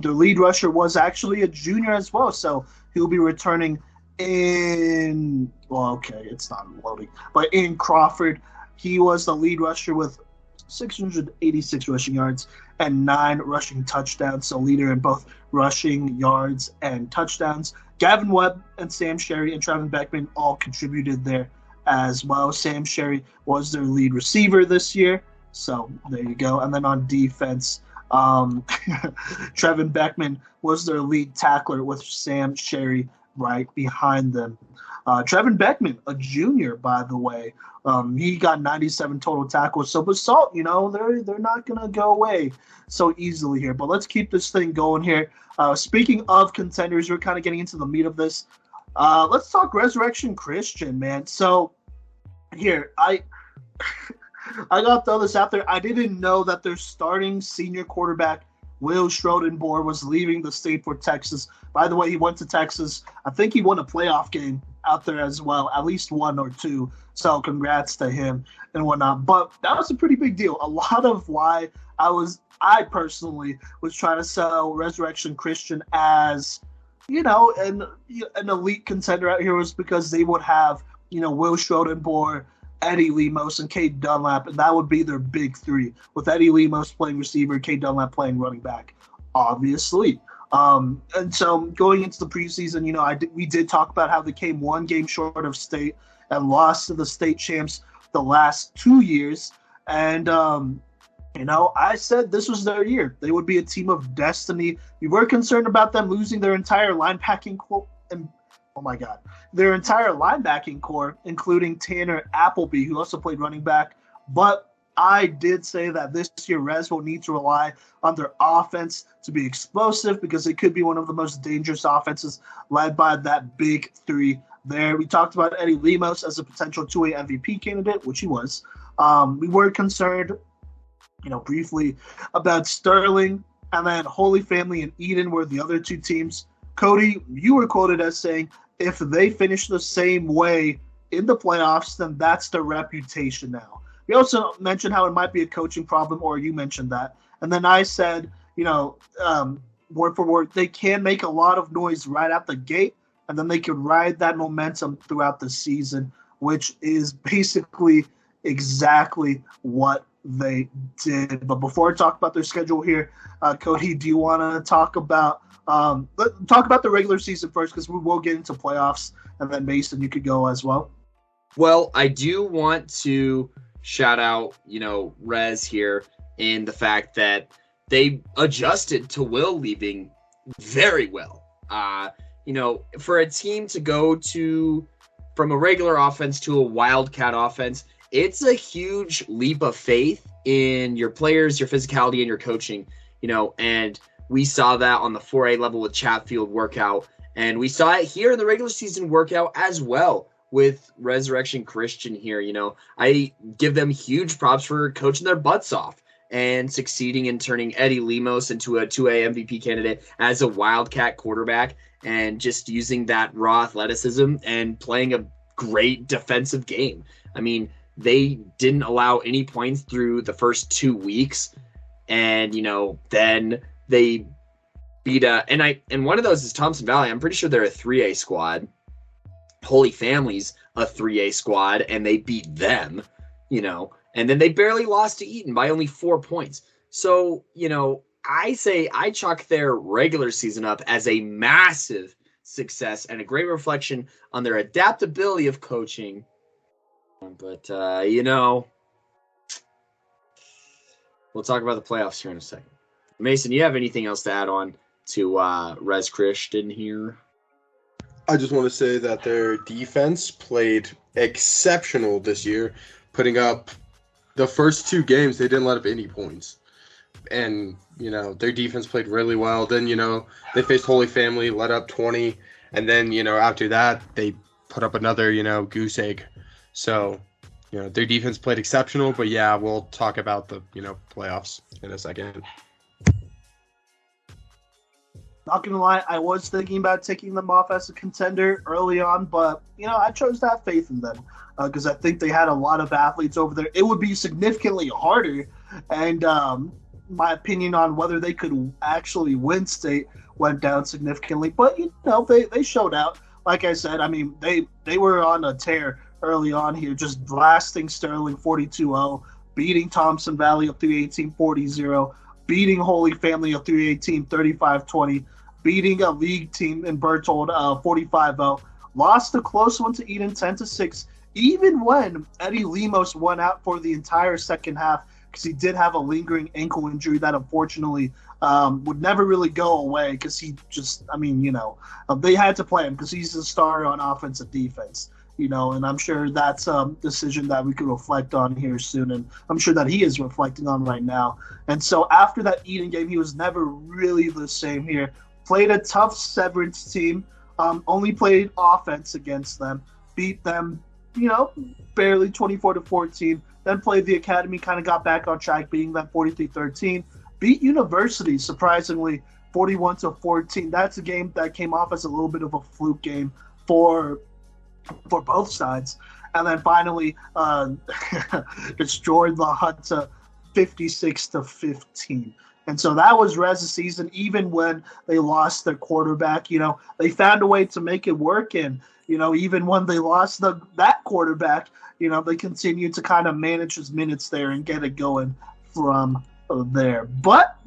S1: Their lead rusher was actually a junior as well, so he'll be returning in, well, okay, it's not loading, but in Crawford. He was the lead rusher with 686 rushing yards and 9 rushing touchdowns, so leader in both rushing yards and touchdowns. Gavin Webb and Sam Sherry and Trevin Beckman all contributed there as well. Sam Sherry was their lead receiver this year, so there you go. And then on defense, Trevin Beckman was their lead tackler with Sam Sherry right behind them. Trevin Beckman, a junior, by the way, he got 97 total tackles. So Basalt, they're not going to go away so easily here. But let's keep this thing going here. Speaking of contenders, we're kind of getting into the meat of this. Let's talk Resurrection Christian, man. So here, I got to throw this out there. I didn't know that their starting senior quarterback, Will Schrodenboer, was leaving the state for Texas. By the way, he went to Texas. I think he won a playoff game out there as well, at least 1 or 2. So congrats to him and whatnot. But that was a pretty big deal. A lot of why I personally was trying to sell Resurrection Christian as, an elite contender out here was because they would have, Will Schrodenboer, Eddie Lemos, and Cade Dunlap, and that would be their big 3, with Eddie Lemos playing receiver, Cade Dunlap playing running back, obviously. And so going into the preseason, we did talk about how they came 1 game short of state and lost to the state champs the last 2 years. And, I said this was their year. They would be a team of destiny. We were concerned about them losing their entire linebacking core. Their entire linebacking core, including Tanner Appleby, who also played running back. But I did say that this year Rez will need to rely on their offense to be explosive because it could be one of the most dangerous offenses led by that big 3 there. We talked about Eddie Lemos as a potential 2A MVP candidate, which he was. We were concerned, briefly about Sterling, and then Holy Family and Eden were the other 2 teams. Kodey, you were quoted as saying, if they finish the same way in the playoffs, then that's their reputation now. We also mentioned how it might be a coaching problem, or you mentioned that. And then I said, word for word, they can make a lot of noise right out the gate, and then they could ride that momentum throughout the season, which is basically exactly what they did. But before I talk about their schedule here, Kodey, do you want to talk about the regular season first, because we will get into playoffs, and then Mason, you could go as well.
S2: Well, I do want to shout out, Rez here in the fact that they adjusted to Will leaving very well. For a team to go from a regular offense to a wildcat offense, it's a huge leap of faith in your players, your physicality, and your coaching, and we saw that on the 4A level with Chatfield workout, and we saw it here in the regular season workout as well with Resurrection Christian here. I give them huge props for coaching their butts off and succeeding in turning Eddie Lemos into a 2A MVP candidate as a wildcat quarterback and just using that raw athleticism and playing a great defensive game. I mean, they didn't allow any points through the first 2 weeks, and then they beat and one of those is Thompson Valley. I'm pretty sure they're a 3A squad. Holy Family's a 3A squad, and they beat them, and then they barely lost to Eaton by only 4 points. So, I say I chalk their regular season up as a massive success and a great reflection on their adaptability of coaching. But, we'll talk about the playoffs here in a second. Mason, you have anything else to add on to Rez Christian here?
S3: I just want to say that their defense played exceptional this year, putting up the first 2 games, they didn't let up any points. And, their defense played really well. Then, they faced Holy Family, let up 20. And then, after that, they put up another, goose egg. So, their defense played exceptional. But, yeah, we'll talk about the, playoffs in a second.
S1: Not going to lie, I was thinking about taking them off as a contender early on, but, I chose to have faith in them because I think they had a lot of athletes over there. It would be significantly harder, and my opinion on whether they could actually win state went down significantly. But, they showed out. Like I said, they were on a tear early on here, just blasting Sterling 42-0, beating Thompson Valley of 318 40-0, beating Holy Family of 318 35-20, beating a league team in Berthold 45-0, lost a close one to Eden 10-6, even when Eddie Lemos went out for the entire second half because he did have a lingering ankle injury that unfortunately would never really go away because he just, they had to play him because he's the starter on offense and defense. And I'm sure that's a decision that we could reflect on here soon, and I'm sure that he is reflecting on right now. And so after that Eden game, he was never really the same here. Played a tough Severance team, only played offense against them, beat them, barely 24-14, then played the Academy, kind of got back on track, beating them 43-13, beat University, surprisingly, 41-14. That's a game that came off as a little bit of a fluke game for both sides, and then finally destroyed La Junta 56-15. And so that was Rez's season. Even when they lost their quarterback, they found a way to make it work. And even when they lost that quarterback, they continued to kind of manage his minutes there and get it going from there. But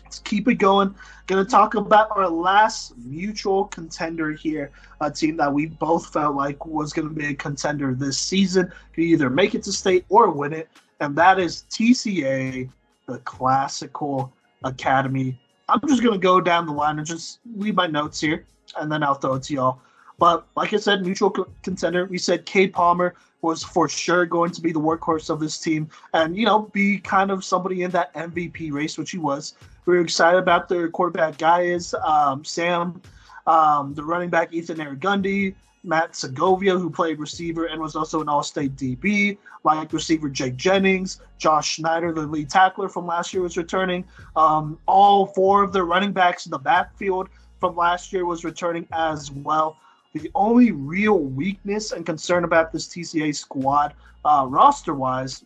S1: let's keep it going. Going to talk about our last mutual contender here, a team that we both felt like was going to be a contender this season, could either make it to state or win it, and that is TCA, the Classical Academy. I'm just going to go down the line and just read my notes here, and then I'll throw it to y'all. But like I said, mutual contender, we said Cade Palmer was for sure going to be the workhorse of this team and, be kind of somebody in that MVP race, which he was. We were excited about their quarterback guys, Sam, the running back Ethan Aragundi, Matt Segovia, who played receiver and was also an all-state DB, like receiver Jake Jennings, Josh Schneider, the lead tackler from last year, was returning. All four of their running backs in the backfield from last year was returning as well. The only real weakness and concern about this TCA squad, roster-wise,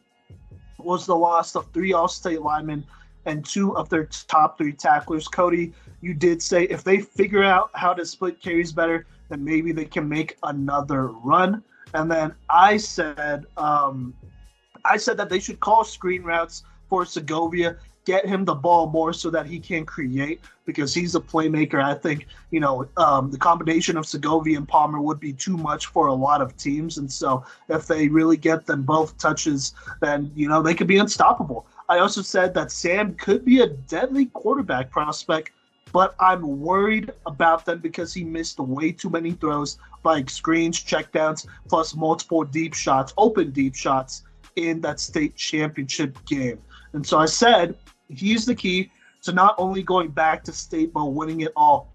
S1: was the loss of 3 all-state linemen and 2 of their top 3 tacklers. Kodey, you did say if they figure out how to split carries better, then maybe they can make another run. And then I said that they should call screen routes for Segovia, get him the ball more so that he can create because he's a playmaker. I think, the combination of Segovia and Palmer would be too much for a lot of teams. And so if they really get them both touches, then, they could be unstoppable. I also said that Sam could be a deadly quarterback prospect, but I'm worried about them because he missed way too many throws, like screens, checkdowns, plus multiple deep shots, open deep shots in that state championship game. And so I said he's the key to not only going back to state, but winning it all.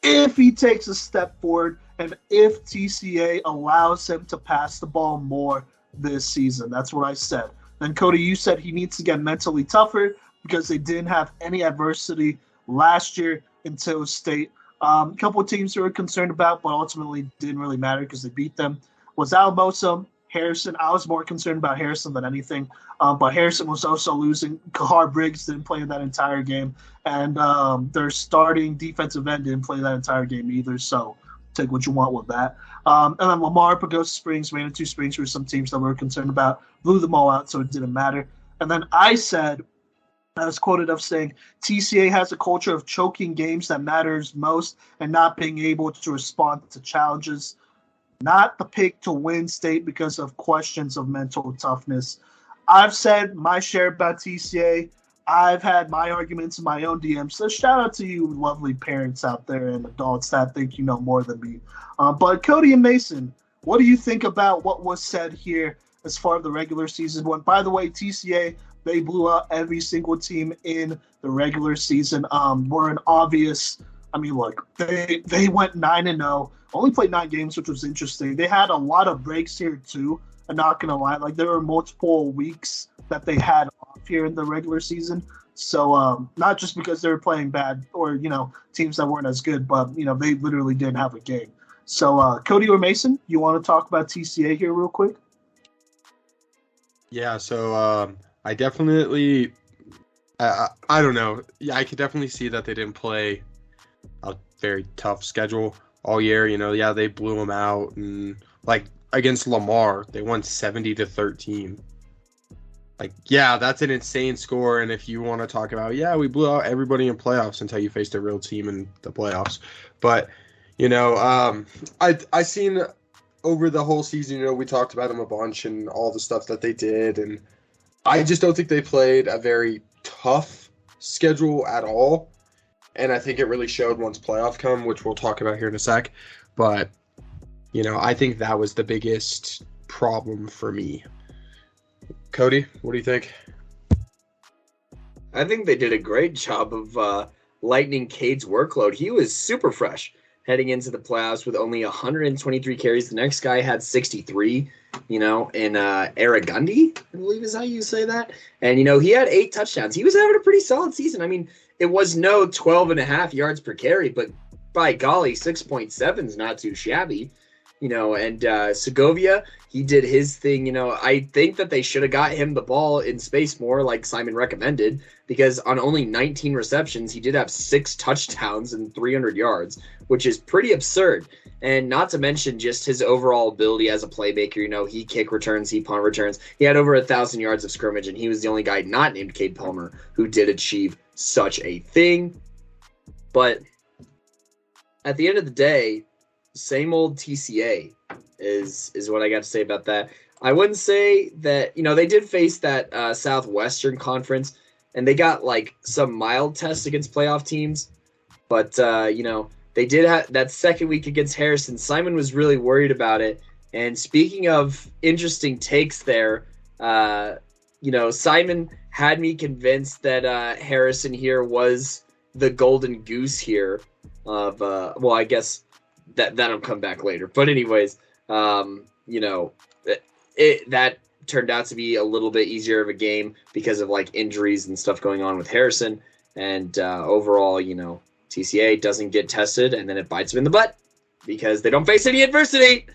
S1: If he takes a step forward and if TCA allows him to pass the ball more this season. That's what I said. Then, Kodey, you said he needs to get mentally tougher because they didn't have any adversity last year until state. A couple of teams we were concerned about, but ultimately didn't really matter because they beat them, was Alamosa, Harrison. I was more concerned about Harrison than anything, but Harrison was also losing. Kahar Briggs didn't play that entire game, and their starting defensive end didn't play that entire game either, so take what you want with that. And then Lamar, Pagosa Springs, Manitou Springs were some teams that we were concerned about. Blew them all out, so it didn't matter. And then I was quoted of saying, TCA has a culture of choking games that matters most and not being able to respond to challenges. Not the pick to win state because of questions of mental toughness. I've said my share about TCA. I've had my arguments in my own DMs. So shout out to you lovely parents out there and adults that think you know more than me. But Kodey and Mason, what do you think about what was said here as far as the regular season went? By the way, TCA, they blew out every single team in the regular season. Were an obvious, look, they went 9-0, only played 9 games, which was interesting. They had a lot of breaks here too. I'm not going to lie. Like, there were multiple weeks that they had off here in the regular season. So not just because they were playing bad or, teams that weren't as good, but, they literally didn't have a game. So Kodey or Mason, you want to talk about TCA here real quick?
S3: Yeah, so I definitely, I don't know. Yeah, I could definitely see that they didn't play a very tough schedule all year. Yeah, they blew them out. And, against Lamar, they won 70-13. Yeah, that's an insane score. And if you want to talk about, we blew out everybody in playoffs until you faced a real team in the playoffs. But, I seen over the whole season, we talked about them a bunch and all the stuff that they did. And I just don't think they played a very tough schedule at all. And I think it really showed once playoff come, which we'll talk about here in a sec. But, I think that was the biggest problem for me. Kodey, what do you think?
S2: I think they did a great job of lightening Cade's workload. He was super fresh heading into the playoffs with only 123 carries. The next guy had 63, in Aragundi, I believe is how you say that. And, he had 8 touchdowns. He was having a pretty solid season. I mean, it was no 12.5 yards per carry, but by golly, 6.7 is not too shabby. And Segovia, he did his thing. I think that they should have got him the ball in space more like Simon recommended, because on only 19 receptions, he did have 6 touchdowns and 300 yards, which is pretty absurd. And not to mention just his overall ability as a playmaker. He kick returns, he punt returns. He had over 1,000 yards of scrimmage, and he was the only guy not named Cade Palmer who did achieve such a thing. But at the end of the day, same old TCA is what I got to say about that. I wouldn't say that, they did face that Southwestern Conference, and they got some mild tests against playoff teams. But, they did have that second week against Harrison. Simon was really worried about it. And speaking of interesting takes there, Simon had me convinced that Harrison here was the golden goose here of, I guess that'll come back later. But anyways, that turned out to be a little bit easier of a game because of injuries and stuff going on with Harrison. And overall, TCA doesn't get tested, and then it bites them in the butt because they don't face any adversity.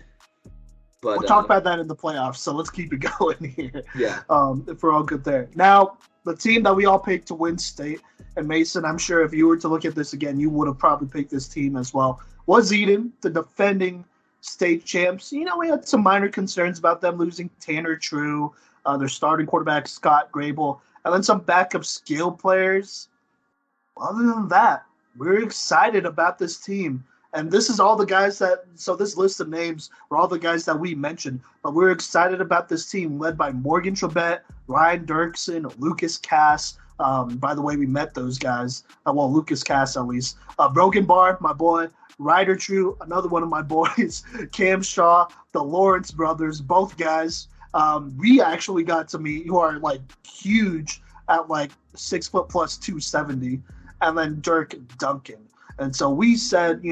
S2: But
S1: we'll talk about that in the playoffs, so let's keep it going here.
S2: Yeah.
S1: If we're all good there. Now, the team that we all picked to win state, and Mason, I'm sure if you were to look at this again, you would have probably picked this team as well, was Eden, the defending state champs. We had some minor concerns about them losing Tanner True, their starting quarterback, Scott Grable, and then some backup skill players. Other than that, we're excited about this team. And this is all the guys so this list of names were all the guys that we mentioned, but we're excited about this team led by Morgan Trebet, Ryan Dirksen, Lucas Cass. By the way, we met those guys. Lucas Cass at least. Brogan Barr, my boy. Ryder True, another one of my boys. Cam Shaw, the Lawrence brothers, both guys. We actually got to meet, who are huge at 6 foot plus 270, and then Dirk Duncan. And so we said,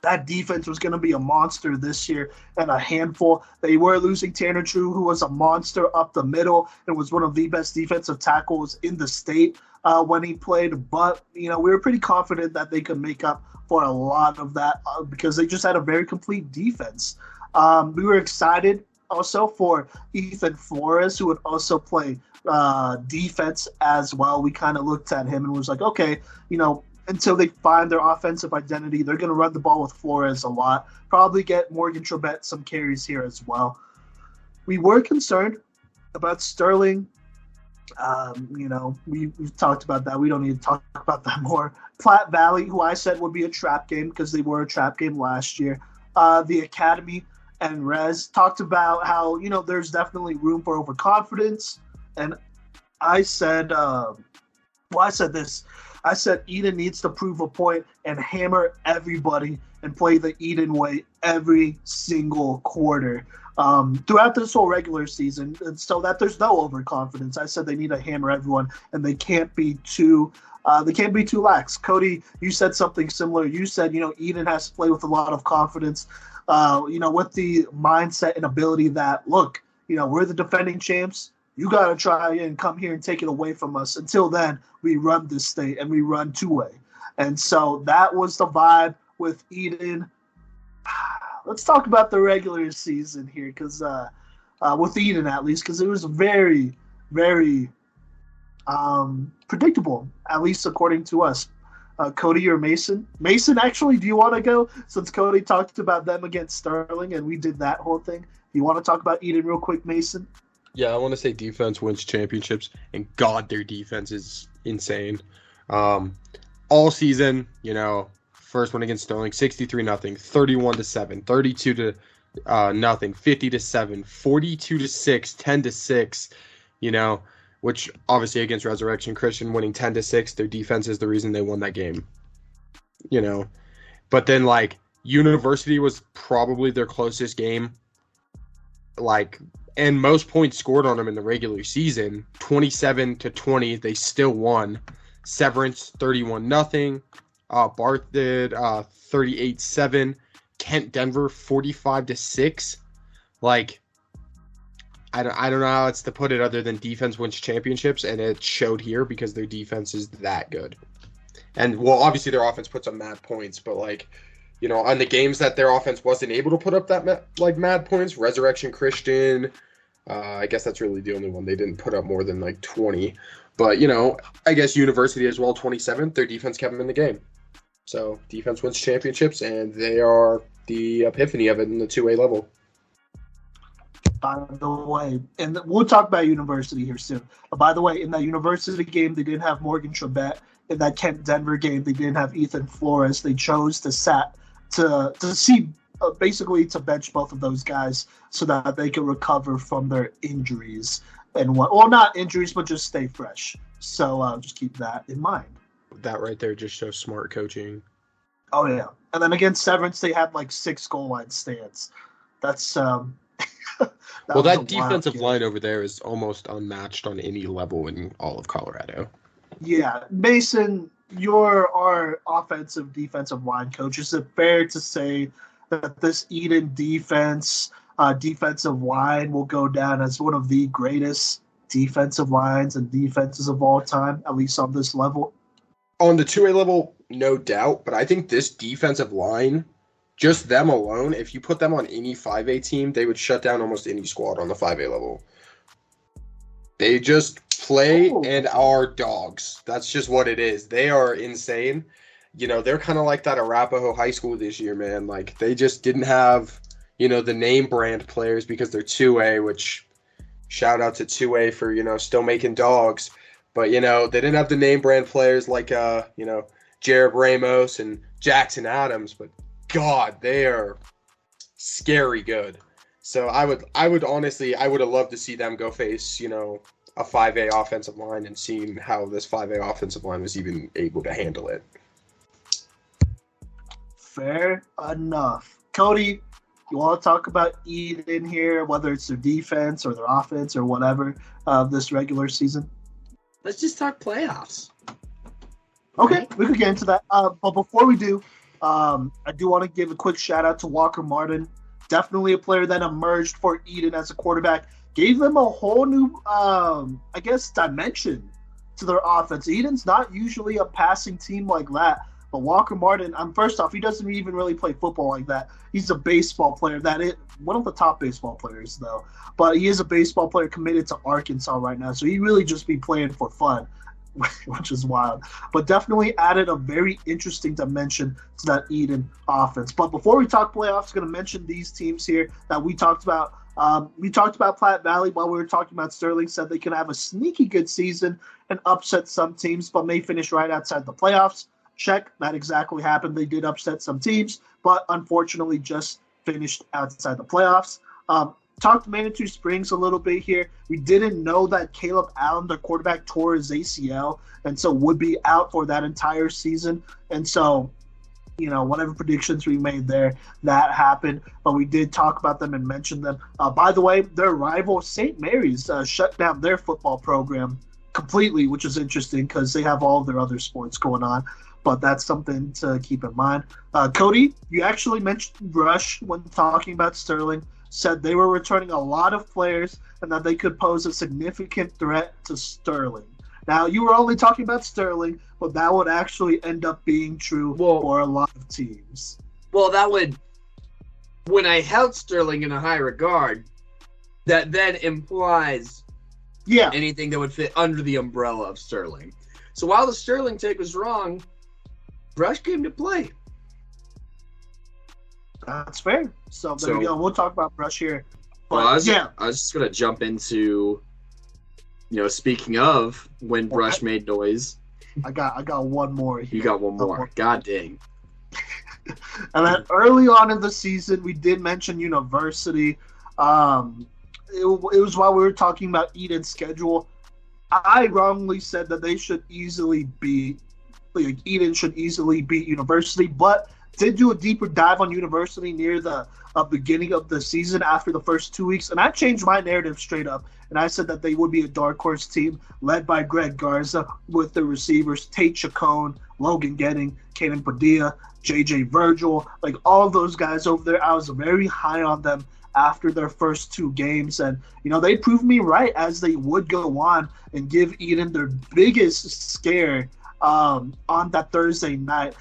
S1: that defense was going to be a monster this year and a handful. They were losing Tanner True, who was a monster up the middle and was one of the best defensive tackles in the state when he played. But, we were pretty confident that they could make up for a lot of that because they just had a very complete defense. We were excited also for Ethan Flores, who would also play defense as well. We kind of looked at him and was like, okay, until they find their offensive identity, they're going to run the ball with Flores a lot. Probably get Morgan Trebet some carries here as well. We were concerned about Sterling. We've talked about that. We don't need to talk about that more. Platte Valley, who I said would be a trap game because they were a trap game last year. The Academy and Rez talked about how, there's definitely room for overconfidence. And I said, I said this. I said Eden needs to prove a point and hammer everybody and play the Eden way every single quarter throughout this whole regular season, and so that there's no overconfidence. I said they need to hammer everyone, and they can't be too lax. Kodey, you said something similar. You said Eden has to play with a lot of confidence, with the mindset and ability that look, we're the defending champs. you got to try and come here and take it away from us. Until then, we run this state and we run two-way. And so that was the vibe with Eden. Let's talk about the regular season here, because with Eden at least, because it was very, very predictable, at least according to us. Kodey or Mason? Mason, actually, do you want to go? Since Kodey talked about them against Sterling and we did that whole thing. Do you want to talk about Eden real quick, Mason?
S3: Yeah, I want to say defense wins championships, and God, their defense is insane. All season, first one against Sterling, 63-0, 31-7, 32-0, 50-7, 42-6, 10-6, which obviously against Resurrection Christian winning 10-6, their defense is the reason they won that game. But then University was probably their closest game. And most points scored on them in the regular season, 27-20, they still won. Severance 31-0. Barth did 38-7. Kent Denver 45-6. I don't know how else to put it other than defense wins championships, and it showed here because their defense is that good. And obviously their offense puts up mad points, but on the games that their offense wasn't able to put up that mad points, Resurrection Christian, I guess that's really the only one they didn't put up more than 20. But I guess University as well, 27. Their defense kept them in the game. So defense wins championships, and they are the epiphany of it in the 2A level.
S1: By the way, and we'll talk about University here soon. But by the way, in that University game, they didn't have Morgan Trebet. In that Kent Denver game, they didn't have Ethan Flores. They chose to basically to bench both of those guys so that they could recover from their injuries and not injuries, but just stay fresh. So just keep that in mind.
S3: That right there just shows smart coaching.
S1: Oh yeah, and then against Severance, they had 6 goal line stands. That's
S3: that defensive line over there is almost unmatched on any level in all of Colorado. Yeah,
S1: Mason, you're our offensive defensive line coach. Is it fair to say that this Eden defensive line will go down as one of the greatest defensive lines and defenses of all time, at least on this level?
S3: On the 2A level, no doubt, but I think this defensive line, just them alone, if you put them on any 5A team, they would shut down almost any squad on the 5A level. They just play and are dogs. That's just what it is. They are insane. They're kind of like that Arapahoe High School this year, man. They just didn't have, the name brand players because they're 2A, which shout out to 2A for, still making dogs. But, they didn't have the name brand players like, Jared Ramos and Jackson Adams. But, God, they are scary good. So I would have loved to see them go face, a 5A offensive line and seeing how this 5A offensive line was even able to handle it.
S1: Fair enough. Kodey, you want to talk about Eden here, whether it's their defense or their offense or whatever, this regular season?
S2: Let's just talk playoffs.
S1: Okay, we could get into that. But before we do, I do want to give a quick shout out to Walker Martin. Definitely a player that emerged for Eden as a quarterback. Gave them a whole new, dimension to their offense. Eden's not usually a passing team like that. But Walker Martin, first off, he doesn't even really play football like that. He's a baseball player. One of the top baseball players, though. But he is a baseball player committed to Arkansas right now. So he really just be playing for fun, which is wild. But definitely added a very interesting dimension to that Eden offense. But before we talk playoffs, I'm going to mention these teams here that we talked about. We talked about Platte Valley while we were talking about Sterling. Said they can have a sneaky good season and upset some teams, but may finish right outside the playoffs. Check. That exactly happened. They did upset some teams, but unfortunately just finished outside the playoffs. Talked Manitou Springs a little bit here. We didn't know that Caleb Allen, the quarterback, tore his ACL, and so would be out for that entire season. And so, whatever predictions we made there, that happened. But we did talk about them and mention them. By the way, their rival, St. Mary's, shut down their football program completely, which is interesting because they have all of their other sports going on. But that's something to keep in mind. Kodey, you actually mentioned Rush when talking about Sterling. said they were returning a lot of players and that they could pose a significant threat to Sterling. Now, you were only talking about Sterling, but that would actually end up being true for a lot of teams.
S2: Well, that would, when I held Sterling in a high regard, that then implies anything that would fit under the umbrella of Sterling. So while the Sterling take was wrong, Brush came to play.
S1: That's fair. So there we go. We'll talk about Brush here. But,
S2: I was just going to jump into, speaking of when Brush made noise.
S1: I got one more here.
S2: You got one more. God dang.
S1: And then early on in the season, we did mention University. It was while we were talking about Eden's schedule. I wrongly said that they should easily beat, Eden should easily beat University, but did do a deeper dive on University near the beginning of the season after the first 2 weeks, and I changed my narrative straight up, and I said that they would be a dark horse team led by Greg Garza with the receivers Tate Chacon, Logan Getting, Caden Padilla, JJ Virgil, all of those guys over there. I was very high on them after their first 2 games, and they proved me right as they would go on and give Eden their biggest scare on that Thursday night,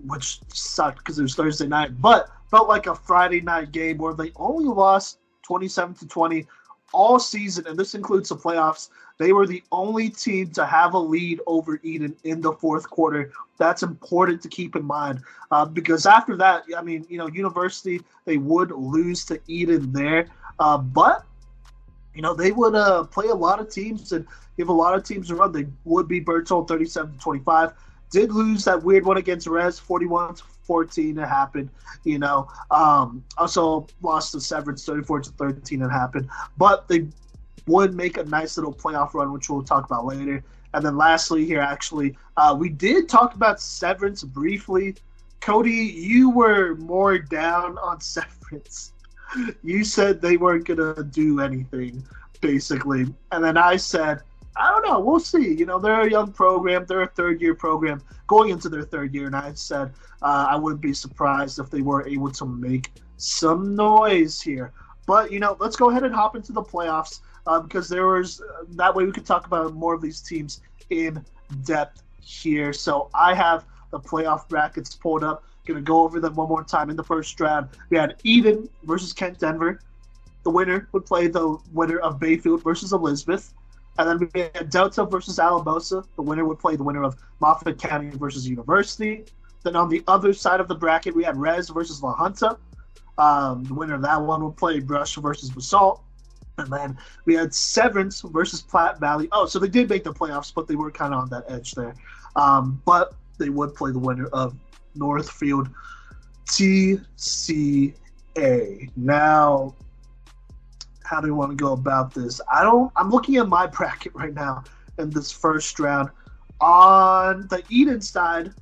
S1: which sucked because it was Thursday night, but felt like a Friday night game where they only lost 27-20 all season, and this includes the playoffs. They were the only team to have a lead over Eden in the fourth quarter. That's important to keep in mind because after that, University, they would lose to Eden there. But, they would play a lot of teams and give a lot of teams a run. They would be Bertold 37-25. Did lose that weird one against Rez, 41-14. It happened, Also lost to Severance, 34-13. It happened. But they would make a nice little playoff run, which we'll talk about later. And then lastly here, actually, we did talk about Severance briefly. Kodey, you were more down on Severance. You said they weren't going to do anything, basically. And then I said, I don't know. We'll see. They're a young program. They're a third-year program going into their third year. And I said I wouldn't be surprised if they were able to make some noise here. But, let's go ahead and hop into the playoffs because there was that way we could talk about more of these teams in depth here. So I have the playoff brackets pulled up. Going to go over them one more time. In the first round, we had Eden versus Kent Denver. The winner would play the winner of Bayfield versus Elizabeth. And then we had Delta versus Alamosa. The winner would play the winner of Moffat County versus University. Then on the other side of the bracket, we had Rez versus La Junta. The winner of that one would play Brush versus Basalt. And then we had Severance versus Platte Valley. Oh, so they did make the playoffs, but they were kind of on that edge there. But they would play the winner of Northfield TCA. Now, how do we want to go about this? I'm looking at my bracket right now in this first round. On the Eden side,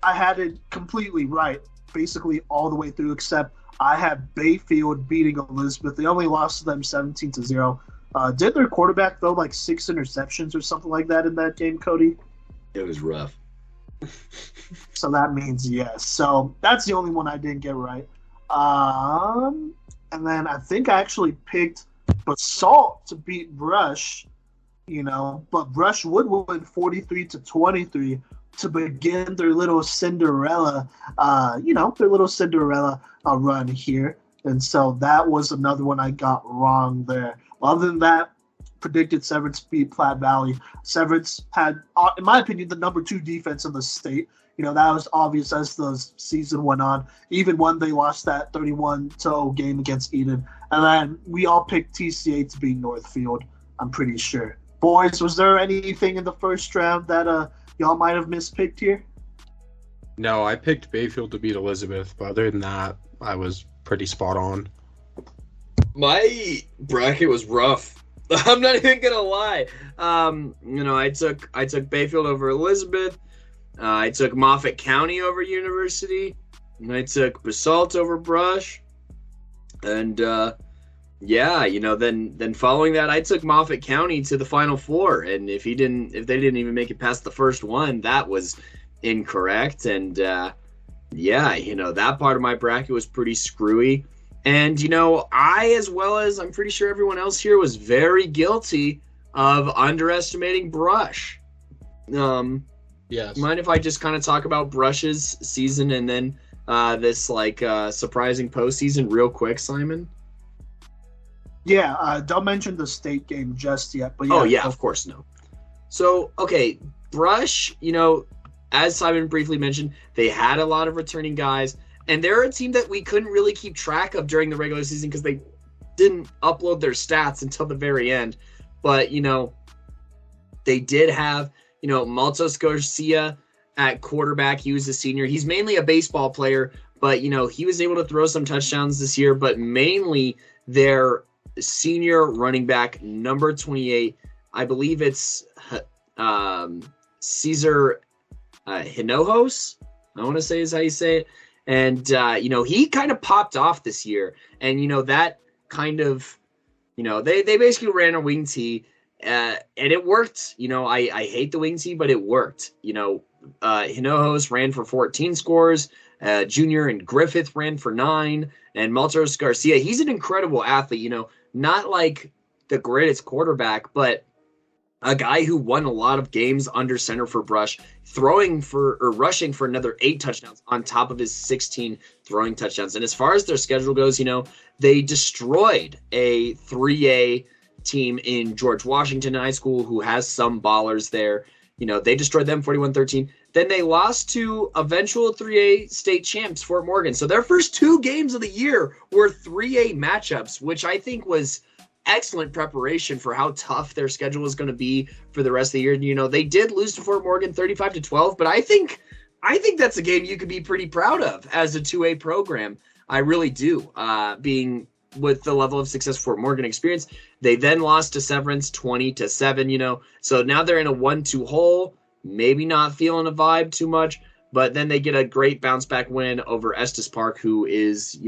S1: I had it completely right, basically all the way through, except I had Bayfield beating Elizabeth. They only lost to them 17-0. Did their quarterback throw 6 interceptions or something like that in that game, Kodey?
S2: It was rough.
S1: So that means yes. So that's the only one I didn't get right. And then I think I actually picked Basalt to beat Brush, but Brush would win 43-23 to begin their little Cinderella, run here. And so that was another one I got wrong there. Other than that, predicted Severance beat Platte Valley. Severance had, in my opinion, the number 2 defense in the state. That was obvious as the season went on, even when they lost that 31-0 game against Eden. And then we all picked TCA to beat Northfield, I'm pretty sure. Boys, was there anything in the first round that y'all might have mispicked here?
S3: No, I picked Bayfield to beat Elizabeth, but other than that, I was pretty spot on.
S2: My bracket was rough. I'm not even going to lie. I took Bayfield over Elizabeth. I took Moffat County over University, and I took Basalt over Brush, and then following that, I took Moffat County to the Final Four, and if they didn't even make it past the first one, that was incorrect, and that part of my bracket was pretty screwy. And, I, as well as I'm pretty sure everyone else here, was very guilty of underestimating Brush.
S3: Yes.
S2: Mind if I just kind of talk about Brush's season and then this surprising postseason real quick, Simon?
S1: Yeah, don't mention the state game just yet. But
S2: of course, no. So, okay, Brush, as Simon briefly mentioned, they had a lot of returning guys, and they're a team that we couldn't really keep track of during the regular season because they didn't upload their stats until the very end. But, they did have, Maltos Garcia at quarterback. He was a senior. He's mainly a baseball player, but, he was able to throw some touchdowns this year, but mainly their senior running back, number 28, I believe it's Cesar Hinojos, I want to say is how you say it. And, he kind of popped off this year. And, that kind of, they basically ran a wing tee, and it worked. I hate the wing tee, but it worked. Hinojos ran for 14 scores. Junior and Griffith ran for 9. And Maltos Garcia, he's an incredible athlete, not like the greatest quarterback, but a guy who won a lot of games under center for Brush, rushing for another 8 touchdowns on top of his 16 throwing touchdowns. And as far as their schedule goes, they destroyed a 3A team in George Washington High School who has some ballers there. They destroyed them 41-13. Then they lost to eventual 3A state champs, Fort Morgan. So their first 2 games of the year were 3A matchups, which I think was excellent preparation for how tough their schedule was going to be for the rest of the year. They did lose to Fort Morgan 35-12, but I think that's a game you could be pretty proud of as a 2A program. I really do, being with the level of success Fort Morgan experienced. They then lost to Severance 20-7, so now they're in a 1-2 hole, maybe not feeling a vibe too much, but then they get a great bounce back win over Estes Park, who is, a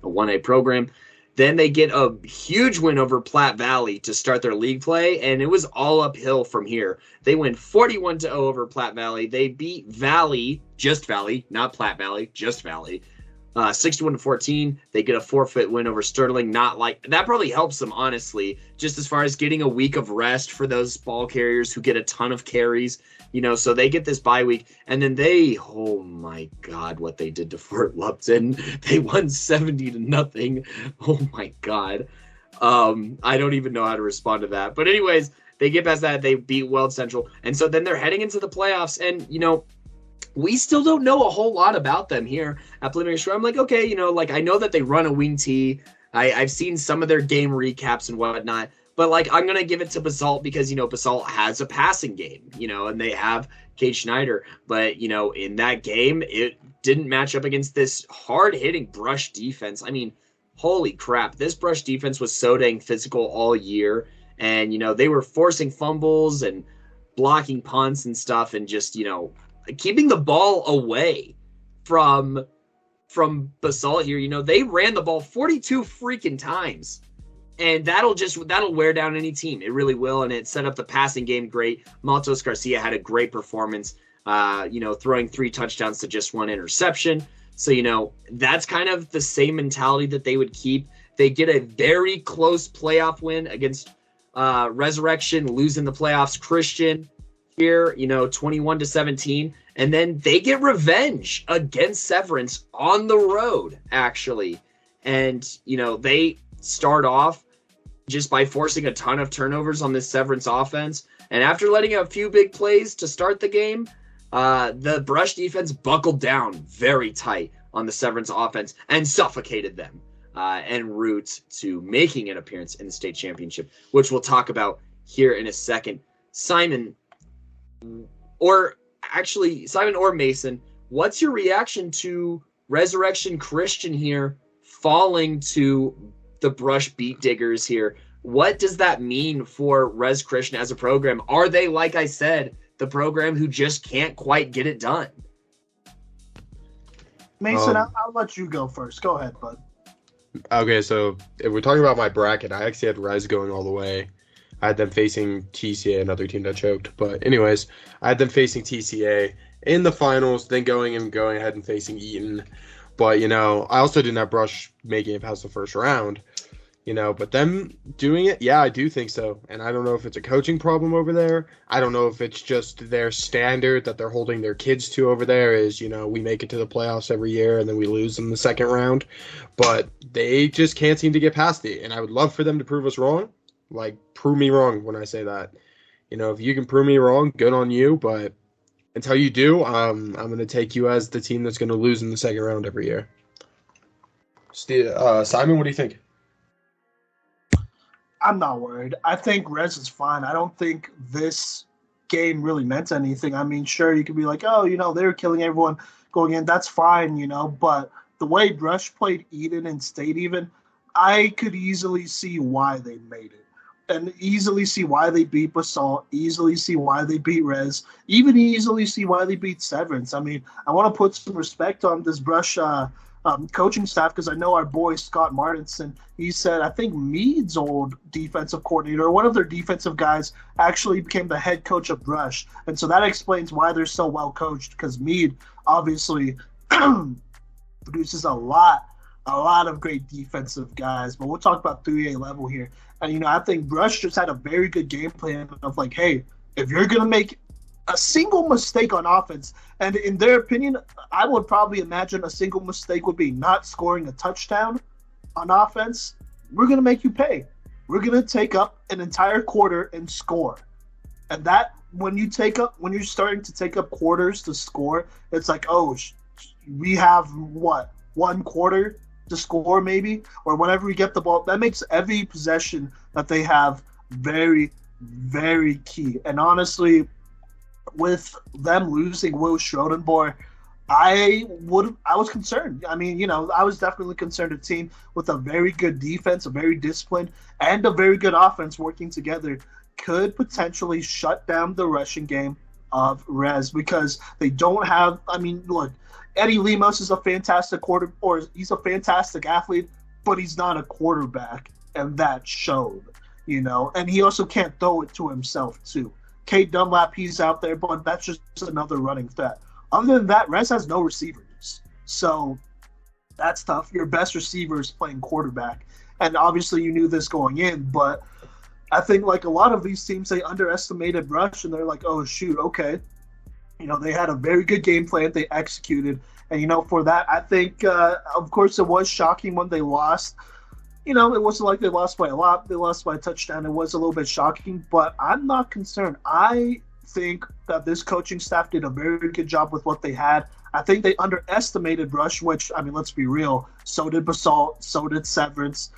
S2: 1A program. Then they get a huge win over Platte Valley to start their league play, and it was all uphill from here. They win 41-0 over Platte Valley. They beat Valley, just Valley, not Platte Valley, just Valley, 61-14. They get a forfeit win over Sterling. That probably helps them, honestly, just as far as getting a week of rest for those ball carriers who get a ton of carries. So they get this bye week, and then oh my God, what they did to Fort Lupton. They won 70-0. Oh my God. I don't even know how to respond to that. But anyways, they get past that. They beat Weld Central. And so then they're heading into the playoffs, and, we still don't know a whole lot about them here at Playmakers Corner. I'm like, okay, I know that they run a wing tee. I've seen some of their game recaps and whatnot. But, I'm going to give it to Basalt because, Basalt has a passing game, and they have Kate Schneider. But, in that game, it didn't match up against this hard-hitting Brush defense. I mean, holy crap. This Brush defense was so dang physical all year. And, they were forcing fumbles and blocking punts and stuff and just, keeping the ball away from Basalt here. They ran the ball 42 freaking times. And that'll wear down any team. It really will. And it set up the passing game great. Maltos Garcia had a great performance, throwing 3 touchdowns to just 1 interception. So, that's kind of the same mentality that they would keep. They get a very close playoff win against Resurrection, losing the playoffs. Christian here, 21-17. And then they get revenge against Severance on the road, actually. And, they start off just by forcing a ton of turnovers on this Severance offense. And after letting a few big plays to start the game, the Brush defense buckled down very tight on the Severance offense and suffocated them en route to making an appearance in the state championship, which we'll talk about here in a second. Simon or Mason, what's your reaction to Resurrection Christian here falling to the Brush Beat Diggers here? What does that mean for Res Christian as a program? Are they, like I said, the program who just can't quite get it done?
S1: Mason, I'll let you go first. Go ahead, bud.
S3: Okay, so if we're talking about my bracket, I actually had Res going all the way. I had them facing TCA, another team that choked. But anyways, I had them facing TCA in the finals, then going ahead and facing Eaton.
S4: But, I also didn't have Brush making it past the first round, but them doing it, yeah, I do think so. And I don't know if it's a coaching problem over there. I don't know if it's just their standard that they're holding their kids to over there is, we make it to the playoffs every year and then we lose in the second round. But they just can't seem to get past it. And I would love for them to prove us wrong. Like, prove me wrong when I say that. If you can prove me wrong, good on you. But until you do, I'm going to take you as the team that's going to lose in the second round every year. Simon, what do you think?
S1: I'm not worried. I think Rez is fine. I don't think this game really meant anything. I mean, sure, you could be like, oh, they were killing everyone going in. That's fine, but the way Brush played Eden and State even, I could easily see why they made it. And easily see why they beat Basalt, easily see why they beat Rez, even easily see why they beat Severance. I mean, I want to put some respect on this Brush coaching staff because I know our boy Scott Martinson, he said, I think Meade's old defensive coordinator or one of their defensive guys actually became the head coach of Brush. And so that explains why they're so well coached because Meade obviously produces a lot of great defensive guys. But we'll talk about 3A level here. And, I think Brush just had a very good game plan of like, hey, if you're going to make a single mistake on offense, and in their opinion, I would probably imagine a single mistake would be not scoring a touchdown on offense. We're going to make you pay. We're going to take up an entire quarter and score. And that, when you're starting to take up quarters to score, it's like, oh, we have one quarter to score maybe, or whenever we get the ball. That makes every possession that they have very, very key. And honestly, with them losing Will Schrodenboer, I was concerned. I mean, I was definitely concerned. A team with a very good defense, a very disciplined, and a very good offense working together could potentially shut down the rushing game of Rez because they don't have. I mean, look, Eddie Lemos is a fantastic he's a fantastic athlete, but he's not a quarterback, and that showed. And he also can't throw it to himself too. Kate Dunlap, he's out there, but that's just another running threat. Other than that, Rez has no receivers. So that's tough. Your best receiver is playing quarterback. And obviously you knew this going in, but I think like a lot of these teams, they underestimated Rush, and they're like, oh, shoot, okay. They had a very good game plan. They executed. And, for that, I think, of course, it was shocking when they lost. It wasn't like they lost by a lot. They lost by a touchdown. It was a little bit shocking, but I'm not concerned. I think that this coaching staff did a very good job with what they had. I think they underestimated Rush, which, I mean, let's be real. So did Basalt. So did Severance.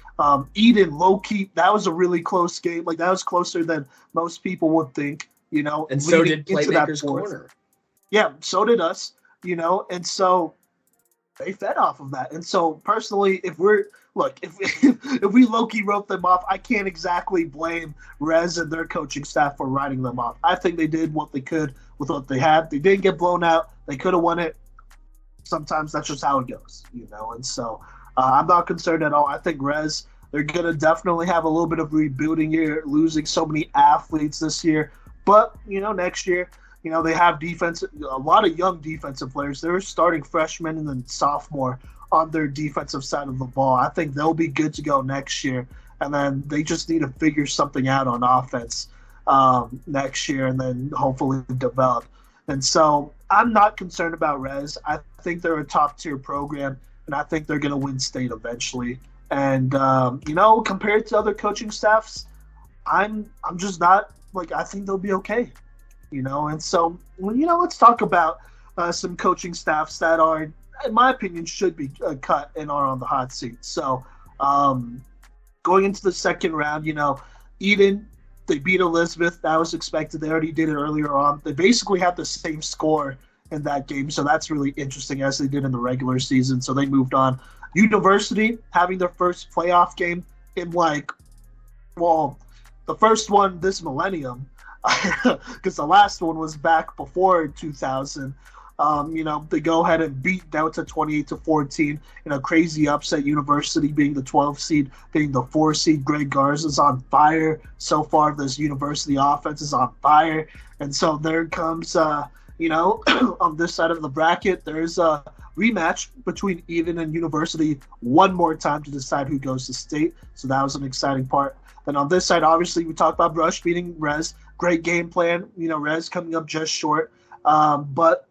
S1: Eden, low-key, that was a really close game. Like, that was closer than most people would think,
S2: And so did Playmakers Corner.
S1: Yeah, so did us, and so they fed off of that. And so personally, if we low-key wrote them off, I can't exactly blame Rez and their coaching staff for writing them off. I think they did what they could with what they had. They didn't get blown out. They could have won it. Sometimes that's just how it goes, and so I'm not concerned at all. I think Rez, they're going to definitely have a little bit of rebuilding here, losing so many athletes this year. But, next year, they have a lot of young defensive players. They're starting freshmen and then sophomore on their defensive side of the ball. I think they'll be good to go next year. And then they just need to figure something out on offense next year and then hopefully develop. And so I'm not concerned about Rez. I think they're a top-tier program, and I think they're going to win state eventually. And, compared to other coaching staffs, I'm just not – I think they'll be okay. And so, let's talk about some coaching staffs that are, in my opinion, should be cut and are on the hot seat. So, going into the second round, Eden, they beat Elizabeth. That was expected. They already did it earlier on. They basically had the same score in that game, so that's really interesting, as they did in the regular season. So they moved on. University having their first playoff game in the first one this millennium, because the last one was back before 2000. They go ahead and beat Delta 28-14 in a crazy upset. University being the 12 seed, being the 4 seed. Greg Garza's on fire so far. This University offense is on fire, and so there comes on this side of the bracket, there's rematch between Eden and University one more time to decide who goes to state. So that was an exciting part. Then on this side, obviously, we talked about Brush beating Rez. Great game plan. Rez coming up just short. But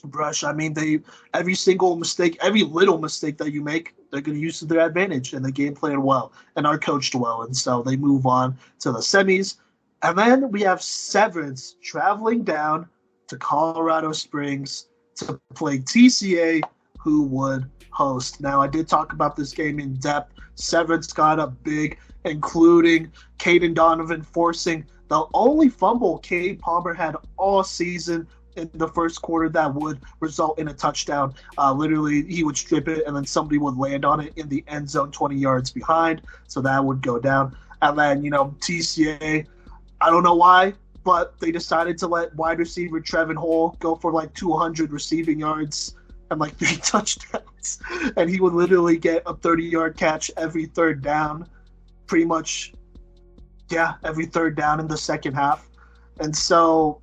S1: Brush, every single mistake, every little mistake that you make, they're going to use to their advantage, and they game plan well and are coached well. And so they move on to the semis. And then we have Severance traveling down to Colorado Springs to play TCA, who would host. Now, I did talk about this game in depth. Severance got up big, including Caden Donovan forcing the only fumble Cade Palmer had all season in the first quarter that would result in a touchdown. Literally, he would strip it, and then somebody would land on it in the end zone 20 yards behind, so that would go down. And then, TCA, I don't know why, but they decided to let wide receiver Trevin Hall go for like 200 receiving yards and like 3 touchdowns. And he would literally get a 30-yard catch every third down, pretty much, every third down in the second half. And so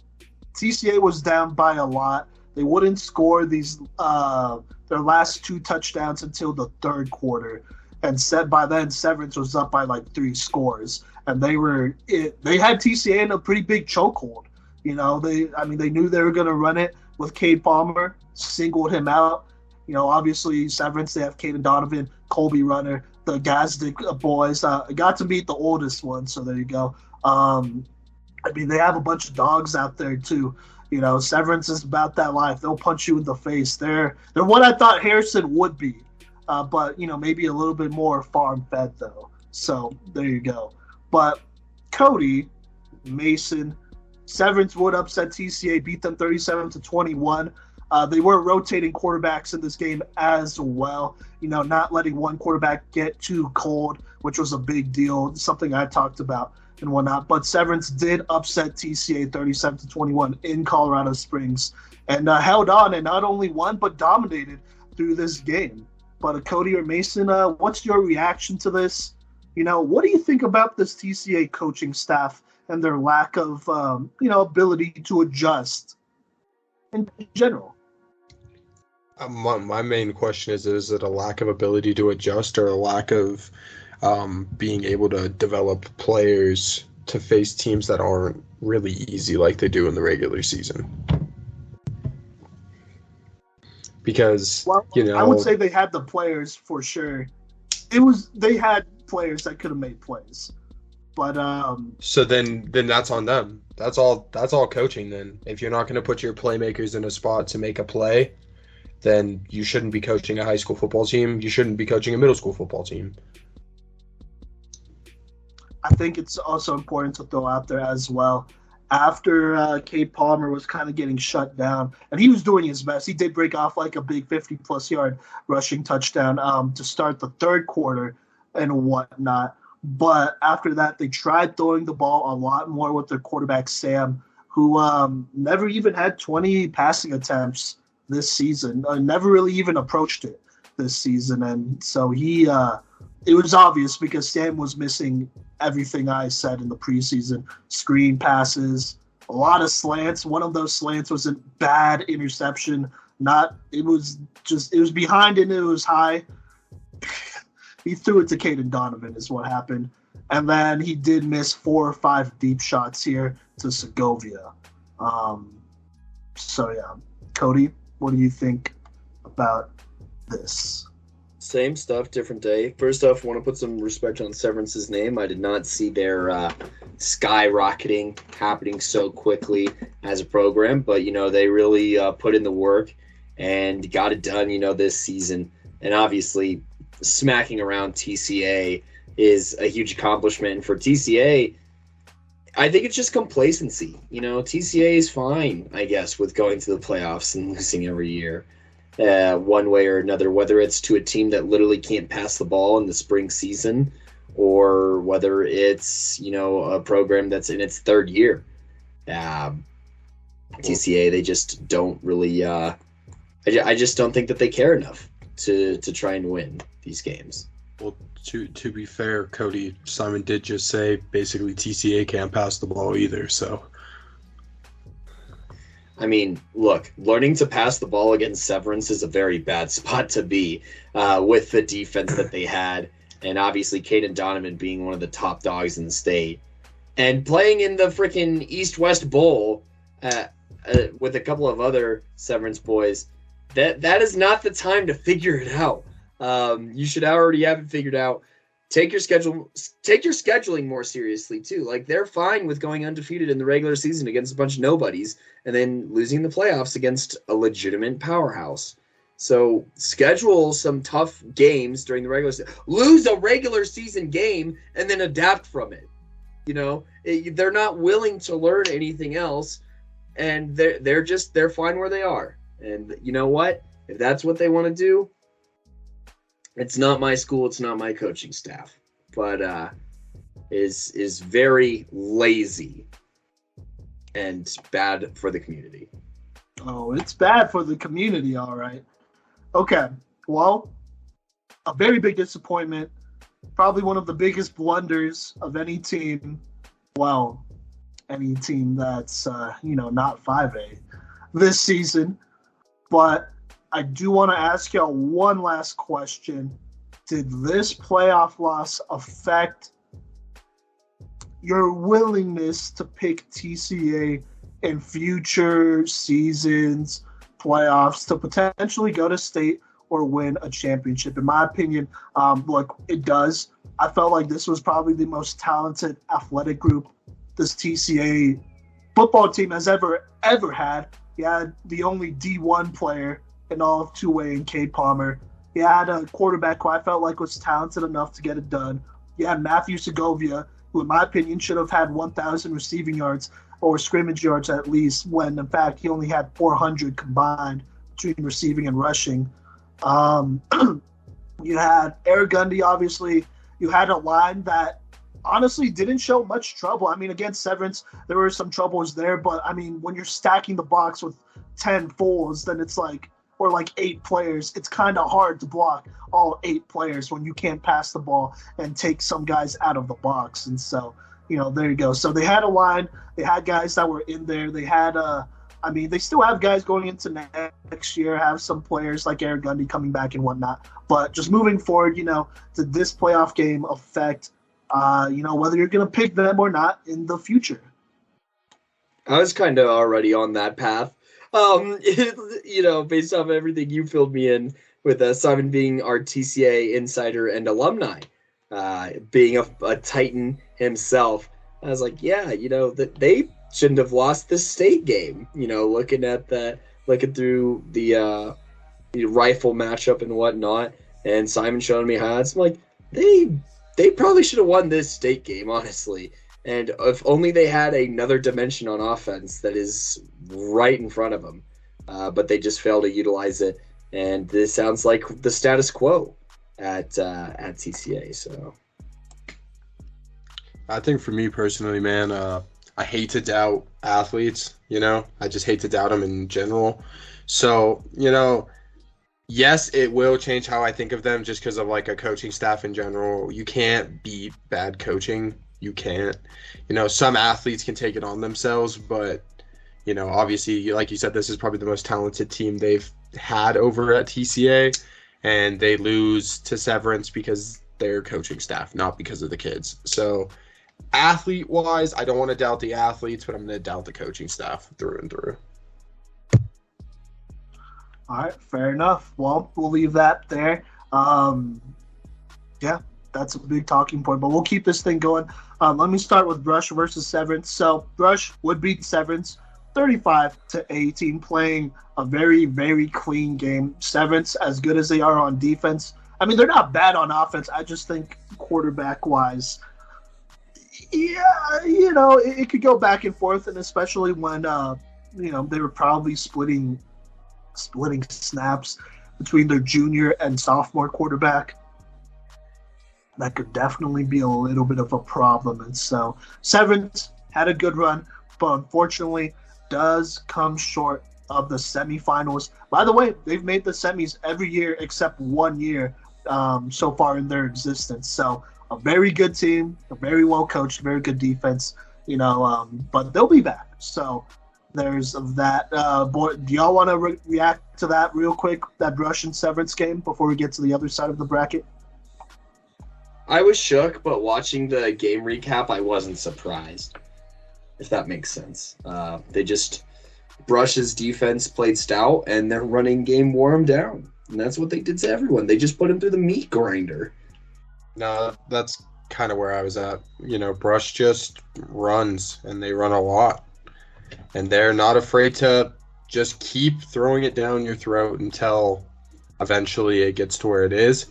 S1: TCA was down by a lot. They wouldn't score their last 2 touchdowns until the third quarter. And by then, Severance was up by like 3 scores. And they had TCA in a pretty big chokehold. They knew they were going to run it with Cade Palmer, singled him out. Obviously, Severance, they have Caden Donovan, Colby Runner, the Gazdick boys. I got to meet the oldest one, so there you go. They have a bunch of dogs out there, too. Severance is about that life. They'll punch you in the face. They're what I thought Harrison would be, but, maybe a little bit more farm-fed, though. So there you go. But Kodey, Mason, Severance would upset TCA, beat them 37-21. They were rotating quarterbacks in this game as well, not letting one quarterback get too cold, which was a big deal, something I talked about and whatnot. But Severance did upset TCA 37-21 in Colorado Springs and held on and not only won, but dominated through this game. But Kodey or Mason, what's your reaction to this? What do you think about this TCA coaching staff and their lack of, ability to adjust in general?
S4: My main question is it a lack of ability to adjust or a lack of being able to develop players to face teams that aren't really easy like they do in the regular season? Because,
S1: I would say they had the players for sure. They had players that could have made plays. But
S4: so then that's on them. That's all coaching then. If you're not going to put your playmakers in a spot to make a play, then you shouldn't be coaching a high school football team. You shouldn't be coaching a middle school football team.
S1: I think it's also important to throw out there as well. After Cade Palmer was kind of getting shut down, and he was doing his best. He did break off like a big 50-plus yard rushing touchdown to start the third quarter and whatnot. But after that, they tried throwing the ball a lot more with their quarterback, Sam, who never even had 20 passing attempts this season, never really even approached it this season. And so it was obvious because Sam was missing everything I said in the preseason. Screen passes, a lot of slants. One of those slants was a bad interception. It was behind and it was high. He threw it to Caden Donovan is what happened. And then he did miss 4 or 5 deep shots here to Segovia. Kodey, what do you think about this?
S2: Same stuff, different day. First off, I want to put some respect on Severance's name. I did not see their skyrocketing happening so quickly as a program, but, they really put in the work and got it done, this season. And obviously, smacking around TCA is a huge accomplishment. And for TCA, I think it's just complacency. TCA is fine, I guess, with going to the playoffs and losing every year. One way or another, whether it's to a team that literally can't pass the ball in the spring season or whether it's, a program that's in its third year. TCA, they just don't really I just don't think that they care enough to try and win these games.
S4: Well, to be fair, Kodey, Simon did just say basically TCA can't pass the ball either, so.
S2: I mean, look, learning to pass the ball against Severance is a very bad spot to be with the defense that they had. And obviously, Caden Donovan being one of the top dogs in the state. And playing in the freaking East-West Bowl with a couple of other Severance boys, that is not the time to figure it out. You should already have it figured out. Take your scheduling more seriously too. Like, they're fine with going undefeated in the regular season against a bunch of nobodies and then losing the playoffs against a legitimate powerhouse. So schedule some tough games during the regular season. Lose a regular season game and then adapt from it. You know, they're not willing to learn anything else, and they're fine where they are. And you know what? If that's what they want to do, it's not my school, it's not my coaching staff, but is very lazy and bad for the community.
S1: Oh, it's bad for the community, all right. Okay, well, a very big disappointment. Probably one of the biggest blunders of any team. Well, any team that's, not 5A this season. But I do want to ask y'all one last question. Did this playoff loss affect your willingness to pick TCA in future seasons, playoffs, to potentially go to state or win a championship? In my opinion, look, it does. I felt like this was probably the most talented athletic group this TCA football team has ever had. You had the only D1 player in all of 2A in Cade Palmer. You had a quarterback who I felt like was talented enough to get it done. You had Matthew Segovia, who in my opinion should have had 1,000 receiving yards or scrimmage yards at least, when in fact he only had 400 combined between receiving and rushing. You had Eric Gundy, obviously. You had a line that honestly didn't show much trouble. I mean, against Severance, there were some troubles there, but I mean, when you're stacking the box with 10 fulls, then it's like, or like 8 players, it's kind of hard to block all 8 players when you can't pass the ball and take some guys out of the box. And so, there you go. So they had a line, they had guys that were in there. They had, they still have guys going into next year, have some players like Eric Gundy coming back and whatnot. But just moving forward, did this playoff game affect, whether you're going to pick them or not in the future?
S2: I was kind of already on that path. Based off everything you filled me in with, Simon being our TCA insider and alumni, being a Titan himself, I was like, yeah, that they shouldn't have lost this state game. Looking through the rifle matchup and whatnot, and Simon showing me highlights, I'm like, they probably should have won this state game, honestly. And if only they had another dimension on offense that is right in front of them, but they just fail to utilize it. And this sounds like the status quo at TCA. So,
S4: I think for me personally, man, I hate to doubt athletes. I just hate to doubt them in general. So, yes, it will change how I think of them just because of like a coaching staff in general. You can't beat bad coaching. You can't. Some athletes can take it on themselves, but, obviously, like you said, this is probably the most talented team they've had over at TCA, and they lose to Severance because their coaching staff, not because of the kids. So, athlete-wise, I don't want to doubt the athletes, but I'm going to doubt the coaching staff through and through.
S1: All right, fair enough. Well, we'll leave that there. Yeah, that's a big talking point, but we'll keep this thing going. Let me start with Brush versus Severance. So Brush would beat Severance 35-18, playing a very, very clean game. Severance, as good as they are on defense, they're not bad on offense. I just think quarterback-wise, yeah, it could go back and forth, and especially when, they were probably splitting snaps between their junior and sophomore quarterback. That could definitely be a little bit of a problem. And so Severance had a good run, but unfortunately does come short of the semifinals. By the way, they've made the semis every year except 1 year so far in their existence. So a very good team, a very well coached, very good defense, but they'll be back. So there's that. Do y'all want to react to that real quick, that Brush and Severance game, before we get to the other side of the bracket?
S2: I was shook, but watching the game recap, I wasn't surprised, if that makes sense. Brush's defense played stout, and their running game wore him down. And that's what they did to everyone. They just put him through the meat grinder.
S4: No, that's kind of where I was at. Brush just runs, and they run a lot. And they're not afraid to just keep throwing it down your throat until eventually it gets to where it is.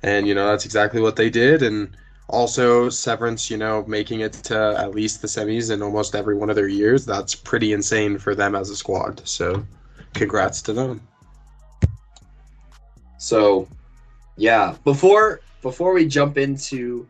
S4: And, that's exactly what they did. And also Severance, making it to at least the semis in almost every one of their years. That's pretty insane for them as a squad. So congrats to them.
S2: So, yeah, before we jump into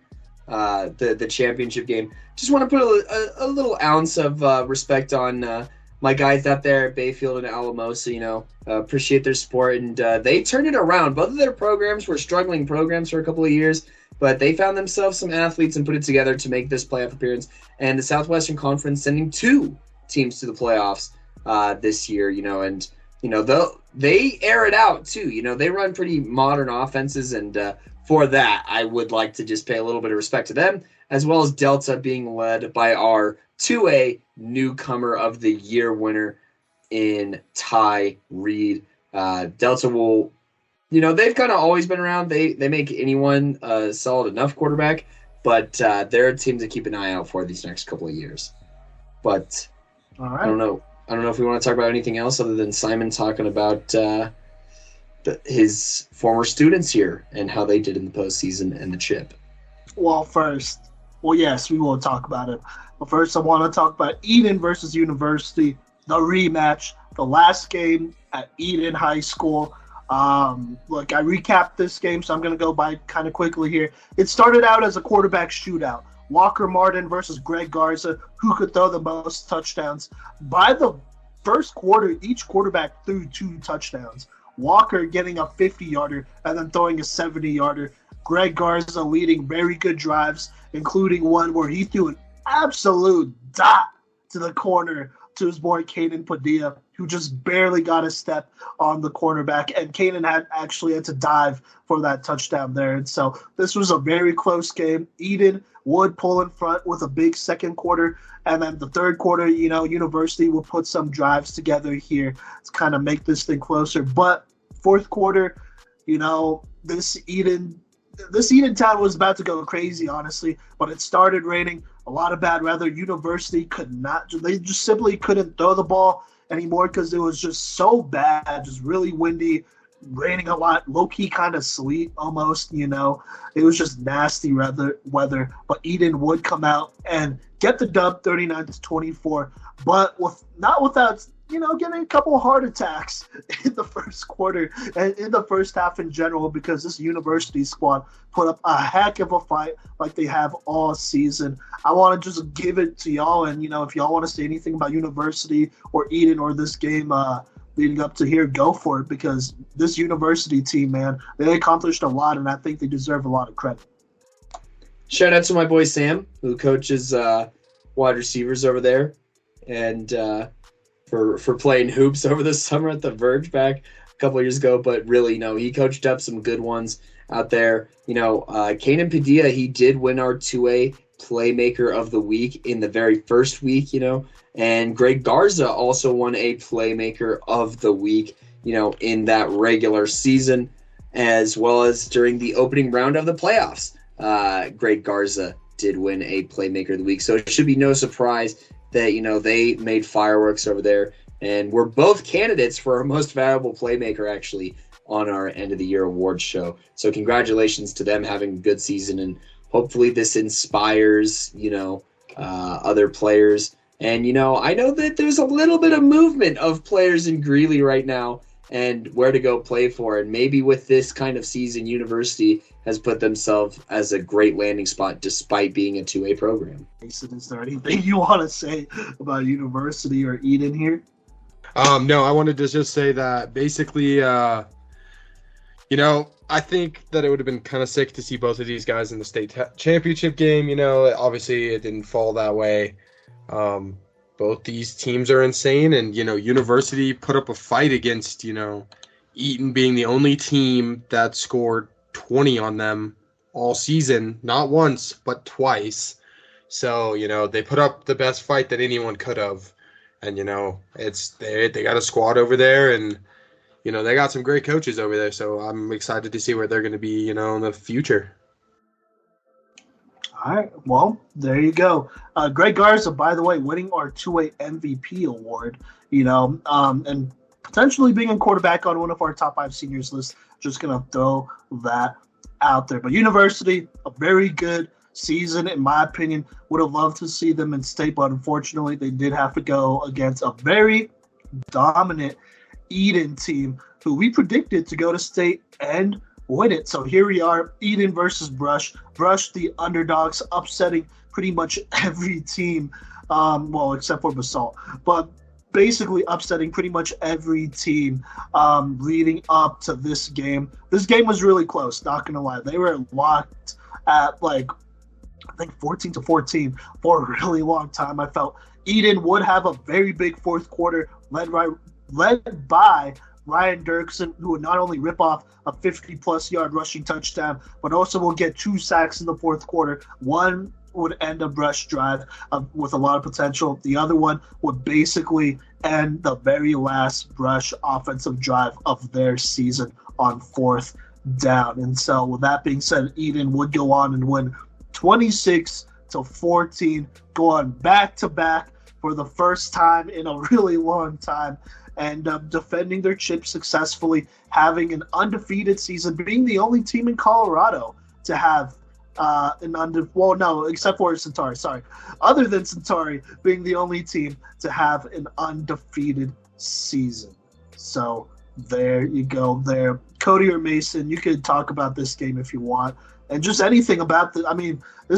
S2: the championship game, just want to put a little ounce of respect on my guys out there at Bayfield and Alamosa. Appreciate their support, and they turned it around. Both of their programs were struggling programs for a couple of years, but they found themselves some athletes and put it together to make this playoff appearance. And the Southwestern Conference sending 2 teams to the playoffs this year, and they air it out too. They run pretty modern offenses, and for that, I would like to just pay a little bit of respect to them, as well as Delta being led by our 2A newcomer of the year winner in Ty Reed. Delta will, they've kind of always been around. They make anyone a solid enough quarterback, but they're a team to keep an eye out for these next couple of years. But all right. I don't know if we want to talk about anything else other than Simon talking about his former students here and how they did in the postseason and the chip.
S1: Yes, we will talk about it. But first, I want to talk about Eden versus University, the rematch, the last game at Eden High School. Look, I recapped this game, so I'm going to go by kind of quickly here. It started out as a quarterback shootout. Walker Martin versus Greg Garza, who could throw the most touchdowns. By the first quarter, each quarterback threw 2 touchdowns. Walker getting a 50-yarder and then throwing a 70-yarder. Greg Garza leading very good drives, including one where he threw an absolute dot to the corner to his boy Kaden Padilla, who just barely got a step on the cornerback, and Kaden had to dive for that touchdown there. And so this was a very close game. Eden would pull in front with a big second quarter, and then the third quarter, University will put some drives together here to kind of make this thing closer. But fourth quarter, this Eden town was about to go crazy, honestly, but it started raining. A lot of bad weather. University they just simply couldn't throw the ball anymore because it was just so bad, just really windy, raining a lot, low-key kind of sleet almost, It was just nasty weather, but Eden would come out and get the dub 39-24, but not without getting a couple of heart attacks in the first quarter and in the first half in general, because this University squad put up a heck of a fight like they have all season. I want to just give it to y'all, and if y'all want to say anything about University or Eden or this game leading up to here, go for it, because this University team, man, they accomplished a lot, and I think they deserve a lot of credit.
S2: Shout out to my boy Sam, who coaches wide receivers over there, and for playing hoops over the summer at the Verge back a couple of years ago. But really, he coached up some good ones out there. Kaden Padilla, he did win our 2A Playmaker of the Week in the very first week, and Greg Garza also won a Playmaker of the Week, in that regular season, as well as during the opening round of the playoffs. Greg Garza did win a Playmaker of the Week. So it should be no surprise that, they made fireworks over there, and we're both candidates for our most valuable playmaker, actually, on our end of the year awards show. So congratulations to them having a good season, and hopefully this inspires, other players. And, I know that there's a little bit of movement of players in Greeley right now and where to go play for. And maybe with this kind of season, University has put themselves as a great landing spot despite being a 2A program.
S1: Mason, is there anything you want to say about University or Eden here?
S4: No, I wanted to just say that basically, I think that it would have been kind of sick to see both of these guys in the state championship game. Obviously it didn't fall that way. both these teams are insane, and University put up a fight against Eaton being the only team that scored 20 on them all season, not once but twice. So they put up the best fight that anyone could have, and it's they got a squad over there, and they got some great coaches over there. So I'm excited to see where they're going to be in the future.
S1: All right, well, there you go. Greg Garza, by the way, winning our 2A MVP award, and potentially being a quarterback on one of our top 5 seniors list. Just going to throw that out there. But University, a very good season, in my opinion. Would have loved to see them in state, but unfortunately they did have to go against a very dominant Eden team who we predicted to go to state and win it. So here we are, Eden versus Brush. Brush, the underdogs, upsetting pretty much every team, except for Basalt. But basically upsetting pretty much every team leading up to this game. This game was really close, not going to lie. They were locked at, I think 14-14 for a really long time. I felt Eden would have a very big fourth quarter led by Ryan Dirksen, who would not only rip off a 50-plus yard rushing touchdown, but also will get 2 sacks in the fourth quarter. One would end a Brush drive with a lot of potential. The other one would basically end the very last Brush offensive drive of their season on 4th down. And so with that being said, Eden would go on and win 26-14, go on back-to-back for the first time in a really long time, and defending their chip successfully, having an undefeated season, being the only team in Colorado to have except for Centauri, sorry. Other than Centauri, being the only team to have an undefeated season. So there you go there. Kodey or Mason, you could talk about this game if you want. And just anything about this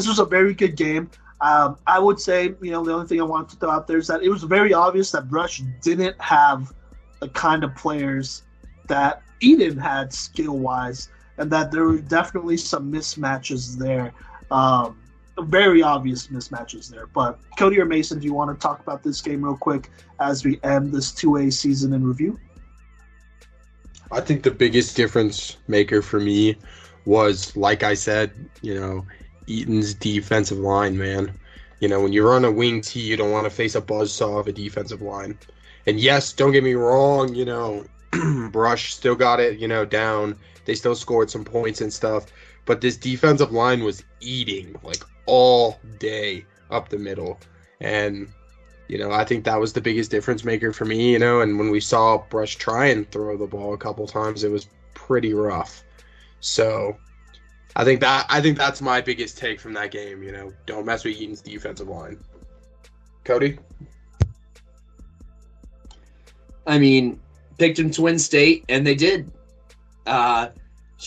S1: was a very good game. I would say, the only thing I want to throw out there is that it was very obvious that Brush didn't have the kind of players that Eden had skill-wise, and that there were definitely some mismatches there, very obvious mismatches there. But Kodey or Mason, do you want to talk about this game real quick as we end this 2A season in review?
S4: I think the biggest difference maker for me was, like I said, Eaton's defensive line, man. When you run a wing T, you don't want to face a buzzsaw of a defensive line. And yes, don't get me wrong, Brush still got it, down. They still scored some points and stuff. But this defensive line was eating, all day up the middle. And, I think that was the biggest difference maker for me, And when we saw Brush try and throw the ball a couple times, it was pretty rough. So I think that's my biggest take from that game. Don't mess with Eaton's defensive line. Kodey?
S2: Picked him to win state, and they did. Shout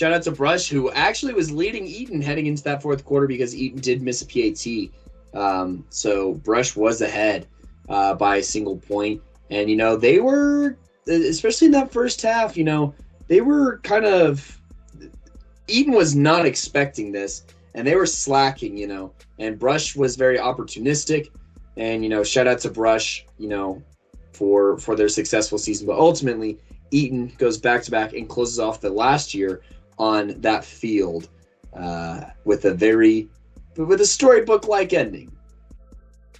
S2: out to Brush, who actually was leading Eaton heading into that fourth quarter because Eaton did miss a PAT. So Brush was ahead by a single point. And, they were, especially in that first half, they were kind of – Eden was not expecting this, and they were slacking, and Brush was very opportunistic, and, shout out to Brush, for their successful season. But ultimately, Eaton goes back-to-back and closes off the last year on that field with a storybook-like ending.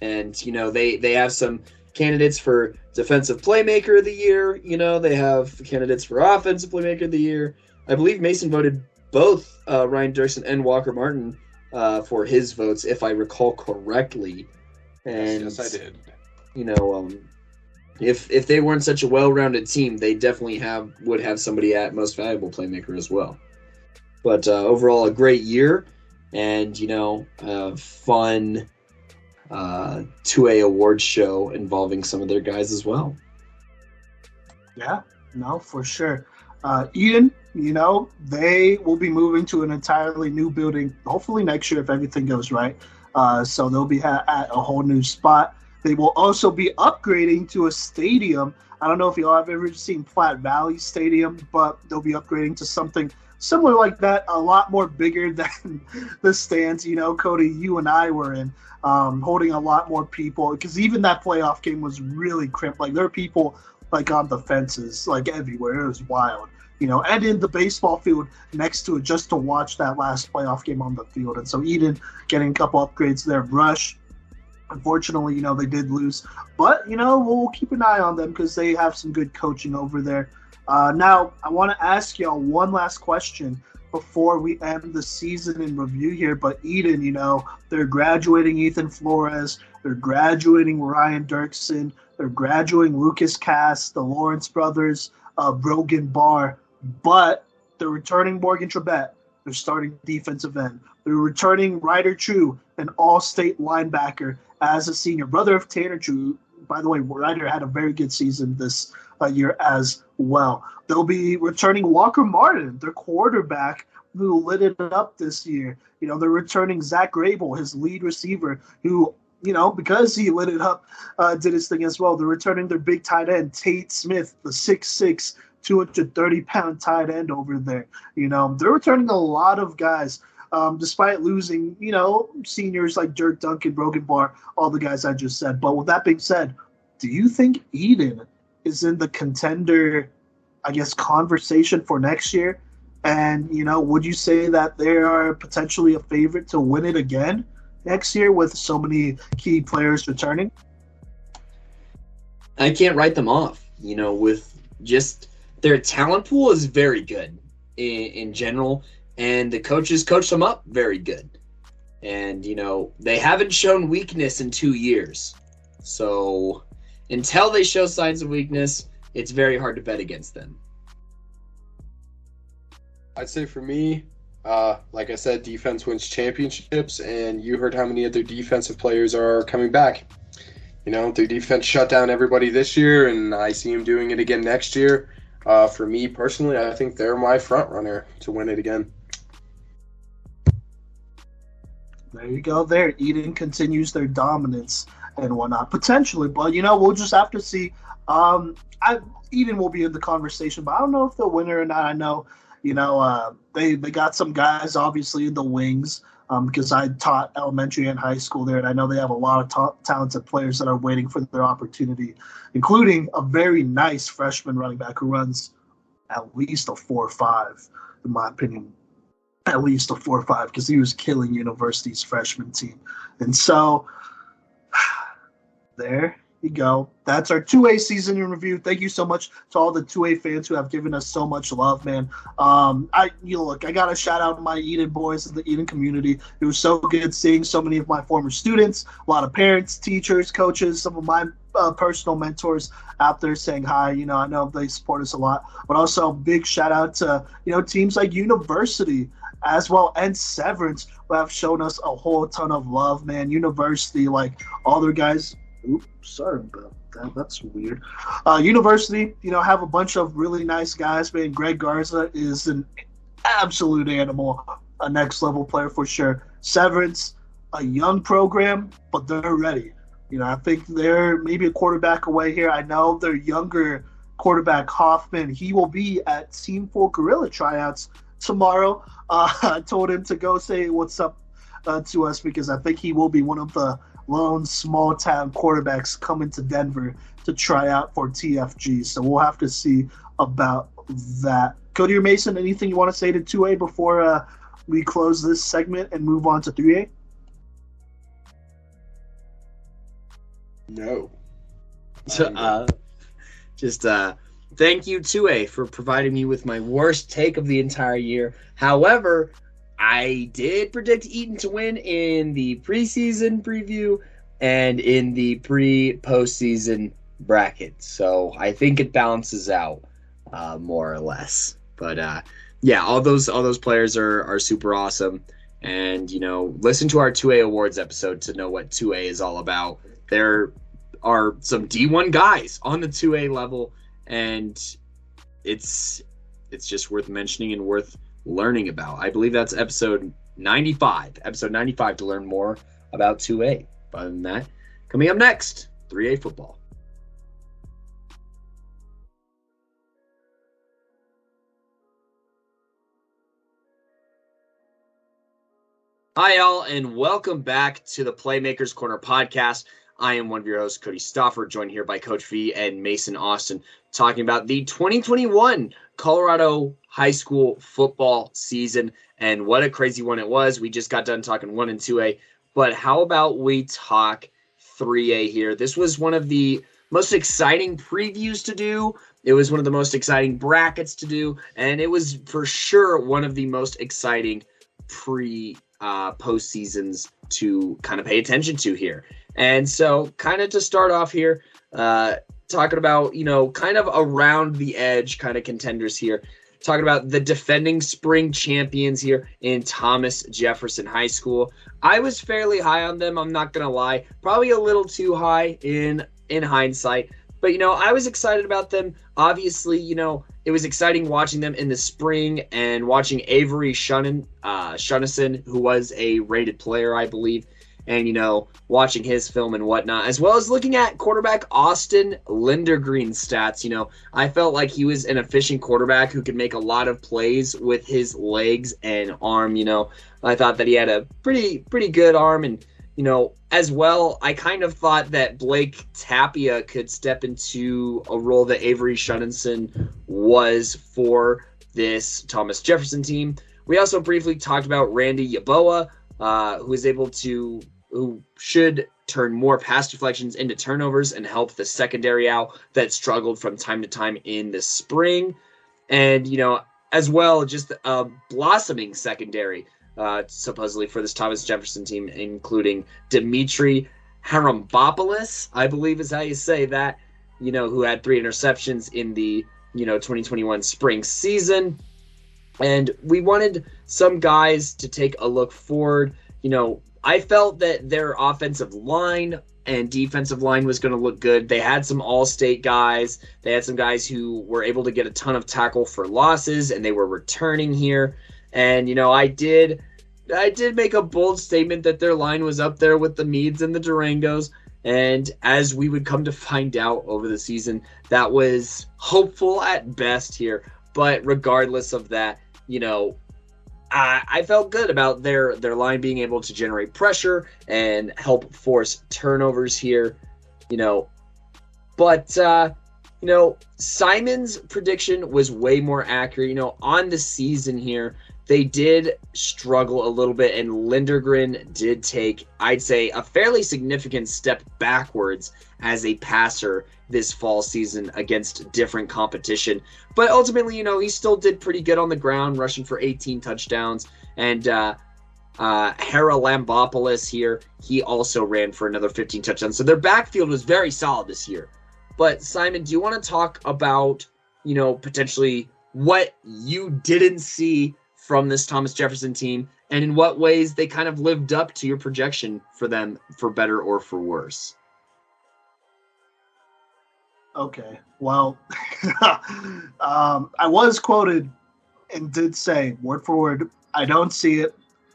S2: And, they have some candidates for Defensive Playmaker of the Year. They have candidates for Offensive Playmaker of the Year. I believe Mason voted both Ryan Dirksen and Walker Martin for his votes, if I recall correctly. And
S4: yes, I did.
S2: If they weren't such a well-rounded team, they definitely would have somebody at Most Valuable Playmaker as well. But overall, a great year, and a fun 2A awards show involving some of their guys as well.
S1: Yeah, no, for sure. Eden, they will be moving to an entirely new building, hopefully next year if everything goes right. So they'll be at a whole new spot. They will also be upgrading to a stadium. I don't know if y'all have ever seen Platte Valley Stadium, but they'll be upgrading to something similar like that, a lot more bigger than the stands, Kodey, you and I were in, holding a lot more people, because even that playoff game was really cramped. Like, there are people, like, on the fences, like, everywhere. It was wild, and in the baseball field next to it just to watch that last playoff game on the field. And so Eden getting a couple upgrades there. Rush, unfortunately, they did lose. But, we'll keep an eye on them because they have some good coaching over there. Now, I want to ask y'all one last question before we end the season in review here. But Eden, they're graduating Ethan Flores. They're graduating Ryan Dirksen. They're graduating Lucas Cass, the Lawrence brothers, Brogan Barr. But they're returning Morgan Trebet. They're starting defensive end. They're returning Ryder True, an all-state linebacker, as a senior. Brother of Tanner True. By the way, Ryder had a very good season this year as well. They'll be returning Walker Martin, their quarterback, who lit it up this year. They're returning Zach Grable, his lead receiver, who, because he lit it up, did his thing as well. They're returning their big tight end, Tate Smith, the 6'6", 230-pound tight end over there. They're returning a lot of guys, despite losing, seniors like Dirk Duncan, Brogan Barr, all the guys I just said. But with that being said, do you think Eden is in the contender, conversation for next year? And, would you say that they are potentially a favorite to win it again next year with so many key players returning?
S2: I can't write them off, with just their talent pool is very good in general, and the coaches coach them up very good. And, they haven't shown weakness in 2 years. So until they show signs of weakness, it's very hard to bet against them.
S4: I'd say for me, like I said, defense wins championships, and you heard how many of their defensive players are coming back. Their defense shut down everybody this year, and I see them doing it again next year. For me personally, I think they're my front runner to win it again.
S1: There you go there. Eden continues their dominance and whatnot, potentially. But, we'll just have to see. Eden will be in the conversation, but I don't know if they'll win it or not. I know, they got some guys, obviously, in the wings, because I taught elementary and high school there, and I know they have a lot of talented players that are waiting for their opportunity, including a very nice freshman running back who runs at least a 4.5, in my opinion. At least a 4.5, because he was killing University's freshman team. And so, there you go. That's our 2A season in review. Thank you so much to all the 2A fans who have given us so much love, man. I got to shout out my Eden boys in the Eden community. It was so good seeing so many of my former students, a lot of parents, teachers, coaches, some of my personal mentors out there saying hi. I know they support us a lot, but also big shout out to, teams like University as well and Severance who have shown us a whole ton of love, man. University, like all their guys. Oops, sorry about that. That's weird. University, have a bunch of really nice guys, man. Greg Garza is an absolute animal, a next level player for sure. Severance, a young program, but they're ready. I think they're maybe a quarterback away here. I know their younger quarterback, Hoffman, he will be at Team Full Gorilla tryouts tomorrow. I told him to go say what's up to us because I think he will be one of the lone small-town quarterbacks coming to Denver to try out for TFG. So we'll have to see about that. Kodey or Mason, anything you want to say to 2A before we close this segment and move on to 3A?
S4: No.
S2: Thank you, 2A, for providing me with my worst take of the entire year. However, I did predict Eaton to win in the preseason preview and in the postseason bracket. So I think it balances out more or less. But all those players are super awesome. And, listen to our 2A awards episode to know what 2A is all about. There are some D1 guys on the 2A level, and it's just worth mentioning and worth learning about. I believe that's episode 95 to learn more about 2A. Other than that, coming up next, 3A football. Hi, all, and welcome back to the Playmakers Corner podcast. I am one of your hosts, Kodey Stauffer, joined here by Coach V and Mason Austin, talking about the 2021 Colorado High School football season, and what a crazy one it was. We just got done talking 1 and 2A, but how about we talk 3A here? This was one of the most exciting previews to do. It was one of the most exciting brackets to do, and it was for sure one of the most exciting postseasons to kind of pay attention to here. And so kind of to start off here, talking about, kind of around the edge kind of contenders here, talking about the defending spring champions here in Thomas Jefferson High School. I was fairly high on them, I'm not going to lie, probably a little too high in hindsight, but, I was excited about them. Obviously, it was exciting watching them in the spring and watching Avery Shunnison, who was a rated player, I believe, and, watching his film and whatnot, as well as looking at quarterback Austin Lindergreen's stats. I felt like he was an efficient quarterback who could make a lot of plays with his legs and arm. I thought that he had a pretty good arm, and, as well, I kind of thought that Blake Tapia could step into a role that Avery Shunnison was for this Thomas Jefferson team. We also briefly talked about Randy Yaboa, who should turn more pass deflections into turnovers and help the secondary out that struggled from time to time in the spring. And, as well, just a blossoming secondary, supposedly for this Thomas Jefferson team, including Dimitri Harambopoulos, I believe is how you say that, who had 3 interceptions in the, 2021 spring season. And we wanted some guys to take a look forward. I felt that their offensive line and defensive line was going to look good. They had some all-state guys. They had some guys who were able to get a ton of tackle for losses, and they were returning here. And, I did make a bold statement that their line was up there with the Meads and the Durangos. And as we would come to find out over the season, that was hopeful at best here. But regardless of that, I felt good about their line being able to generate pressure and help force turnovers here, But, Simon's prediction was way more accurate. On the season here, they did struggle a little bit, and Lindergren did take, I'd say, a fairly significant step backwards as a passer this fall season against different competition. But ultimately, he still did pretty good on the ground, rushing for 18 touchdowns. And Harambopoulos here, he also ran for another 15 touchdowns. So their backfield was very solid this year. But Simon, do you want to talk about, potentially what you didn't see from this Thomas Jefferson team, and in what ways they kind of lived up to your projection for them, for better or for worse?
S1: Okay, well, I was quoted and did say, word for word, I don't see it.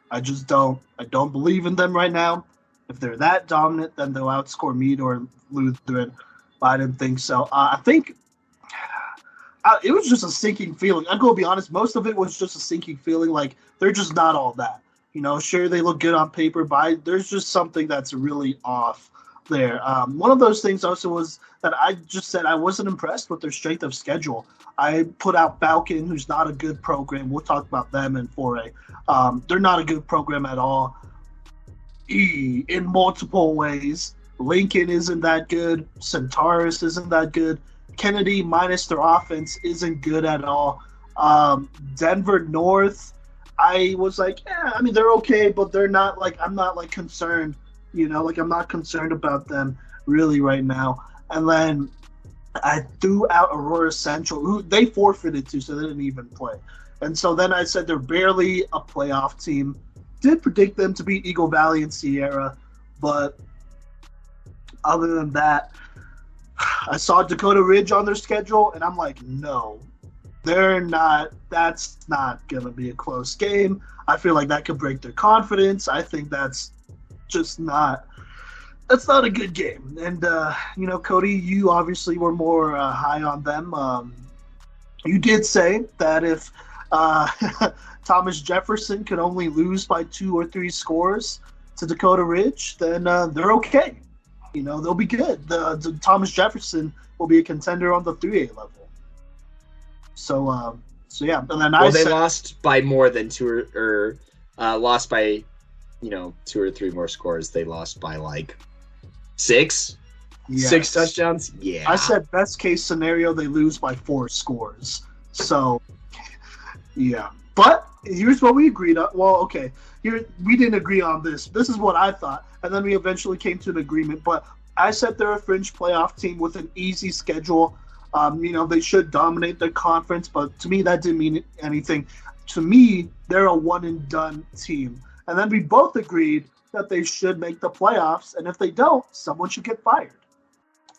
S1: I just don't. I don't believe in them right now. If they're that dominant, then they'll outscore Meade or Lutheran. But I didn't think so. I think it was just a sinking feeling. I'm going to be honest. Most of it was just a sinking feeling. Like, they're just not all that. Sure, they look good on paper, but there's just something that's really off there. One of those things also was that I just said I wasn't impressed with their strength of schedule. I put out Balkan, who's not a good program. We'll talk about them in 4A. They're not a good program at all in multiple ways. Lincoln isn't that good. Centaurus isn't that good. Kennedy, minus their offense, isn't good at all. Denver North, I was like, they're okay, but they're not I'm not concerned, I'm not concerned about them really right now. And then I threw out Aurora Central, who they forfeited to, so they didn't even play. And so then I said they're barely a playoff team. Did predict them to beat Eagle Valley and Sierra, but other than that, I saw Dakota Ridge on their schedule, and I'm like, no, they're not. That's not going to be a close game. I feel like that could break their confidence. I think that's just not that's not a good game. And Kodey, you obviously were more high on them. You did say that if Thomas Jefferson could only lose by 2 or 3 scores to Dakota Ridge, then they're okay. They'll be good. The Thomas Jefferson will be a contender on the 3A level. So yeah. And then
S2: they lost by more than 2 or lost by 2 or 3 more scores. They lost by like 6. Yes. 6 touchdowns? Yeah.
S1: I said best case scenario, they lose by 4 scores. So, yeah. But here's what we agreed on. Well, okay. We didn't agree on this. This is what I thought. And then we eventually came to an agreement. But I said they're a fringe playoff team with an easy schedule. They should dominate their conference. But to me, that didn't mean anything. To me, they're a one-and-done team. And then we both agreed that they should make the playoffs. And if they don't, someone should get fired.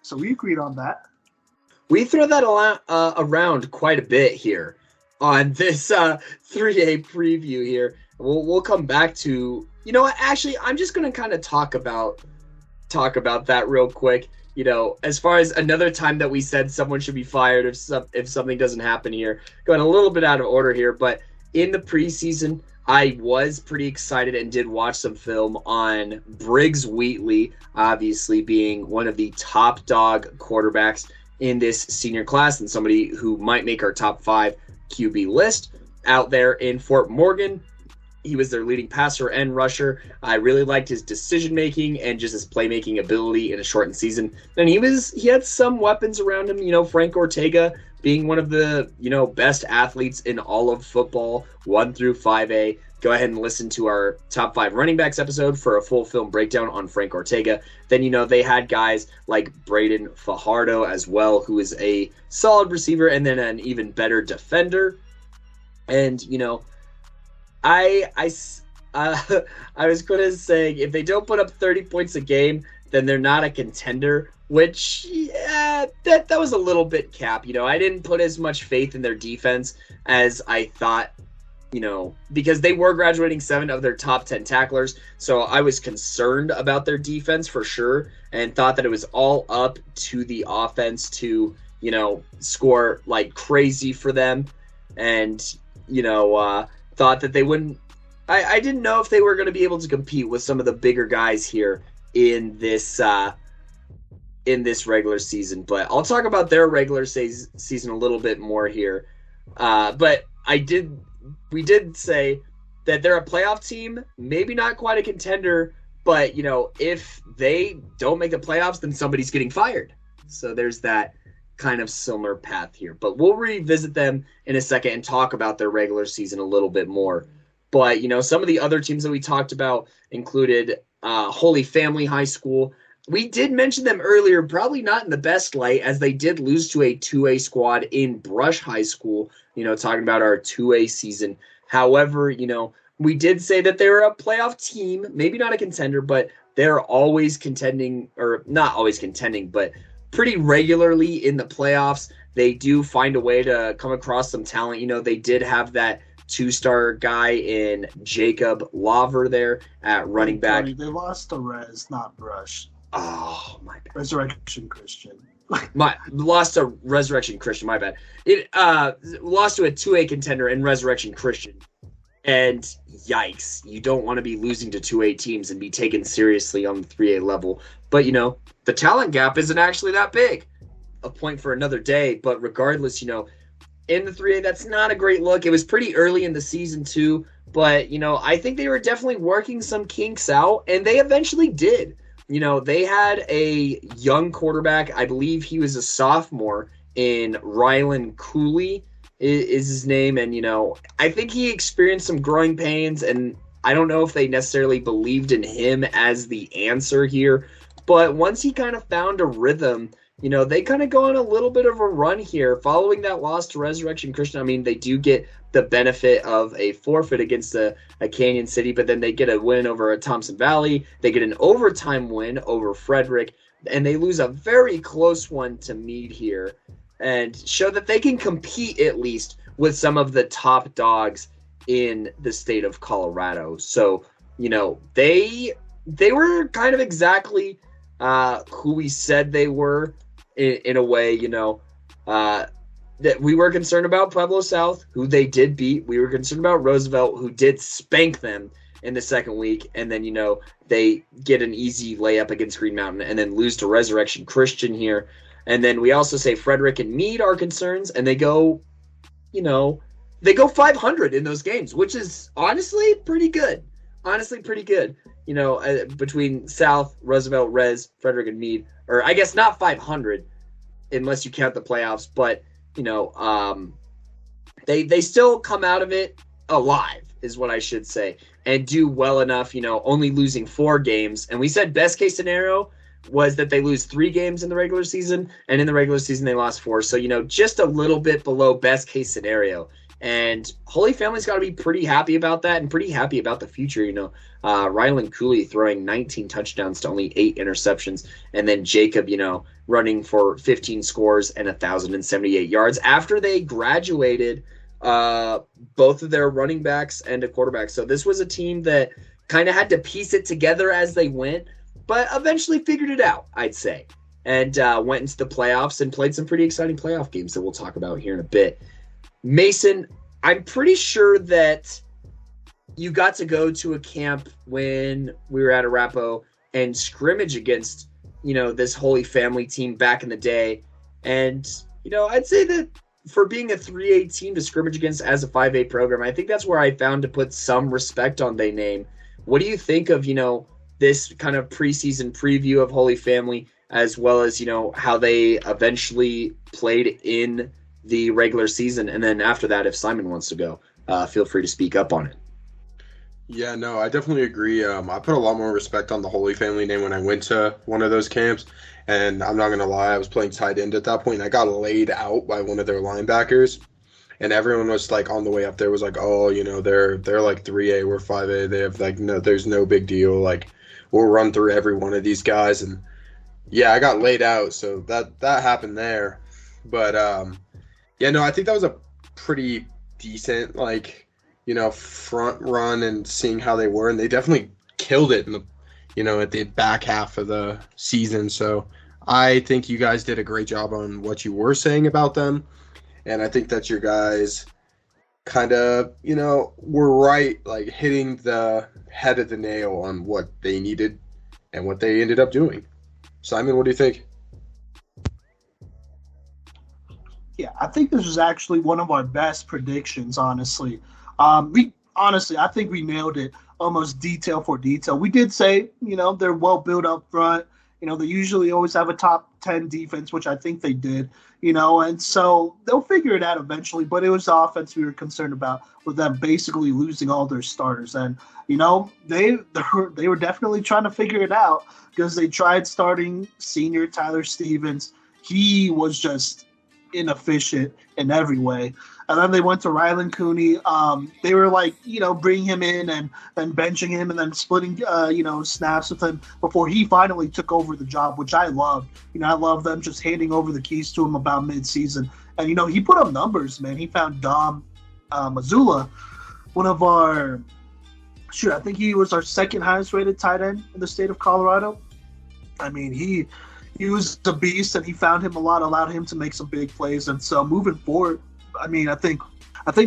S1: So we agreed on that.
S2: We throw that around quite a bit here on this 3A preview here. We'll come back to, actually, I'm just going to kind of talk about that real quick. As far as another time that we said someone should be fired if something doesn't happen here. Going a little bit out of order here, but in the preseason, I was pretty excited and did watch some film on Briggs Wheatley, obviously being one of the top dog quarterbacks in this senior class and somebody who might make our top 5 QB list out there in Fort Morgan. He was their leading passer and rusher. I really liked his decision-making and just his playmaking ability in a shortened season. And he had some weapons around him, Frank Ortega being one of the, best athletes in all of football, 1 through 5A. Go ahead and listen to our top 5 running backs episode for a full film breakdown on Frank Ortega. Then, they had guys like Braden Fajardo as well, who is a solid receiver and then an even better defender. And, I was going to say, if they don't put up 30 points a game, then they're not a contender, which, yeah, that was a little bit cap. I didn't put as much faith in their defense as I thought, because they were graduating 7 of their top 10 tacklers. So I was concerned about their defense for sure and thought that it was all up to the offense to, score like crazy for them. And, thought that they wouldn't. I didn't know if they were going to be able to compete with some of the bigger guys here in this regular season. But I'll talk about their regular season a little bit more here. But we did say that they're a playoff team, maybe not quite a contender, but if they don't make the playoffs, then somebody's getting fired. So there's that kind of similar path here. But we'll revisit them in a second and talk about their regular season a little bit more. But, some of the other teams that we talked about included Holy Family High School. We did mention them earlier, probably not in the best light, as they did lose to a 2A squad in Brush High School, talking about our 2A season. However, we did say that they're a playoff team, maybe not a contender, but they're always contending, or not always contending, but pretty regularly in the playoffs. They do find a way to come across some talent. They did have that 2-star guy in Jacob Laver there at running back.
S1: They lost to Res, not Brush.
S2: Oh, my bad.
S1: Resurrection Christian.
S2: Lost to Resurrection Christian, my bad. It lost to a 2A contender in Resurrection Christian. And yikes, you don't want to be losing to 2A teams and be taken seriously on the 3A level. But, the talent gap isn't actually that big. A point for another day. But regardless, in the 3A, that's not a great look. It was pretty early in the season, too. But, I think they were definitely working some kinks out, and they eventually did. They had a young quarterback. I believe he was a sophomore in Rylan Cooley is his name. And, I think he experienced some growing pains, and I don't know if they necessarily believed in him as the answer here. But once he kind of found a rhythm, they kind of go on a little bit of a run here. Following that loss to Resurrection Christian, I mean, they do get the benefit of a forfeit against a Canyon City, but then they get a win over a Thompson Valley. They get an overtime win over Frederick, and they lose a very close one to Meade here and show that they can compete at least with some of the top dogs in the state of Colorado. So, they were kind of exactly who we said they were in a way, that we were concerned about Pueblo South, who they did beat. We were concerned about Roosevelt, who did spank them in the second week. And then, they get an easy layup against Green Mountain and then lose to Resurrection Christian here. And then we also say Frederick and Meade are concerns, and they go 500 in those games, which is honestly pretty good. Between South, Roosevelt, Res, Frederick, and Meade, or I guess not 500 unless you count the playoffs, but they still come out of it alive, is what I should say, and do well enough, only losing 4 games. And we said best case scenario was that they lose 3 games in the regular season, and in the regular season they lost 4. So, just a little bit below best case scenario. And Holy Family's got to be pretty happy about that and pretty happy about the future. Rylan Cooley throwing 19 touchdowns to only 8 interceptions. And then Jacob, running for 15 scores and 1,078 yards after they graduated both of their running backs and a quarterback. So this was a team that kind of had to piece it together as they went, but eventually figured it out, I'd say. And went into the playoffs and played some pretty exciting playoff games that we'll talk about here in a bit. Mason, I'm pretty sure that you got to go to a camp when we were at Arapahoe and scrimmage against, this Holy Family team back in the day. And, I'd say that for being a 3A team to scrimmage against as a 5A program, I think that's where I found to put some respect on their name. What do you think of, this kind of preseason preview of Holy Family, as well as, how they eventually played in the regular season? And then after that, if Simon wants to go, feel free to speak up on it.
S4: Yeah, no, I definitely agree. I put a lot more respect on the Holy Family name when I went to one of those camps. And I'm not going to lie, I was playing tight end at that point, and I got laid out by one of their linebackers. And everyone was like on the way up there was like, oh, they're like 3A, we're 5A. They have no, there's no big deal. Like, we'll run through every one of these guys. And yeah, I got laid out. So that happened there. But yeah, no, I think that was a pretty decent, front run and seeing how they were. And they definitely killed it in the, at the back half of the season. So I think you guys did a great job on what you were saying about them. And I think that your guys kind of, were right, hitting the head of the nail on what they needed and what they ended up doing. Simon, what do you think?
S1: Yeah, I think this was actually one of our best predictions, honestly. I think we nailed it almost detail for detail. We did say, they're well built up front. They usually always have a top 10 defense, which I think they did, and so they'll figure it out eventually. But it was the offense we were concerned about, with them basically losing all their starters. And, they were definitely trying to figure it out, because they tried starting senior Tyler Stevens. He was just inefficient in every way. And then they went to Rylan Cooney. They were bringing him in and then benching him and then splitting, snaps with him before he finally took over the job, which I loved. I love them just handing over the keys to him about mid-season. And, he put up numbers, man. He found Dom Mazzulla, one of our, I think he was our second highest rated tight end in the state of Colorado. I mean, he was a beast, and he found him a lot, allowed him to make some big plays. And so moving forward, I think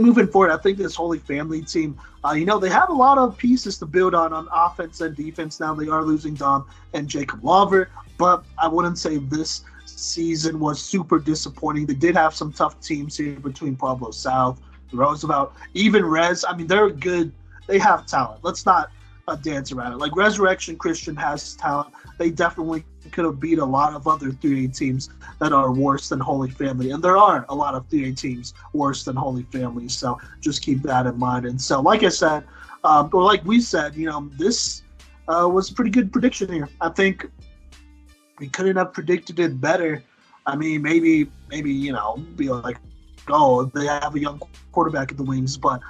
S1: moving forward, I think this Holy Family team, they have a lot of pieces to build on offense and defense. Now they are losing Dom and Jacob Lawver, but I wouldn't say this season was super disappointing. They did have some tough teams here between Pueblo South, Roosevelt, even Res. I mean, they're good. They have talent. Let's not dance around it. Resurrection Christian has talent. They definitely could have beat a lot of other 3A teams that are worse than Holy Family. And there are a lot of 3A teams worse than Holy Family. So just keep that in mind. And so, like I said, or like we said, this was a pretty good prediction here. I think we couldn't have predicted it better. I mean, maybe, be like, oh, they have a young quarterback in the wings, but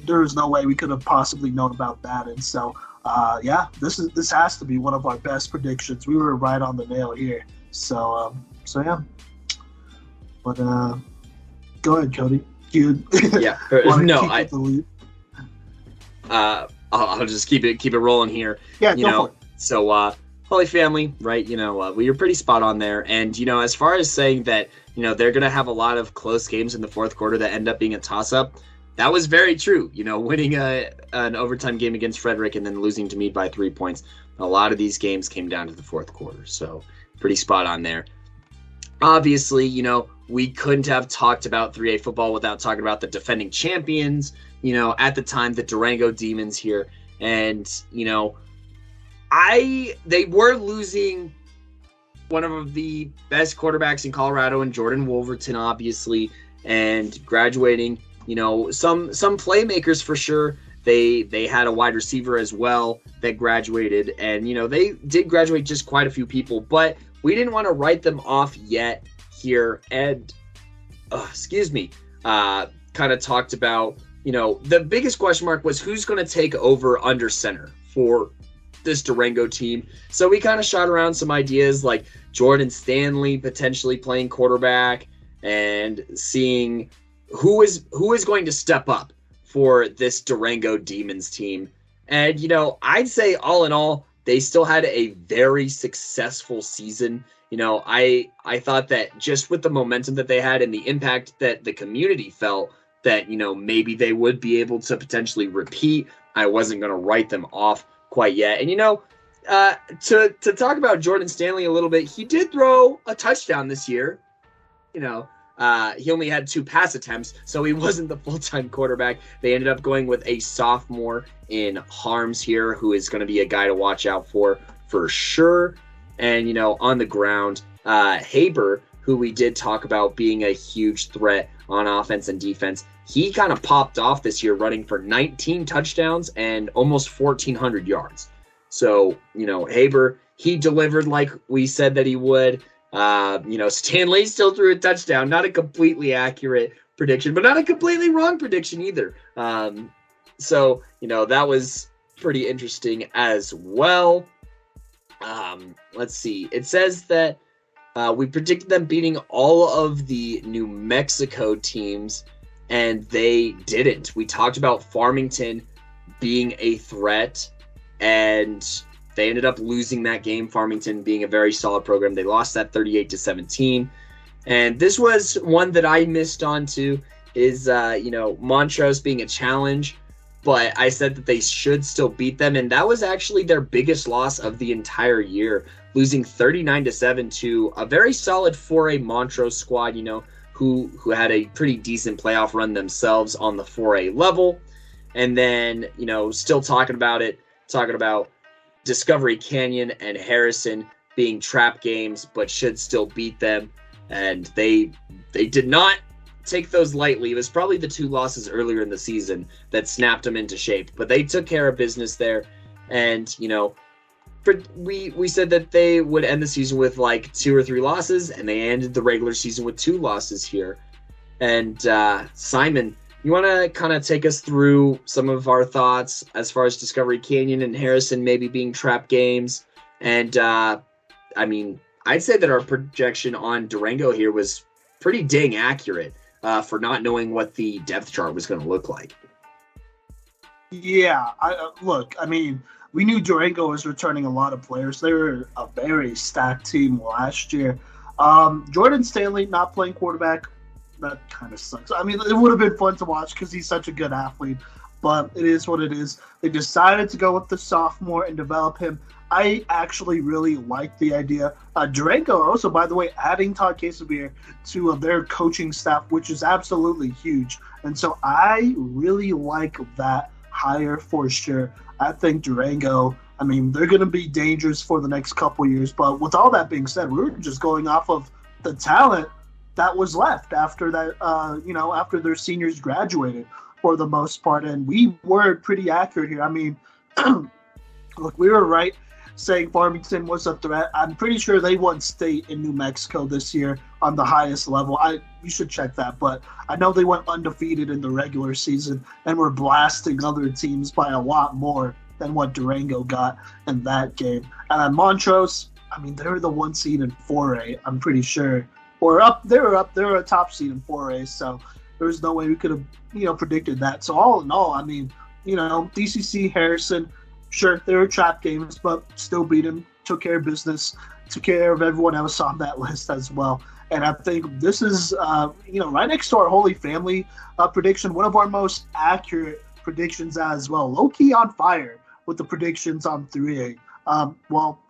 S1: there's no way we could have possibly known about that. And so, this has to be one of our best predictions. We were right on the nail here. So yeah. But go ahead, Kodey.
S2: I'll just keep it rolling here.
S1: Yeah, go for it.
S2: So Holy Family, right? We were pretty spot on there. And, as far as saying that, they're going to have a lot of close games in the fourth quarter that end up being a toss-up, that was very true. Winning an overtime game against Frederick and then losing to Meade by 3 points. A lot of these games came down to the fourth quarter. So pretty spot on there. Obviously, we couldn't have talked about 3A football without talking about the defending champions, at the time, the Durango Demons here. And, they were losing one of the best quarterbacks in Colorado in Jordan Wolverton, obviously, and graduating, some playmakers for sure. They had a wide receiver as well that graduated, and, they did graduate just quite a few people, but we didn't want to write them off yet here. And, kind of talked about, the biggest question mark was who's going to take over under center for this Durango team. So we kind of shot around some ideas like Jordan Stanley potentially playing quarterback and seeing who is going to step up for this Durango Demons team. And, I'd say all in all, they still had a very successful season. I thought that just with the momentum that they had and the impact that the community felt that, maybe they would be able to potentially repeat. I wasn't going to write them off quite yet. And, to talk about Jordan Stanley a little bit, he did throw a touchdown this year. He only had 2 pass attempts, so he wasn't the full-time quarterback. They ended up going with a sophomore in Harms here, who is going to be a guy to watch out for sure. And, on the ground, Haber, who we did talk about being a huge threat on offense and defense, he kind of popped off this year running for 19 touchdowns and almost 1,400 yards. So, Haber, he delivered like we said that he would. Stanley still threw a touchdown. Not a completely accurate prediction, but not a completely wrong prediction either. So, that was pretty interesting as well. Let's see. It says that we predicted them beating all of the New Mexico teams, and they didn't. We talked about Farmington being a threat, and they ended up losing that game. Farmington being a very solid program. They lost that 38-17. And this was one that I missed on to is, Montrose being a challenge. But I said that they should still beat them, and that was actually their biggest loss of the entire year, losing 39-7 to a very solid 4A Montrose squad, who had a pretty decent playoff run themselves on the 4A level. And then, still talking about Discovery Canyon and Harrison being trap games, but should still beat them. And they did not take those lightly. It was probably the 2 losses earlier in the season that snapped them into shape, but they took care of business there. And, we said that they would end the season with like 2 or 3 losses, and they ended the regular season with 2 losses here. And Simon, you want to kind of take us through some of our thoughts as far as Discovery Canyon and Harrison maybe being trap games? And I'd say that our projection on Durango here was pretty dang accurate for not knowing what the depth chart was going to look like.
S1: Yeah, we knew Durango was returning a lot of players. They were a very stacked team last year. Jordan Stanley not playing quarterback, that kind of sucks. It would have been fun to watch because he's such a good athlete, but it is what it is. They decided to go with the sophomore and develop him. I actually really like the idea. Durango also, by the way, adding Todd Casabir to their coaching staff, which is absolutely huge. And so I really like that hire for sure. I think Durango, they're going to be dangerous for the next couple years. But with all that being said, we were just going off of the talent that was left after that, after their seniors graduated for the most part. And we were pretty accurate here. Look, we were right saying Farmington was a threat. I'm pretty sure they won state in New Mexico this year on the highest level. You should check that, but I know they went undefeated in the regular season and were blasting other teams by a lot more than what Durango got in that game. And Montrose, they were the 1 seed in 4A, I'm pretty sure. They were a top seed in 4A, so there was no way we could have, predicted that. So all in all, DCC, Harrison, sure, they were trap games, but still beat him took care of business, took care of everyone else on that list as well. And I think this is, right next to our Holy Family prediction, one of our most accurate predictions as well. Low-key on fire with the predictions on 3A.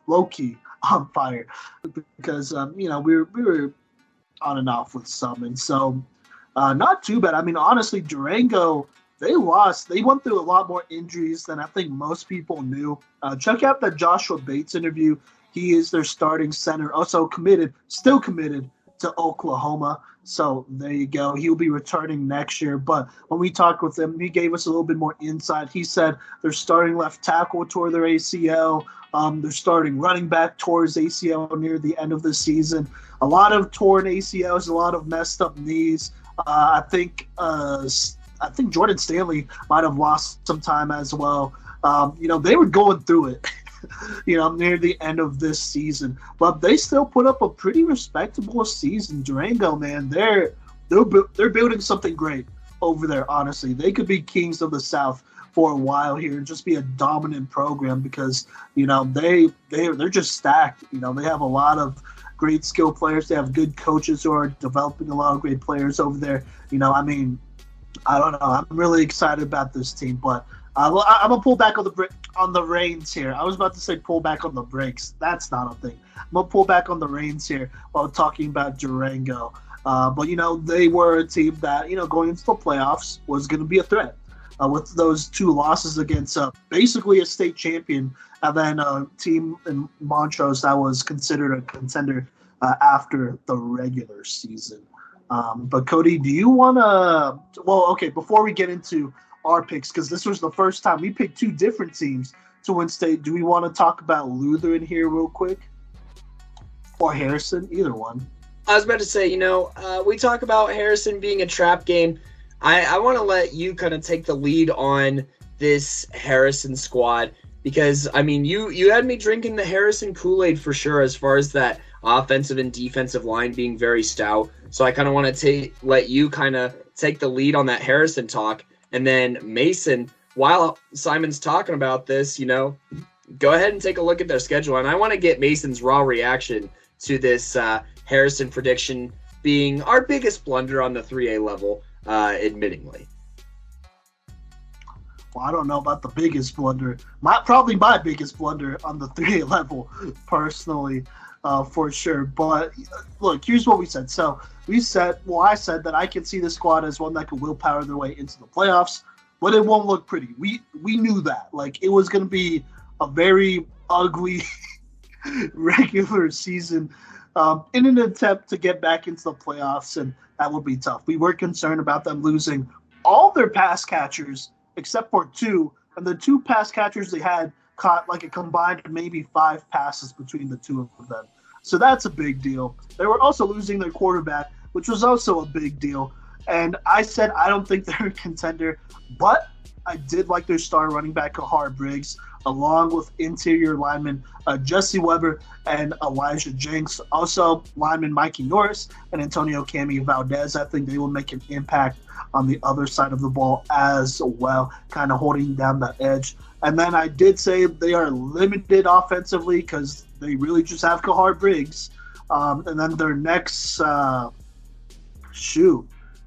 S1: Low-key on fire because, we were on and off with some. And so not too bad. I mean, honestly, Durango, they lost. They went through a lot more injuries than I think most people knew. Check out that Joshua Bates interview. He is their starting center, also still committed to Oklahoma. So there you go. He'll be returning next year. But when we talked with him, he gave us a little bit more insight. He said their starting left tackle tore their ACL. They're starting running back tore his ACL near the end of the season. A lot of torn ACLs, a lot of messed up knees. I think Jordan Stanley might have lost some time as well. They were going through it. Near the end of this season, but they still put up a pretty respectable season. Durango, man, they're building something great over there. Honestly, they could be kings of the South for a while here and just be a dominant program because they're just stacked. They have a lot of great skill players. They have good coaches who are developing a lot of great players over there. I don't know. I'm really excited about this team, but I'm gonna pull back on the reins here. I was about to say pull back on the brakes. That's not a thing. I'm gonna pull back on the reins here while talking about Durango. But they were a team that going into the playoffs was going to be a threat. With those two losses against basically a state champion, and then a team in Montrose that was considered a contender after the regular season. But Kodey, do you want to? Well, okay. Before we get into our picks, because this was the first time we picked two different teams to win state. Do we want to talk about Lutheran here real quick? Or Harrison? Either one.
S2: I was about to say, we talk about Harrison being a trap game. I want to let you kind of take the lead on this Harrison squad because, you had me drinking the Harrison Kool-Aid for sure as far as that offensive and defensive line being very stout. So I kind of want to let you kind of take the lead on that Harrison talk. And then Mason, while Simon's talking about this, go ahead and take a look at their schedule. And I want to get Mason's raw reaction to this Harrison prediction being our biggest blunder on the 3A level, admittingly.
S1: Well, I don't know about the biggest blunder. Probably my biggest blunder on the 3A level, personally, for sure. But look, here's what we said. So I said that I can see the squad as one that could willpower their way into the playoffs, but it won't look pretty. We knew that. Like, it was going to be a very ugly regular season in an attempt to get back into the playoffs, and that would be tough. We were concerned about them losing all their pass catchers except for two, and the two pass catchers they had caught like a combined maybe 5 passes between the two of them. So that's a big deal. They were also losing their quarterback, which was also a big deal. And I said I don't think they're a contender, but I did like their star running back, Kahar Briggs, along with interior linemen Jesse Weber and Elijah Jenks. Also, lineman Mikey Norris and Antonio Cami Valdez. I think they will make an impact on the other side of the ball as well, kind of holding down that edge. And then I did say they are limited offensively because they really just have Kahar Briggs. And then their next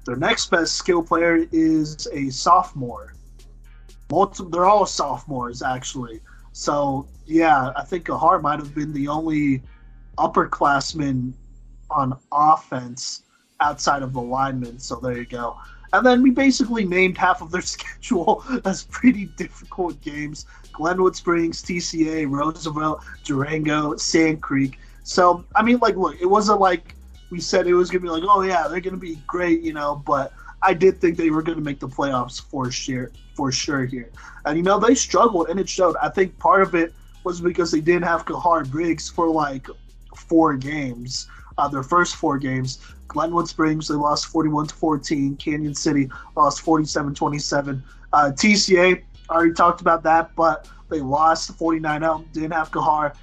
S1: their next best skill player is a sophomore. They're all sophomores, actually. So, yeah, I think Kahar might have been the only upperclassman on offense outside of the linemen. So there you go. And then we basically named half of their schedule as pretty difficult games. Glenwood Springs, TCA, Roosevelt, Durango, Sand Creek. So, look, it wasn't like we said it was going to be like, oh, yeah, they're going to be great, but I did think they were going to make the playoffs for sure here. And, they struggled, and it showed. I think part of it was because they didn't have Kahar Briggs for, 4 games, their first 4 games. Glenwood Springs, they lost 41-14. Canyon City lost 47-27. TCA, I already talked about that, but they lost 49-0. Didn't have Kahar.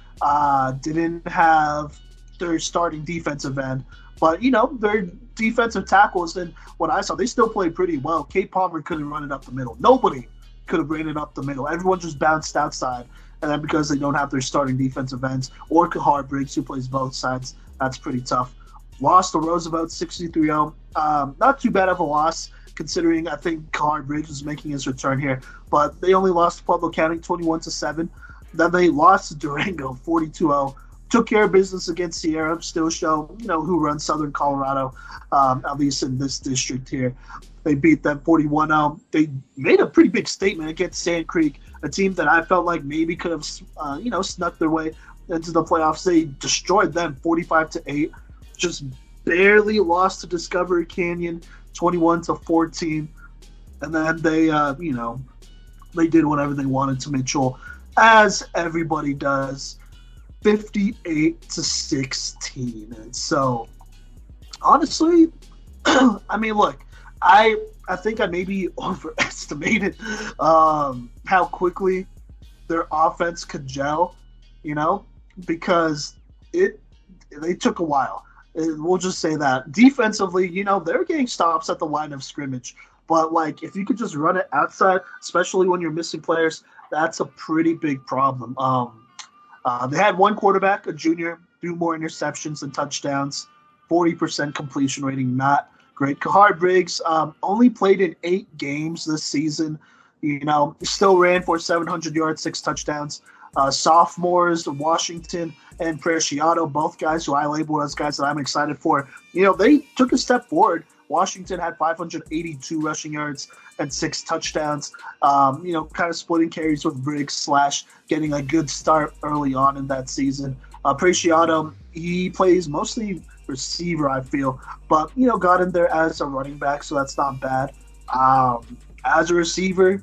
S1: Didn't have their starting defensive end. But, their defensive tackles, and what I saw, they still played pretty well. Kate Palmer couldn't run it up the middle. Nobody could have ran it up the middle. Everyone just bounced outside. And then because they don't have their starting defensive ends or Kahar Briggs, who plays both sides, that's pretty tough. Lost to Roosevelt 63-0. Not too bad of a loss, considering I think Kahar Briggs was making his return here. But they only lost to Pueblo County 21-7. Then they lost to Durango 42-0. Took care of business against Sierra, still show, who runs Southern Colorado, at least in this district here. They beat them 41-0. They made a pretty big statement against Sand Creek, a team that I felt like maybe could have, snuck their way into the playoffs. They destroyed them 45-8. Just barely lost to Discovery Canyon 21-14. And then they, they did whatever they wanted to Mitchell, as everybody does. 58-16. And so, honestly, I mean, look, I think I maybe overestimated how quickly their offense could gel, because they took a while. We'll just say that. Defensively, they're getting stops at the line of scrimmage. But, if you could just run it outside, especially when you're missing players, that's a pretty big problem. They had one quarterback, a junior, threw more interceptions than touchdowns, 40% completion rating, not great. Kahar Briggs only played in 8 games this season. Still ran for 700 yards, 6 touchdowns. Sophomores, Washington and Preciado, both guys who I label as guys that I'm excited for. They took a step forward. Washington had 582 rushing yards and 6 touchdowns. Kind of splitting carries with Briggs / getting a good start early on in that season. Preciado, he plays mostly receiver, I feel, but got in there as a running back, so that's not bad. As a receiver,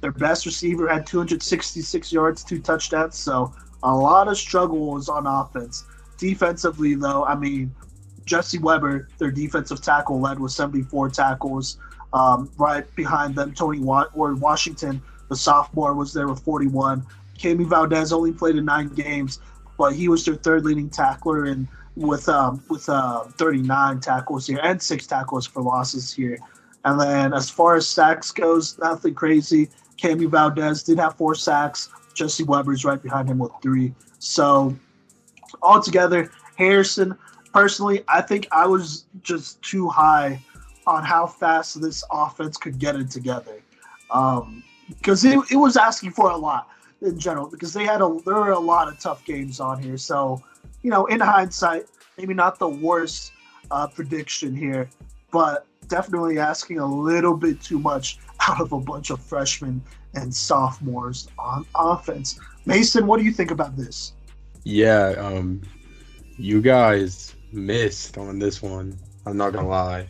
S1: their best receiver had 266 yards, 2 touchdowns, so a lot of struggles on offense. Defensively, though, I mean, Jesse Weber, their defensive tackle, led with 74 tackles. Right behind them, Washington, the sophomore, was there with 41. Cami Valdez only played in 9 games, but he was their third leading tackler and with 39 tackles here and 6 tackles for losses here. And then as far as sacks goes, nothing crazy. Cami Valdez did have 4 sacks. Jesse Weber's right behind him with 3. So altogether, Harrison, personally, I think I was just too high on how fast this offense could get it together, because it was asking for a lot in general. Because there were a lot of tough games on here. So, in hindsight, maybe not the worst prediction here, but definitely asking a little bit too much out of a bunch of freshmen and sophomores on offense. Mason, what do you think about this?
S4: Yeah, you guys missed on this one. I'm not gonna lie.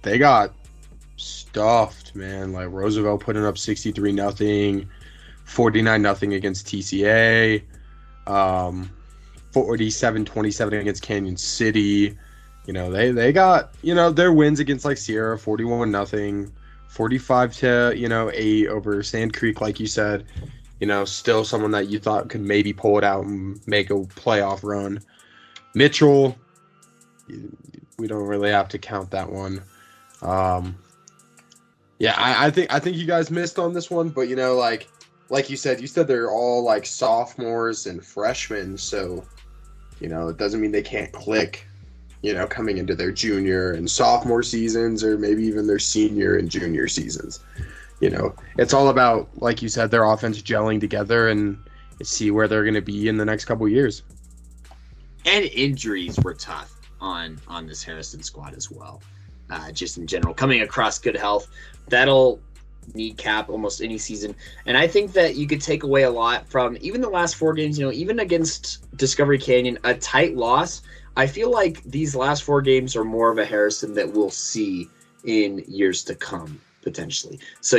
S4: They got stuffed, man. Like Roosevelt putting up 63-0, 49-0 against TCA, 47-27 against Canyon City. They got, their wins against Sierra, 41-0, 45-8 over Sand Creek, like you said. Still someone that you thought could maybe pull it out and make a playoff run. Mitchell, we don't really have to count that one. I think you guys missed on this one, but like you said they're all sophomores and freshmen, so it doesn't mean they can't click, coming into their junior and sophomore seasons, or maybe even their senior and junior seasons. It's all about, like you said, their offense gelling together and see where they're going to be in the next couple of years.
S2: And injuries were tough on this Harrison squad as well. Just in general, coming across good health, that'll kneecap almost any season. And I think that you could take away a lot from even the last 4 games, even against Discovery Canyon, a tight loss. I feel like these last 4 games are more of a Harrison that we'll see in years to come, potentially. So,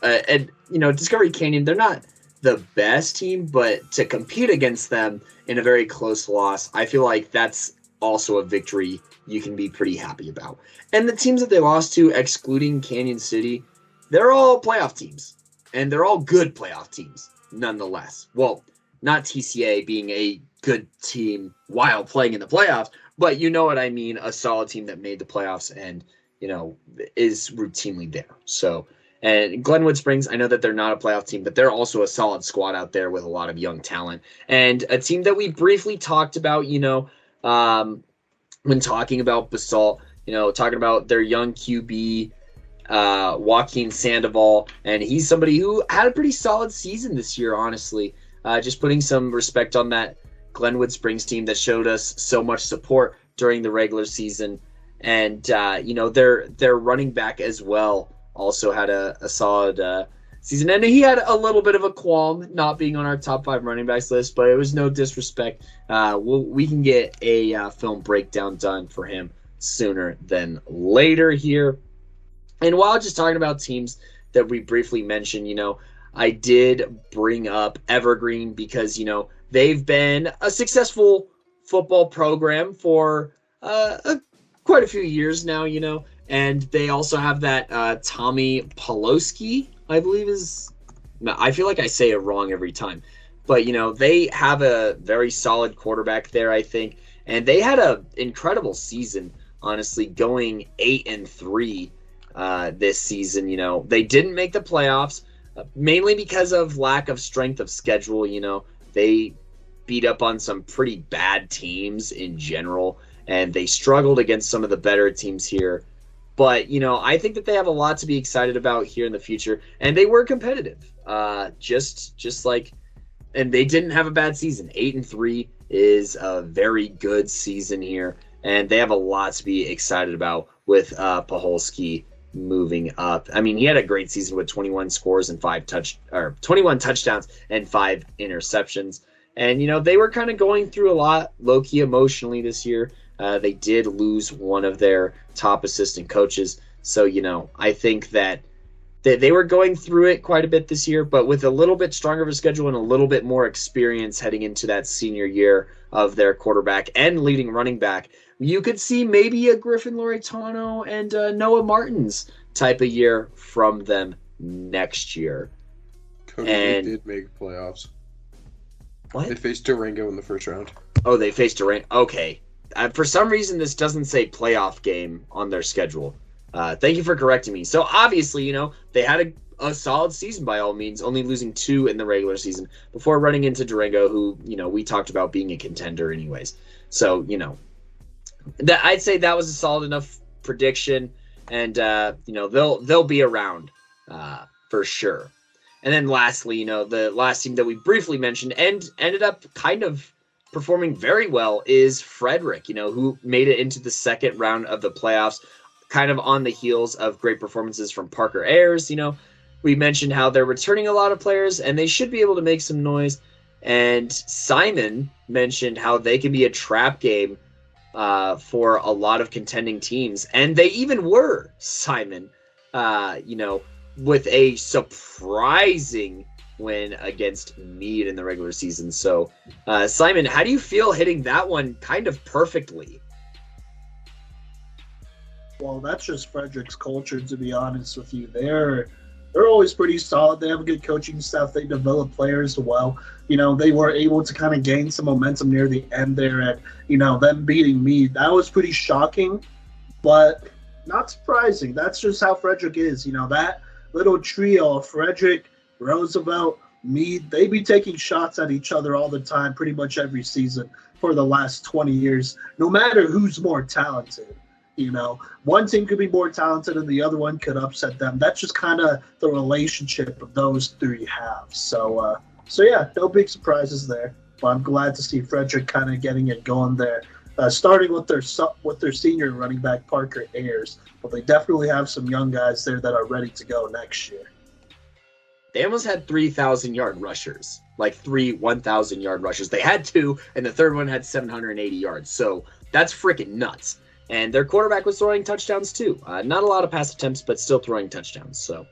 S2: Discovery Canyon, they're not the best team, but to compete against them in a very close loss, I feel like that's also a victory you can be pretty happy about. And the teams that they lost to, excluding Canyon City, they're all playoff teams, and they're all good playoff teams nonetheless. Well, not TCA being a good team while playing in the playoffs, but you know what I mean, a solid team that made the playoffs and, is routinely there. So And Glenwood Springs, I know that they're not a playoff team, but they're also a solid squad out there with a lot of young talent. And a team that we briefly talked about, when talking about Basalt, talking about their young QB, Joaquin Sandoval, and he's somebody who had a pretty solid season this year, honestly. Just putting some respect on that Glenwood Springs team that showed us so much support during the regular season. And, their running back as well also had a solid season. And he had a little bit of a qualm not being on our top 5 running backs list, but it was no disrespect. We can get a film breakdown done for him sooner than later here. And while just talking about teams that we briefly mentioned, I did bring up Evergreen because, they've been a successful football program for quite a few years now, and they also have that Tommy Poloski, I believe I feel like I say it wrong every time, but, they have a very solid quarterback there, I think, and they had an incredible season, honestly, going 8-3 this season. They didn't make the playoffs, mainly because of lack of strength of schedule. They beat up on some pretty bad teams in general, and they struggled against some of the better teams here. But, I think that they have a lot to be excited about here in the future, and they were competitive. Just like, and they didn't have a bad season. 8-3 is a very good season here, and they have a lot to be excited about with Paholski moving up. I mean, he had a great season with 21 scores and 21 touchdowns and 5 interceptions. And, they were kind of going through a lot low-key emotionally this year. They did lose one of their top assistant coaches. So, I think that they were going through it quite a bit this year, but with a little bit stronger of a schedule and a little bit more experience heading into that senior year of their quarterback and leading running back, you could see maybe a Griffin Loretano and Noah Martins type of year from them next year.
S3: They did make playoffs.
S2: What?
S3: They faced Durango in the first round.
S2: Oh, they faced Durango. Okay. For some reason, this doesn't say playoff game on their schedule. Thank you for correcting me. So, obviously, they had a solid season by all means, only losing 2 in the regular season before running into Durango, who, we talked about being a contender anyways. So, that I'd say that was a solid enough prediction, and, they'll be around for sure. And then lastly, the last team that we briefly mentioned and ended up kind of performing very well is Frederick, who made it into the second round of the playoffs, kind of on the heels of great performances from Parker Ayers. We mentioned how they're returning a lot of players and they should be able to make some noise. And Simon mentioned how they can be a trap game for a lot of contending teams. And they even were, Simon, with a surprising win against Meade in the regular season. So, Simon, how do you feel hitting that one kind of perfectly?
S1: Well, that's just Frederick's culture, to be honest with you. They're always pretty solid. They have a good coaching staff. They develop players well. They were able to kind of gain some momentum near the end there, and them beating Meade. That was pretty shocking, but not surprising. That's just how Frederick is. That little trio, Frederick, Roosevelt, Meade, they be taking shots at each other all the time, pretty much every season for the last 20 years, no matter who's more talented. One team could be more talented and the other one could upset them. That's just kind of the relationship of those three have. So yeah, no big surprises there. But I'm glad to see Frederick kind of getting it going there, starting with their senior running back, Parker Ayers. But they definitely have some young guys there that are ready to go next year.
S2: They almost had 3,000-yard rushers, like 3 1,000-yard rushers. They had 2, and the third one had 780 yards. So that's freaking nuts. And their quarterback was throwing touchdowns too. Not a lot of pass attempts, but still throwing touchdowns. So,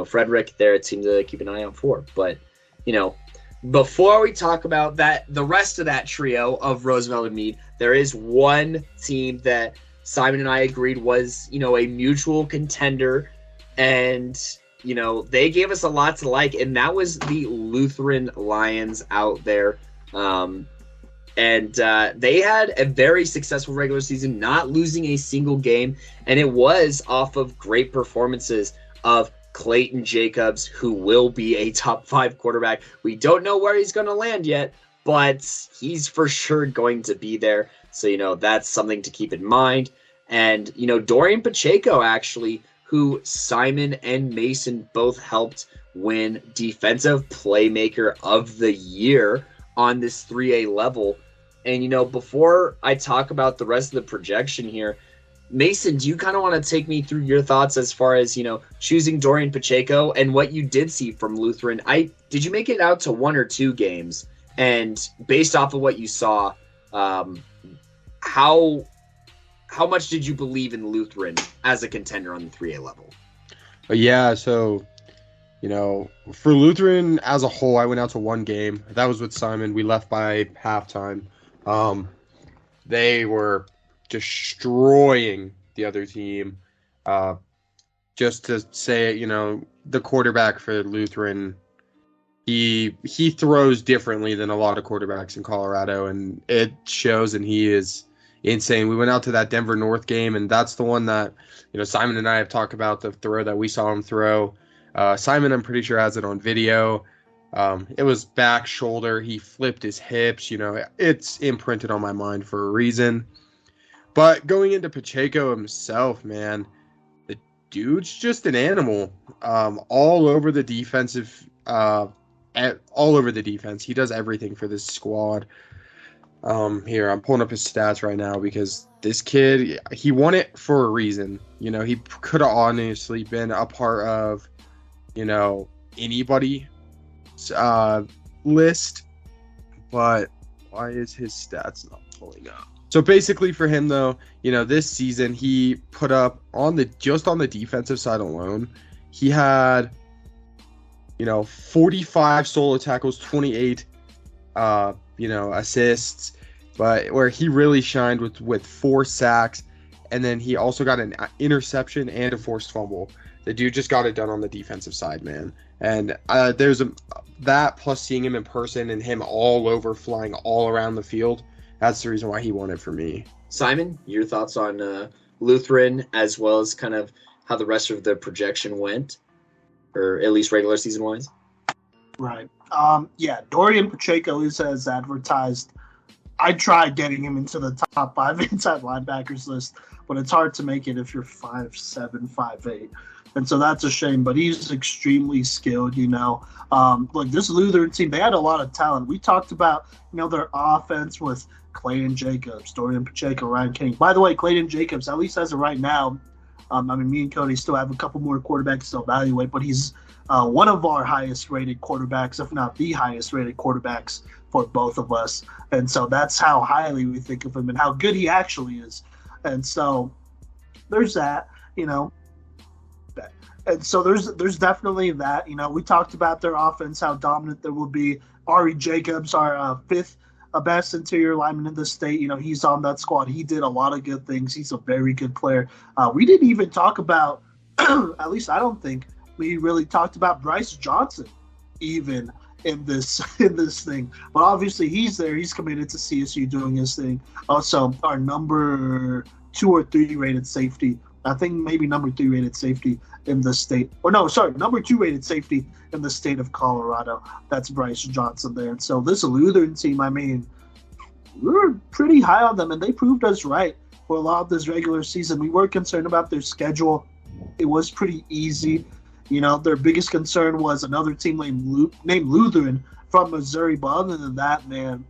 S2: Frederick, they're a team to keep an eye out for. But, before we talk about the rest of that trio of Roosevelt and Meade, there is one team that Simon and I agreed was, a mutual contender. And, they gave us a lot to like, and that was the Lutheran Lions out there. And they had a very successful regular season, not losing a single game. And it was off of great performances of Clayton Jacobs, who will be a top 5 quarterback. We don't know where he's going to land yet, but he's for sure going to be there. So, that's something to keep in mind. And, Dorian Pacheco, actually, who Simon and Mason both helped win Defensive Playmaker of the Year on this 3A level. And, before I talk about the rest of the projection here, Mason, do you kind of want to take me through your thoughts as far as, choosing Dorian Pacheco and what you did see from Lutheran? Did you make it out to 1 or 2 games? And based off of what you saw, how much did you believe in Lutheran as a contender on the 3A level?
S4: Yeah, so, for Lutheran as a whole, I went out to 1 game. That was with Simon. We left by halftime. They were destroying the other team. Just to say, the quarterback for Lutheran, he throws differently than a lot of quarterbacks in Colorado, and it shows, and he is insane. We went out to that Denver North game, and that's the one that, Simon and I have talked about, the throw that we saw him throw. Simon, I'm pretty sure, has it on video. It was back shoulder. He flipped his hips. It's imprinted on my mind for a reason. But going into Pacheco himself, man, the dude's just an animal. All over the defensive, all over the defense. He does everything for this squad. Here, I'm pulling up his stats right now because this kid, he won it for a reason. He could have honestly been a part of, anybody's list. But why is his stats not pulling up? So basically for him, though, this season he put up just on the defensive side alone, he had, 45 solo tackles, 28, assists, but where he really shined with 4 sacks, and then he also got an interception and a forced fumble. The dude just got it done on the defensive side, man. And there's that plus seeing him in person and him all over, flying all around the field. That's the reason why he won it for me.
S2: Simon, your thoughts on Lutheran as well as kind of how the rest of the projection went, or at least regular season wise?
S1: Right. Dorian Pacheco is as advertised. I tried getting him into the top 5 inside linebackers list, but it's hard to make it if you're 5'7", 5'8". And so that's a shame, but he's extremely skilled, this Lutheran team, they had a lot of talent. We talked about, their offense with Clayton Jacobs, Dorian Pacheco, Ryan King. By the way, Clayton Jacobs, at least as of right now, me and Kodey still have a couple more quarterbacks to evaluate, but he's one of our highest-rated quarterbacks, if not the highest-rated quarterbacks for both of us. And so that's how highly we think of him and how good he actually is. And so there's that, And so there's definitely that. We talked about their offense, how dominant there will be. Ari Jacobs, our 5th best interior lineman in the state. He's on that squad. He did a lot of good things. He's a very good player. We didn't even talk about, at least I don't think we really talked about Bryce Johnson even in this thing. But obviously he's there. He's committed to CSU doing his thing. Also, our number 2 or 3 rated safety. I think maybe number 3 rated safety in the state. Number 2 rated safety in the state of Colorado. That's Bryce Johnson there. And so this Lutheran team, we were pretty high on them, and they proved us right for a lot of this regular season. We were concerned about their schedule. It was pretty easy. Their biggest concern was another team named Lutheran from Missouri. But other than that, man,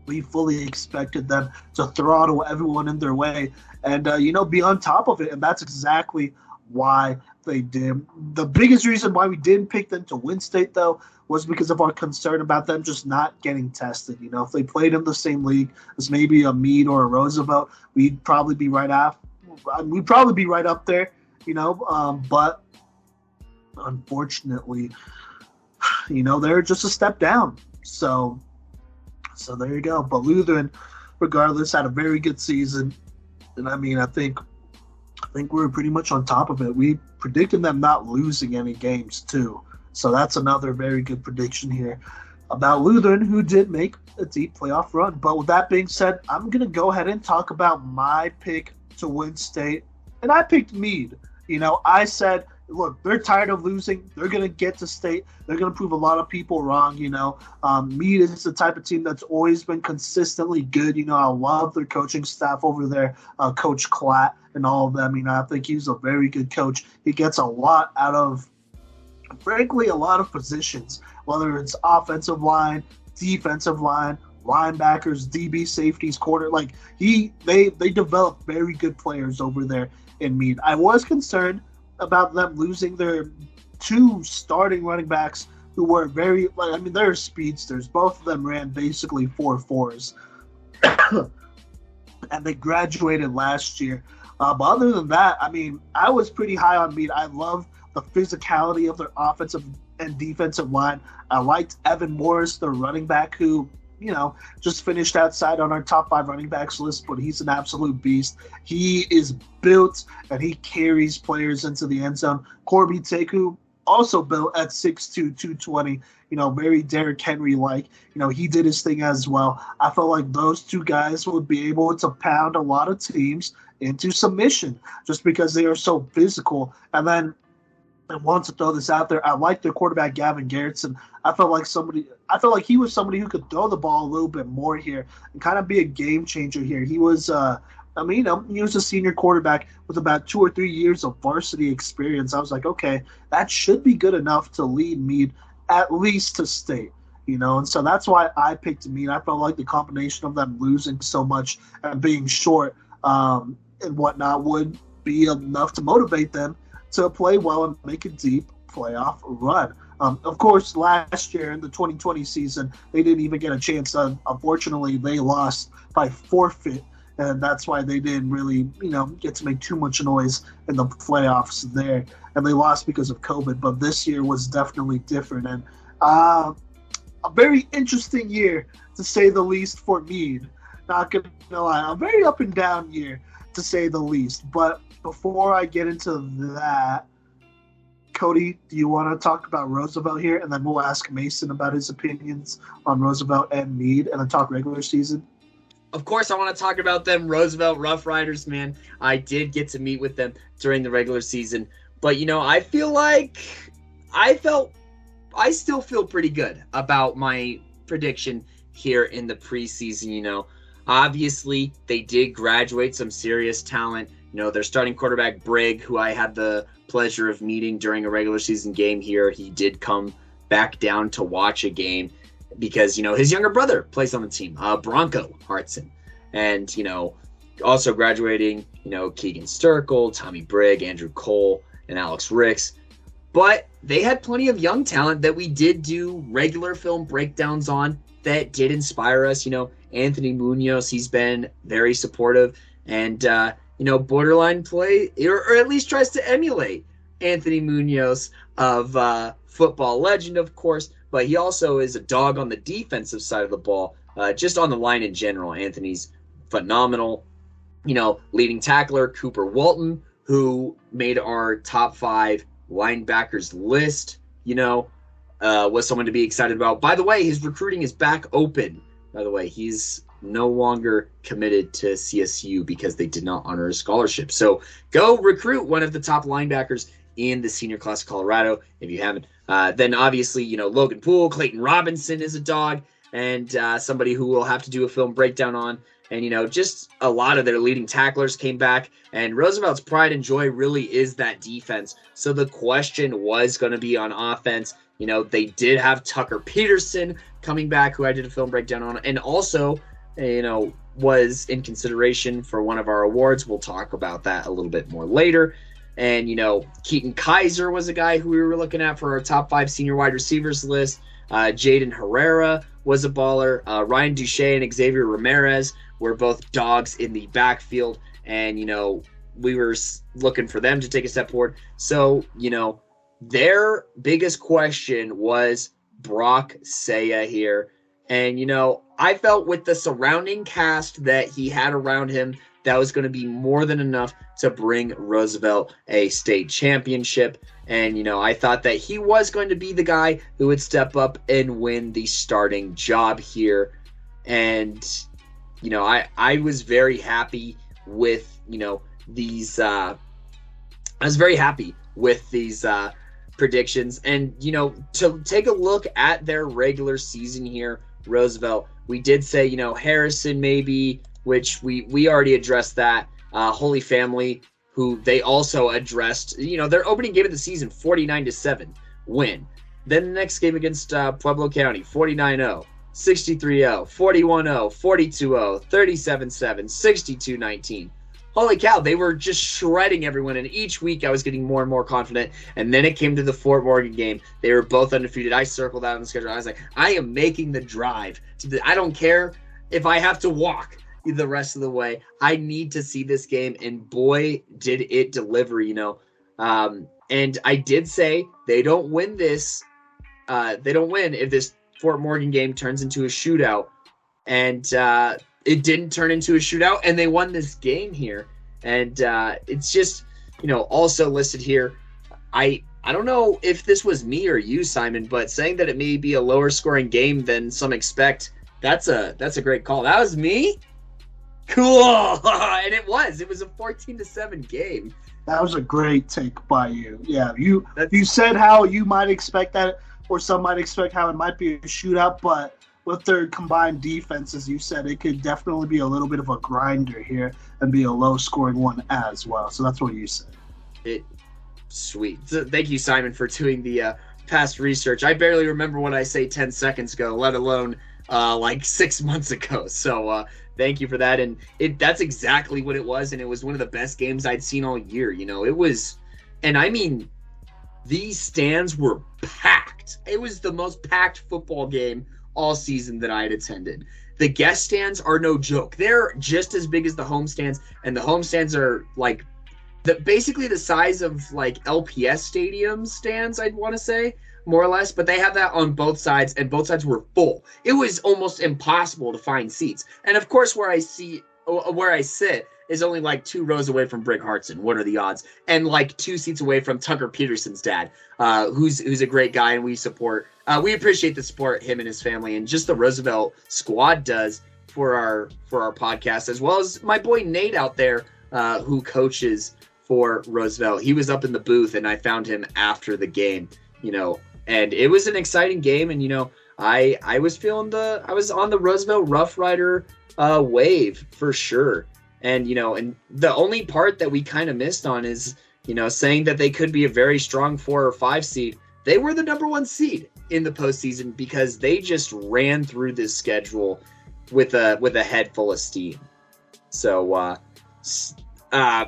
S1: we fully expected them to throttle everyone in their way and, be on top of it. And that's exactly why they did. The biggest reason why we didn't pick them to win state, though, was because of our concern about them just not getting tested. If they played in the same league as maybe a Meade or a Roosevelt, we'd probably be right up there, but unfortunately, they're just a step down. So there you go. But Lutheran, regardless, had a very good season. And I think we were pretty much on top of it. We predicted them not losing any games too. So that's another very good prediction here about Lutheran, who did make a deep playoff run. But with that being said, I'm going to go ahead and talk about my pick to win state. And I picked Meade. I said, look, they're tired of losing. They're going to get to state. They're going to prove a lot of people wrong, Meade is the type of team that's always been consistently good. I love their coaching staff over there, Coach Klatt and all of them. I think he's a very good coach. He gets a lot out of, frankly, a lot of positions, whether it's offensive line, defensive line, linebackers, DB, safeties, corner. They develop very good players over there in Meade. I was concerned about them losing their two starting running backs who were they're speedsters. Both of them ran basically 4.4s. And they graduated last year. But other than that, I was pretty high on Meade. I love the physicality of their offensive and defensive line. I liked Evan Morris, their running back, who just finished outside on our top 5 running backs list, but he's an absolute beast. He is built and he carries players into the end zone. Corby Teku, also built at 6'2", 220, very Derrick Henry-like. He did his thing as well. I felt like those two guys would be able to pound a lot of teams into submission just because they are so physical. And then I want to throw this out there. I like their quarterback, Gavin Garrettson. I felt like he was somebody who could throw the ball a little bit more here and kind of be a game changer here. He was, he was a senior quarterback with about 2 or 3 years of varsity experience. I was like, okay, that should be good enough to lead Meade at least to state, and so that's why I picked Meade. I felt like the combination of them losing so much and being short and whatnot would be enough to motivate them to play well and make a deep playoff run. Of course, last year in the 2020 season, they didn't even get a chance. Unfortunately, they lost by forfeit, and that's why they didn't really, get to make too much noise in the playoffs there. And they lost because of COVID, but this year was definitely different. And a very interesting year, to say the least, for Meade. Not going to lie, a very up and down year, to say the least. But before I get into that, Kodey, do you want to talk about Roosevelt here? And then we'll ask Mason about his opinions on Roosevelt and Meade, and then talk regular season.
S2: Of course, I want to talk about them, Roosevelt Rough Riders, man. I did get to meet with them during the regular season. But, I feel like I still feel pretty good about my prediction here in the preseason, Obviously, they did graduate some serious talent. Their starting quarterback, Brigg, who I had the pleasure of meeting during a regular season game here, he did come back down to watch a game because, his younger brother plays on the team, Bronco Hartson. And, also graduating, Keegan Sturkle, Tommy Brigg, Andrew Cole, and Alex Ricks. But they had plenty of young talent that we did do regular film breakdowns on that did inspire us. Anthony Munoz, he's been very supportive and, borderline play, or at least tries to emulate Anthony Munoz of football legend, of course, but he also is a dog on the defensive side of the ball, just on the line in general. Anthony's phenomenal. Leading tackler, Cooper Walton, who made our top 5 linebackers list, was someone to be excited about. By the way, his recruiting is back open. By the way, he's no longer committed to CSU because they did not honor his scholarship. So go recruit one of the top linebackers in the senior class of Colorado if you haven't. Then obviously, Logan Poole, Clayton Robinson is a dog, and somebody who we'll have to do a film breakdown on. And, just a lot of their leading tacklers came back. And Roosevelt's pride and joy really is that defense. So the question was going to be on offense. They did have Tucker Peterson coming back, who I did a film breakdown on. And also, was in consideration for one of our awards. We'll talk about that a little bit more later. And, Keaton Kaiser was a guy who we were looking at for our top 5 senior wide receivers list. Jaden Herrera was a baller. Ryan Duche and Xavier Ramirez were both dogs in the backfield. And, we were looking for them to take a step forward. So, their biggest question was Brock Saya here. And, I felt with the surrounding cast that he had around him, that was going to be more than enough to bring Roosevelt a state championship. And, I thought that he was going to be the guy who would step up and win the starting job here. And, I was very happy with, these, I was very happy with these predictions. And, to take a look at their regular season here, Roosevelt, we did say, Harrison maybe, which we already addressed that. Holy Family, who they also addressed, their opening game of the season, 49-7 win. Then the next game against Pueblo County, 49-0, 63-0, 41-0, 42-0, 37-7, 62-19. Holy cow, they were just shredding everyone, and each week I was getting more and more confident, and then it came to the Fort Morgan game. They were both undefeated. I circled out on the schedule. I was like, I am making the drive. I don't care if I have to walk the rest of the way. I need to see this game, and boy, did it deliver, And I did say they don't win this. They don't win if this Fort Morgan game turns into a shootout, and it didn't turn into a shootout, and they won this game here. And it's just, also listed here. I don't know if this was me or you, Simon, but saying that it may be a lower scoring game than some expect, that's a great call. That was me. Cool. And it was a 14-7 game.
S1: That was a great take by you. Yeah, you said how you might expect that, or some might expect how it might be a shootout, but with their combined defenses, you said it could definitely be a little bit of a grinder here and be a low-scoring one as well. So that's what you said.
S2: Sweet. So thank you, Simon, for doing the past research. I barely remember what I say 10 seconds ago, let alone 6 months ago. So thank you for that. And that's exactly what it was, and it was one of the best games I'd seen all year. It was, and I mean, these stands were packed. It was the most packed football game all season that I had attended. The guest stands are no joke. They're just as big as the home stands, and the home stands are basically the size of LPS stadium stands, I'd want to say, more or less, but they have that on both sides, and both sides were full. It was almost impossible to find seats. And of course, where I sit is only 2 rows away from Brick Hartson. What are the odds? And 2 seats away from Tucker Peterson's dad, who's a great guy, and we support. We appreciate the support him and his family, and just the Roosevelt squad does for our podcast, as well as my boy Nate out there, who coaches for Roosevelt. He was up in the booth, and I found him after the game. And it was an exciting game, and I was I was on the Roosevelt Rough Rider wave for sure. And, and the only part that we kind of missed on is, saying that they could be a very strong 4 or 5 seed. They were the number 1 seed in the postseason because they just ran through this schedule with a head full of steam. So,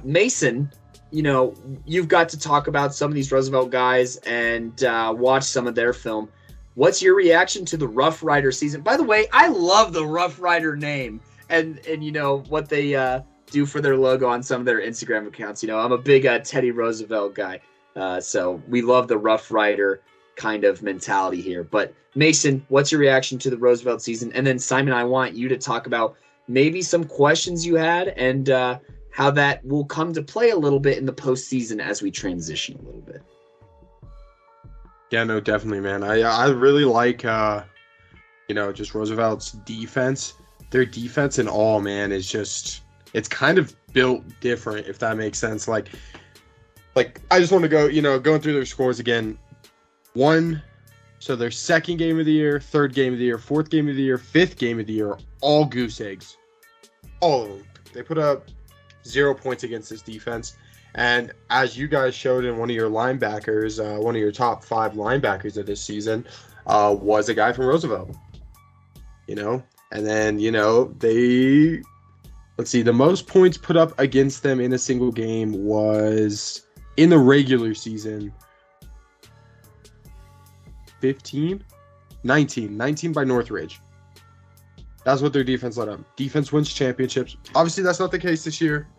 S2: Mason, you've got to talk about some of these Roosevelt guys and watch some of their film. What's your reaction to the Rough Rider season? By the way, I love the Rough Rider name. And what they do for their logo on some of their Instagram accounts. I'm a big Teddy Roosevelt guy, so we love the Rough Rider kind of mentality here. But Mason, what's your reaction to the Roosevelt season? And then Simon, I want you to talk about maybe some questions you had and how that will come to play a little bit in the postseason as we transition a little bit.
S4: Yeah, no, definitely, man. I really like just Roosevelt's defense. Their defense in all, man, is just, it's kind of built different, if that makes sense. I just want to go, going through their scores again. So their second game of the year, third game of the year, fourth game of the year, fifth game of the year, all goose eggs. All of them. They put up 0 points against this defense. And as you guys showed in one of your linebackers, one of your top 5 linebackers of this season, was a guy from Roosevelt. And then, the most points put up against them in a single game was in the regular season, 19 by Northridge. That's what their defense let up. Defense wins championships. Obviously, that's not the case this year.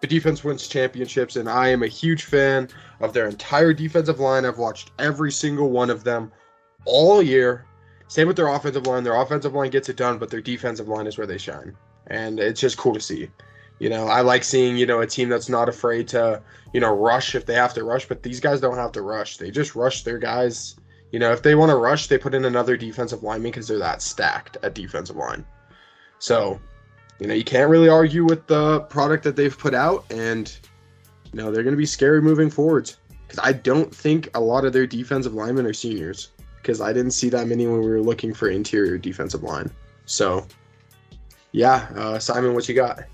S4: But defense wins championships, and I am a huge fan of their entire defensive line. I've watched every single one of them all year. Same with their offensive line. Their offensive line gets it done, but their defensive line is where they shine. And it's just cool to see. I like seeing, a team that's not afraid to, rush if they have to rush. But these guys don't have to rush. They just rush their guys. If they want to rush, they put in another defensive lineman because they're that stacked at defensive line. So, you can't really argue with the product that they've put out. And, they're going to be scary moving forwards. because I don't think a lot of their defensive linemen are seniors, because I didn't see that many when we were looking for interior defensive line. So, yeah, Simon, what you got?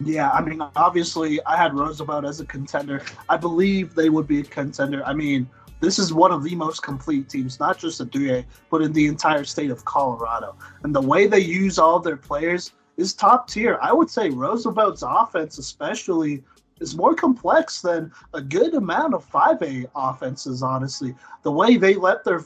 S1: Yeah, I mean, obviously, I had Roosevelt as a contender. I believe they would be a contender. I mean, this is one of the most complete teams, not just in 3A, but in the entire state of Colorado. And the way they use all of their players is top tier. I would say Roosevelt's offense especially is more complex than a good amount of 5A offenses, honestly. The way they let their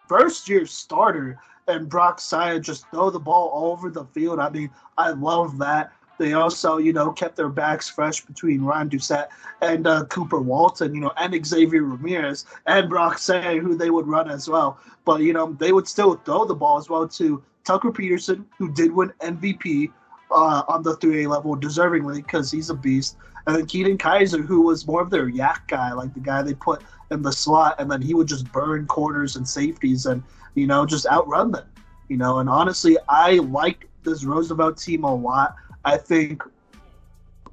S1: first-year starter and Brock Saya just throw the ball all over the field, I mean, I love that. They also, kept their backs fresh between Ryan Doucette and Cooper Walton, and Xavier Ramirez and Brock Say, who they would run as well. But, they would still throw the ball as well to Tucker Peterson, who did win MVP on the 3A level, deservingly, because he's a beast. And then Keaton Kaiser, who was more of their yak guy, like the guy they put in the slot, and then he would just burn corners and safeties and, just outrun them. And honestly, I like this Roosevelt team a lot. I think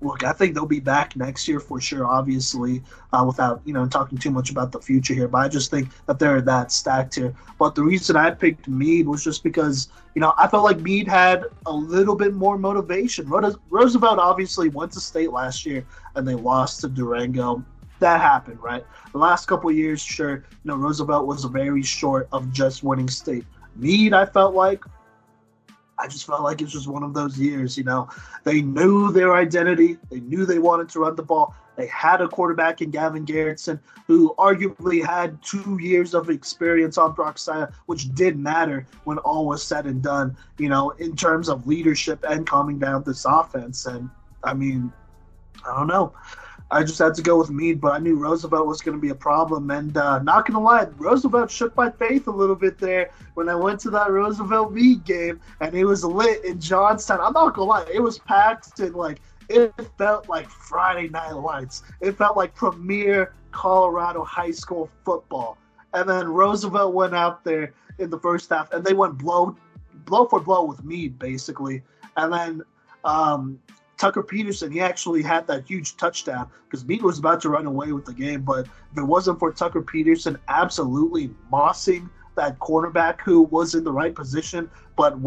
S1: they'll be back next year for sure, obviously, without, talking too much about the future here. But I just think that they're that stacked here. But the reason I picked Meade was just because, I felt like Meade had a little bit more motivation. Roosevelt obviously went to state last year, and they lost to Durango. That happened, right? The last couple of years, sure, Roosevelt was very short of just winning state. Meade, I just felt like it was just one of those years, They knew their identity. They knew they wanted to run the ball. They had a quarterback in Gavin Garrettson, who arguably had 2 years of experience on Brock Saya, which did matter when all was said and done, in terms of leadership and calming down this offense. And, I mean, I don't know. I just had to go with Meade, but I knew Roosevelt was going to be a problem. And not going to lie, Roosevelt shook my faith a little bit there when I went to that Roosevelt-Meade game, and it was lit in Johnstown. I'm not going to lie. It was packed, and, it felt like Friday Night Lights. It felt like premier Colorado high school football. And then Roosevelt went out there in the first half, and they went blow for blow with Meade, basically. And then Tucker Peterson, he actually had that huge touchdown because Meade was about to run away with the game. But if it wasn't for Tucker Peterson absolutely mossing that cornerback who was in the right position, but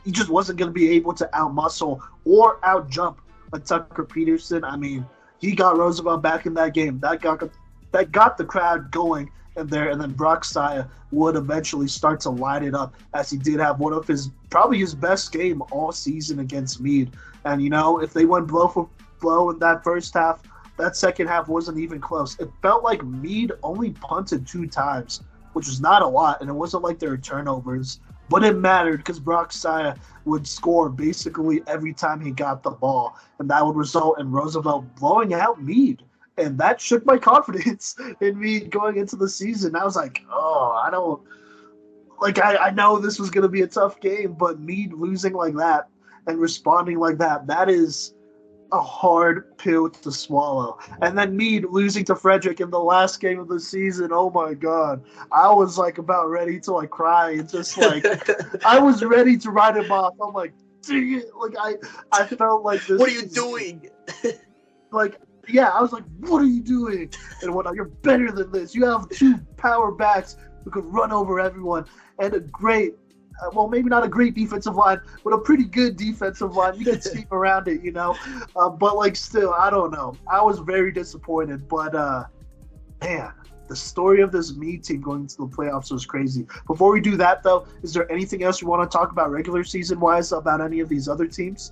S1: he just wasn't going to be able to outmuscle or outjump a Tucker Peterson. I mean, he got Roosevelt back in that game. That got the crowd going in there, and then Brock Saya would eventually start to light it up, as he did have one of probably his best game all season against Meade. And, if they went blow for blow in that first half, that second half wasn't even close. It felt like Meade only punted 2 times, which was not a lot, and it wasn't like there were turnovers. But it mattered because Brock Saya would score basically every time he got the ball, and that would result in Roosevelt blowing out Meade. And that shook my confidence in Meade going into the season. I was like, I know this was going to be a tough game, but Meade losing like that and responding like that is a hard pill to swallow. And then Meade losing to Frederick in the last game of the season, oh my God. I was about ready to cry and just I was ready to write him off. I'm like, dang it. I felt like this.
S2: What are you doing?
S1: Yeah, I was like, what are you doing? And whatnot. You're better than this. You have 2 power backs who could run over everyone and a great, maybe not a great defensive line, but a pretty good defensive line. You can scheme around it, But, still, I don't know. I was very disappointed. But, man, the story of this Meade team going into the playoffs was crazy. Before we do that, though, is there anything else you want to talk about regular season-wise about any of these other teams?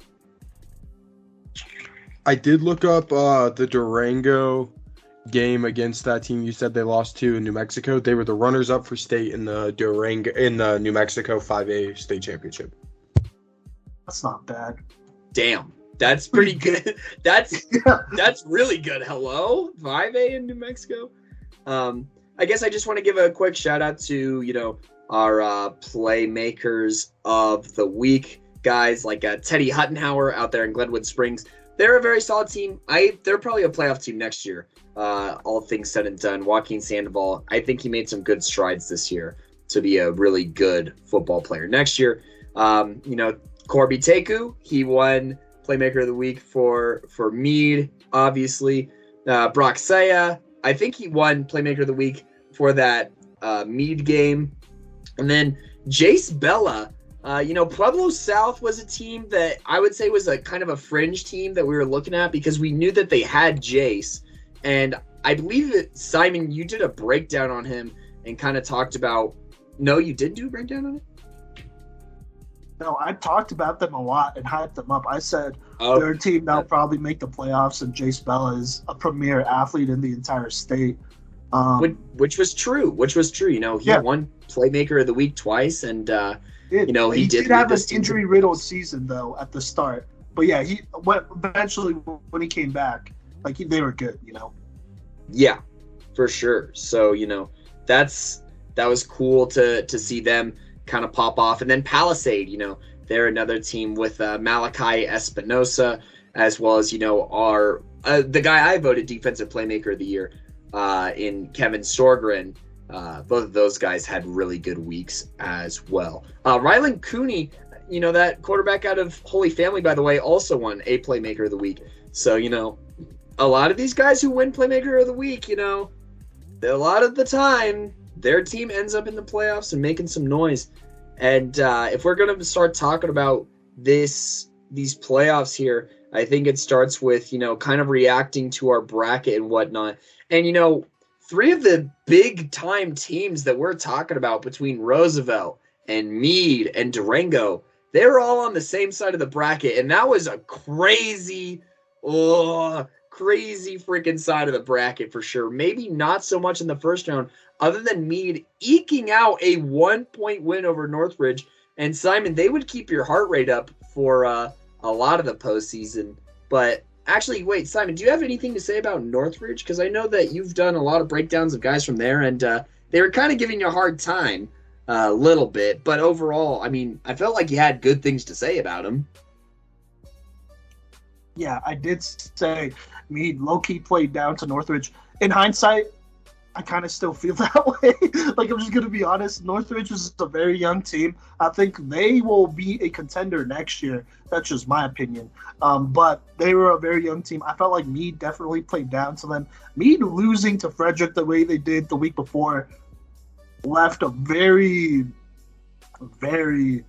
S4: I did look up the Durango game against that team you said they lost to in New Mexico. They were the runners-up for state in the New Mexico 5A state championship.
S1: That's not bad.
S2: Damn, that's pretty good. That's really good. Hello, 5A in New Mexico. I guess I just want to give a quick shout out to our Playmakers of the Week guys like Teddy Huttenhauer out there in Glenwood Springs. They're a very solid team. They're probably a playoff team next year. All things said and done. Joaquin Sandoval, I think he made some good strides this year to be a really good football player next year. Corby Teku, he won Playmaker of the Week for Meade, obviously. Brock Saya, I think he won Playmaker of the Week for that Meade game. And then Jace Bella, Pueblo South was a team that I would say was a kind of a fringe team that we were looking at because we knew that they had Jace. And I believe that, Simon, you did a breakdown on him and kind of talked about – no, you did do a breakdown on it?
S1: No, I talked about them a lot and hyped them up. I said they're a team that'll probably make the playoffs, and Jace Bella is a premier athlete in the entire state.
S2: Which was true. He won Playmaker of the Week twice, and he did
S1: have an injury-riddled season though at the start. But yeah, he eventually when he came back, they were good.
S2: Yeah, for sure. So that was cool to see them kind of pop off. And then Palisade, they're another team with Malachi Espinosa, as well as the guy I voted Defensive Playmaker of the Year in Kevin Sorgren. Both of those guys had really good weeks as well. Rylan Cooney, that quarterback out of Holy Family, by the way, also won a Playmaker of the Week. So, a lot of these guys who win Playmaker of the Week, a lot of the time, their team ends up in the playoffs and making some noise. And if we're going to start talking about these playoffs here, I think it starts with, kind of reacting to our bracket and whatnot. And, three of the big-time teams that we're talking about between Roosevelt and Meade and Durango, they were all on the same side of the bracket. And that was a crazy freaking side of the bracket for sure. Maybe not so much in the first round, other than Meade eking out a 1-point win over Northridge. And Simon, they would keep your heart rate up for a lot of the postseason. But actually, wait, Simon, do you have anything to say about Northridge? Because I know that you've done a lot of breakdowns of guys from there, and they were kind of giving you a hard time a little bit. But overall, I felt like you had good things to say about them.
S1: Yeah, I did say Meade low-key played down to Northridge. In hindsight, I kind of still feel that way. I'm just going to be honest. Northridge is a very young team. I think they will be a contender next year. That's just my opinion. But they were a very young team. I felt like Meade definitely played down to them. Meade losing to Frederick the way they did the week before left a very, very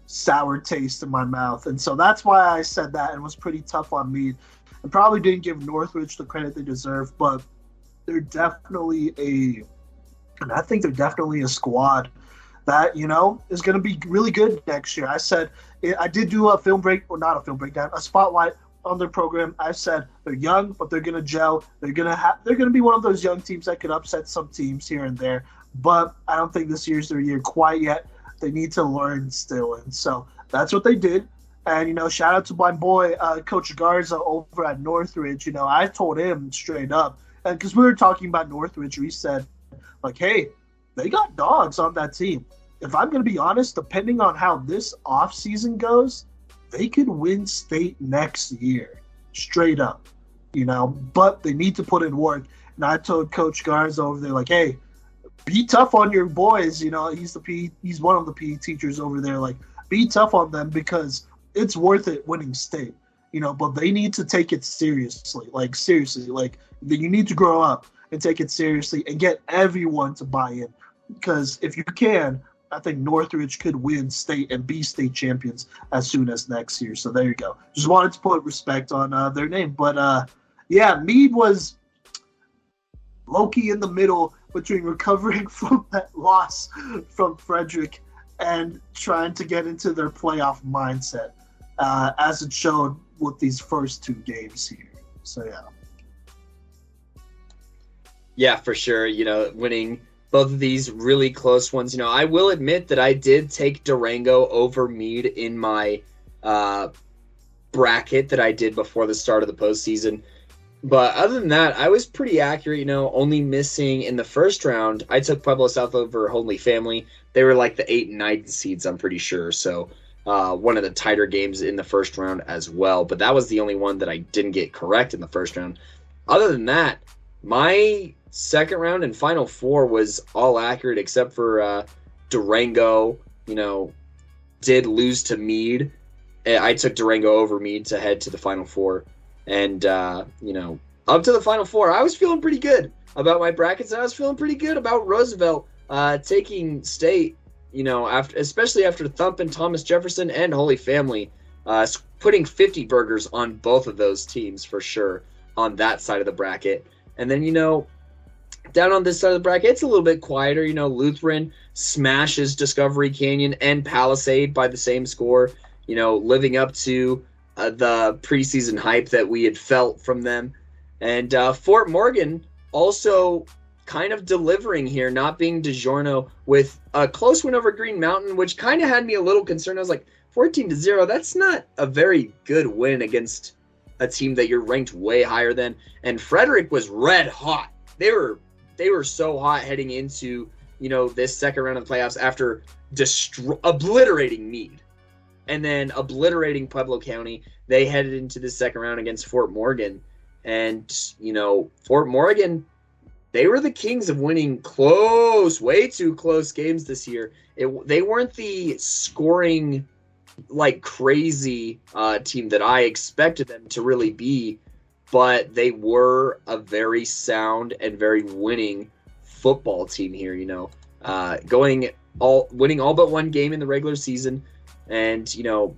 S1: sour taste in my mouth. And so that's why I said that and was pretty tough on Meade. And probably didn't give Northridge the credit they deserve, but they're definitely I think they're definitely a squad that, is going to be really good next year. I said, I did do a spotlight on their program. I said they're young, but they're going to gel. They're going to be one of those young teams that could upset some teams here and there, but I don't think this year's their year quite yet. They need to learn still. And so that's what they did. And, shout out to my boy, Coach Garza over at Northridge. I told him straight up, and because we were talking about Northridge, we said, hey, they got dogs on that team. If I'm going to be honest, depending on how this offseason goes, they could win state next year, straight up, But they need to put in work. And I told Coach Garza over there, hey, be tough on your boys. He's one of the PE teachers over there. Be tough on them because it's worth it winning state. But they need to take it seriously. Seriously, you need to grow up and take it seriously and get everyone to buy in. Because if you can, I think Northridge could win state and be state champions as soon as next year. So there you go. Just wanted to put respect on their name. But, Meade was low-key in the middle between recovering from that loss from Frederick and trying to get into their playoff mindset, as it showed with these first two games here. So, yeah.
S2: Yeah, for sure. Winning both of these really close ones. I will admit that I did take Durango over Meade in my bracket that I did before the start of the postseason. But other than that, I was pretty accurate, only missing in the first round. I took Pueblo South over Holy Family. They were the 8 and 9 seeds, I'm pretty sure. So one of the tighter games in the first round as well. But that was the only one that I didn't get correct in the first round. Other than that, my second round and final four was all accurate except for Durango, did lose to Meade. I took Durango over Meade to head to the Final Four. And, you know, up to the Final Four, I was feeling pretty good about my brackets. And I was feeling pretty good about Roosevelt taking state, you know, especially after thumping Thomas Jefferson and Holy Family, putting 50 burgers on both of those teams for sure on that side of the bracket. And then, you know, down on this side of the bracket, it's a little bit quieter. You know, Lutheran smashes Discovery Canyon and Palisade by the same score, you know, living up to the preseason hype that we had felt from them. And Fort Morgan also kind of delivering here, not being DiGiorno, with a close win over Green Mountain, which kind of had me a little concerned. I was like, 14-0, that's not a very good win against a team that you're ranked way higher than. And Frederick was red hot. They were so hot heading into, you know, this second round of the playoffs after obliterating Meade and then obliterating Pueblo County. They headed into the second round against Fort Morgan. And, you know, Fort Morgan, they were the kings of winning close, way too close games this year. They weren't the scoring like crazy team that I expected them to really be, but they were a very sound and very winning football team here, you know, winning all but one game in the regular season and, you know,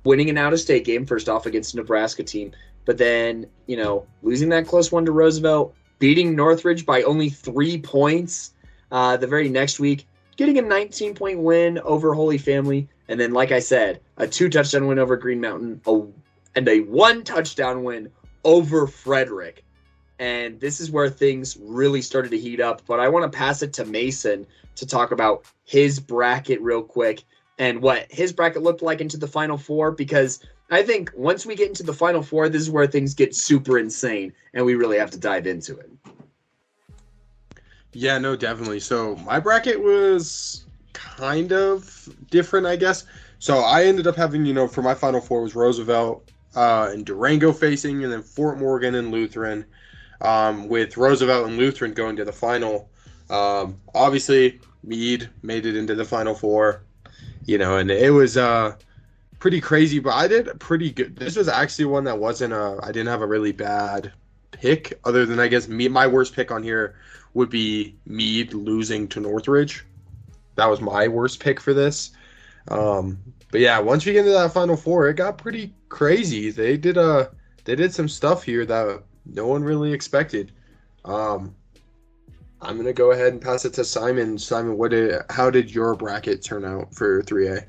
S2: winning an out-of-state game first off against a Nebraska team, but then, you know, losing that close one to Roosevelt, beating Northridge by only 3 points the very next week, getting a 19-point win over Holy Family, and then, like I said, a 2-touchdown win over Green Mountain and a 1-touchdown win over Frederick. And this is where things really started to heat up. But I want to pass it to Mason to talk about his bracket real quick and what his bracket looked like into the Final Four, because I think once we get into the Final Four, this is where things get super insane, and we really have to dive into it.
S4: Yeah, no, definitely. So my bracket was kind of different, I guess. So I ended up having, you know, for my Final Four was Roosevelt and Durango facing, and then Fort Morgan and Lutheran, with Roosevelt and Lutheran going to the final. Obviously, Meade made it into the Final Four, you know, and it was pretty crazy, but I did pretty good. This was actually one that wasn't I didn't have a really bad pick, other than I guess my worst pick on here would be Meade losing to Northridge. That was my worst pick for this. But yeah, once we get into that Final Four, it got pretty crazy. They did some stuff here that no one really expected. I'm gonna go ahead and pass it to Simon. Simon, how did your bracket turn out for 3A?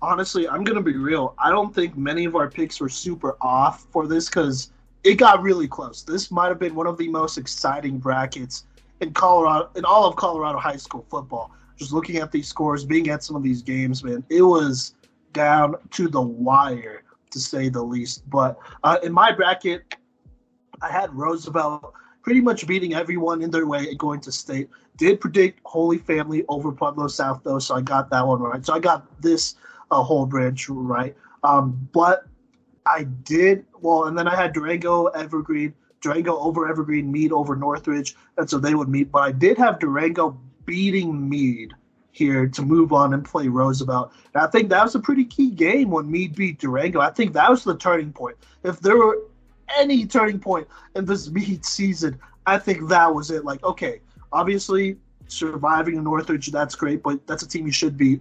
S1: Honestly, I'm going to be real. I don't think many of our picks were super off for this because it got really close. This might have been one of the most exciting brackets in Colorado, in all of Colorado high school football. Just looking at these scores, being at some of these games, man, it was down to the wire, to say the least. But in my bracket, I had Roosevelt pretty much beating everyone in their way going to state. Did predict Holy Family over Pueblo South, though, so I got that one right. So I got this whole branch right. But I did, well, and then I had Durango over Evergreen, Meade over Northridge, and so they would meet. But I did have Durango beating Meade here to move on and play Roosevelt. And I think that was a pretty key game when Meade beat Durango. I think that was the turning point. If there were any turning point in this Meade season, I think that was it. Like, okay, obviously surviving in Northridge, that's great, but that's a team you should beat.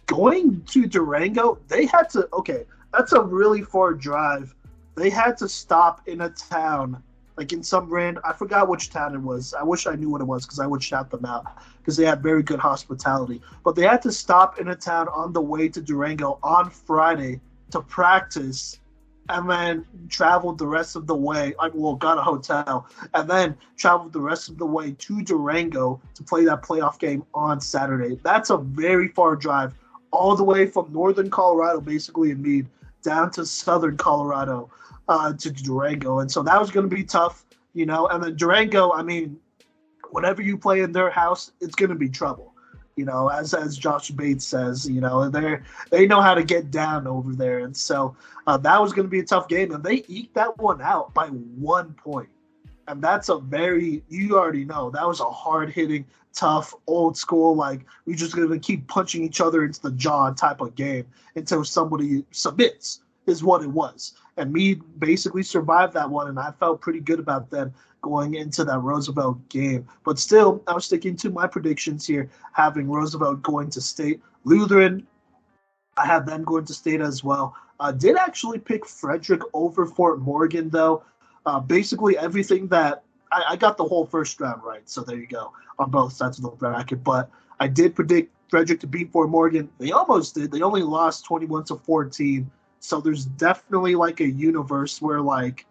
S1: Going to Durango, they had to, okay, that's a really far drive. They had to stop in a town, like in some I forgot which town it was. I wish I knew what it was because I would shout them out because they had very good hospitality. But they had to stop in a town on the way to Durango on Friday to practice and then traveled the rest of the way. Got a hotel and then traveled the rest of the way to Durango to play that playoff game on Saturday. That's a very far drive, all the way from northern Colorado, basically in Meade, down to southern Colorado to Durango. And so that was going to be tough, you know. And then Durango, I mean, whenever you play in their house, it's going to be trouble, you know, as Josh Bates says, you know, they know how to get down over there. And so that was going to be a tough game. And they eked that one out by 1 point. And that's you already know, that was a hard-hitting, tough, old school, like, we just going to keep punching each other into the jaw type of game until somebody submits, is what it was. And Meade basically survived that one, and I felt pretty good about them going into that Roosevelt game. But still, I was sticking to my predictions here, having Roosevelt going to state. Lutheran, I have them going to state as well. Did actually pick Frederick over Fort Morgan, though. Basically everything that I got the whole first round right, so there you go on both sides of the bracket. But I did predict Frederick to beat Fort Morgan. They almost did. They only lost 21-14. So there's definitely like a universe where, like,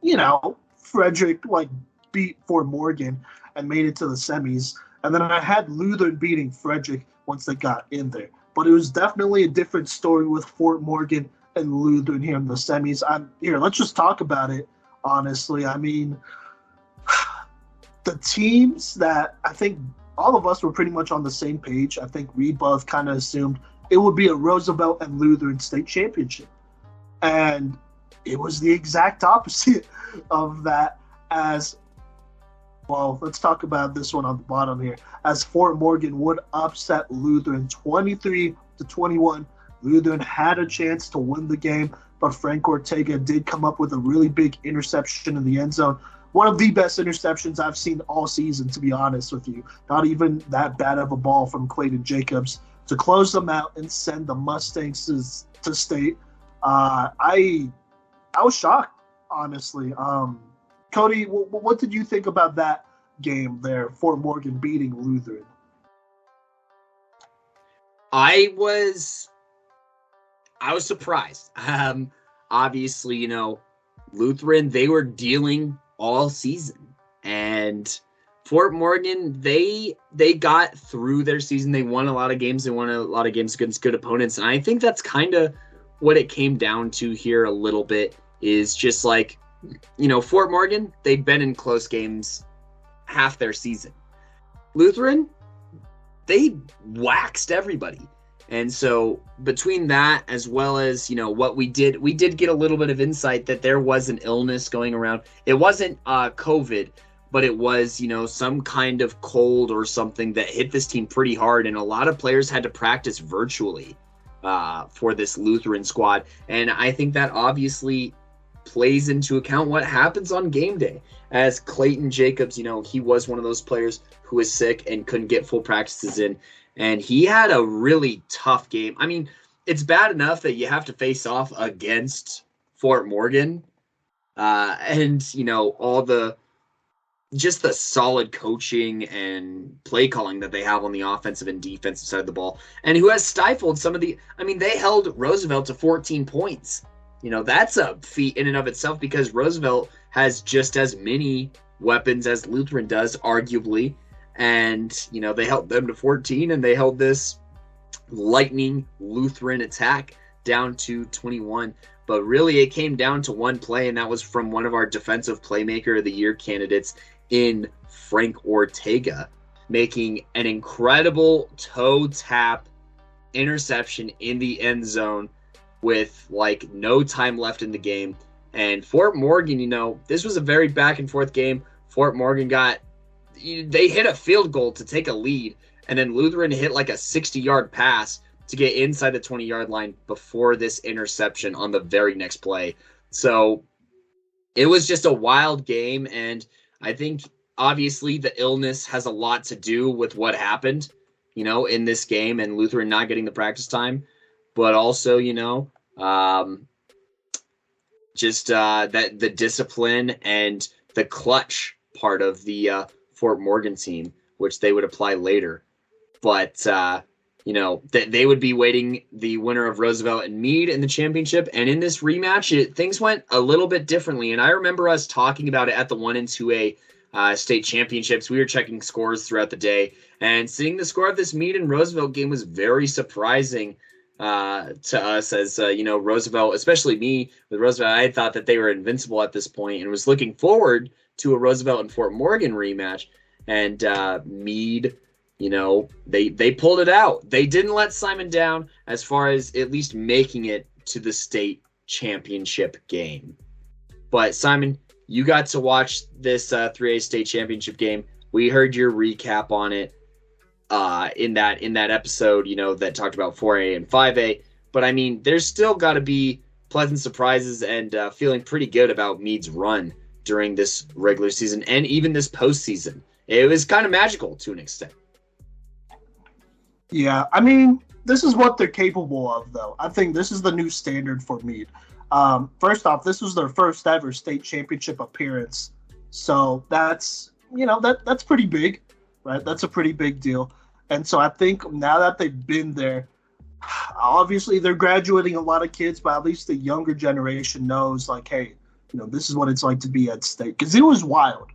S1: you know, Frederick like beat Fort Morgan and made it to the semis. And then I had Lutheran beating Frederick once they got in there. But it was definitely a different story with Fort Morgan and Lutheran here in the semis. Let's just talk about it. Honestly, I mean, the teams that I think all of us were pretty much on the same page. I think we both kind of assumed it would be a Roosevelt and Lutheran state championship. And it was the exact opposite of that, as well. Let's talk about this one on the bottom here, as Fort Morgan would upset Lutheran 23-21. Lutheran had a chance to win the game, but Frank Ortega did come up with a really big interception in the end zone. One of the best interceptions I've seen all season, to be honest with you. Not even that bad of a ball from Clayton Jacobs to close them out and send the Mustangs to state. I was shocked, honestly. Kodey, what did you think about that game there, Fort Morgan beating Lutheran?
S2: I was surprised. Obviously, you know, Lutheran, they were dealing all season, and Fort Morgan, they got through their season. They won a lot of games. They won a lot of games against good opponents, and I think that's kind of what it came down to here a little bit, is just like, you know, Fort Morgan, they'd been in close games half their season. Lutheran, they waxed everybody. And so between that, as well as, you know, what we did get a little bit of insight that there was an illness going around. It wasn't COVID, but it was, you know, some kind of cold or something that hit this team pretty hard. And a lot of players had to practice virtually for this Lutheran squad. And I think that obviously plays into account what happens on game day. As Clayton Jacobs, you know, he was one of those players who was sick and couldn't get full practices in. And he had a really tough game. I mean, it's bad enough that you have to face off against Fort Morgan. And, you know, all the solid coaching and play calling that they have on the offensive and defensive side of the ball. And who has stifled some of they held Roosevelt to 14 points. You know, that's a feat in and of itself, because Roosevelt has just as many weapons as Lutheran does, arguably. And, you know, they held them to 14, and they held this lightning Lutheran attack down to 21. But really, it came down to one play, and that was from one of our Defensive Playmaker of the Year candidates in Frank Ortega, making an incredible toe tap interception in the end zone with like no time left in the game. And Fort Morgan, you know, this was a very back and forth game. Fort Morgan they hit a field goal to take a lead, and then Lutheran hit like a 60-yard pass to get inside the 20-yard line before this interception on the very next play. So it was just a wild game, and I think obviously the illness has a lot to do with what happened, you know, in this game, and Lutheran not getting the practice time, but also, you know, that the discipline and the clutch part of the Fort Morgan team, which they would apply later. But, you know, they would be waiting the winner of Roosevelt and Meade in the championship. And in this rematch, things went a little bit differently. And I remember us talking about it at the 1 and 2A state championships. We were checking scores throughout the day, and seeing the score of this Meade and Roosevelt game was very surprising to us, as, you know, Roosevelt, especially me with Roosevelt, I thought that they were invincible at this point and was looking forward to a Roosevelt and Fort Morgan rematch. And Meade, you know, they pulled it out. They didn't let Simon down as far as at least making it to the state championship game. But Simon, you got to watch this 3A state championship game. We heard your recap on it in that episode, that talked about 4A and 5A. But I mean, there's still got to be pleasant surprises and feeling pretty good about Meade's run during this regular season and even this postseason. It was kind of magical to an extent.
S1: Yeah, I mean, this is what they're capable of, though. I think this is the new standard for Meade. First off, this was their first ever state championship appearance. So that's, that's pretty big, right? That's a pretty big deal. And so I think now that they've been there, obviously they're graduating a lot of kids, but at least the younger generation knows, like, hey, this is what it's like to be at state. Because it was wild.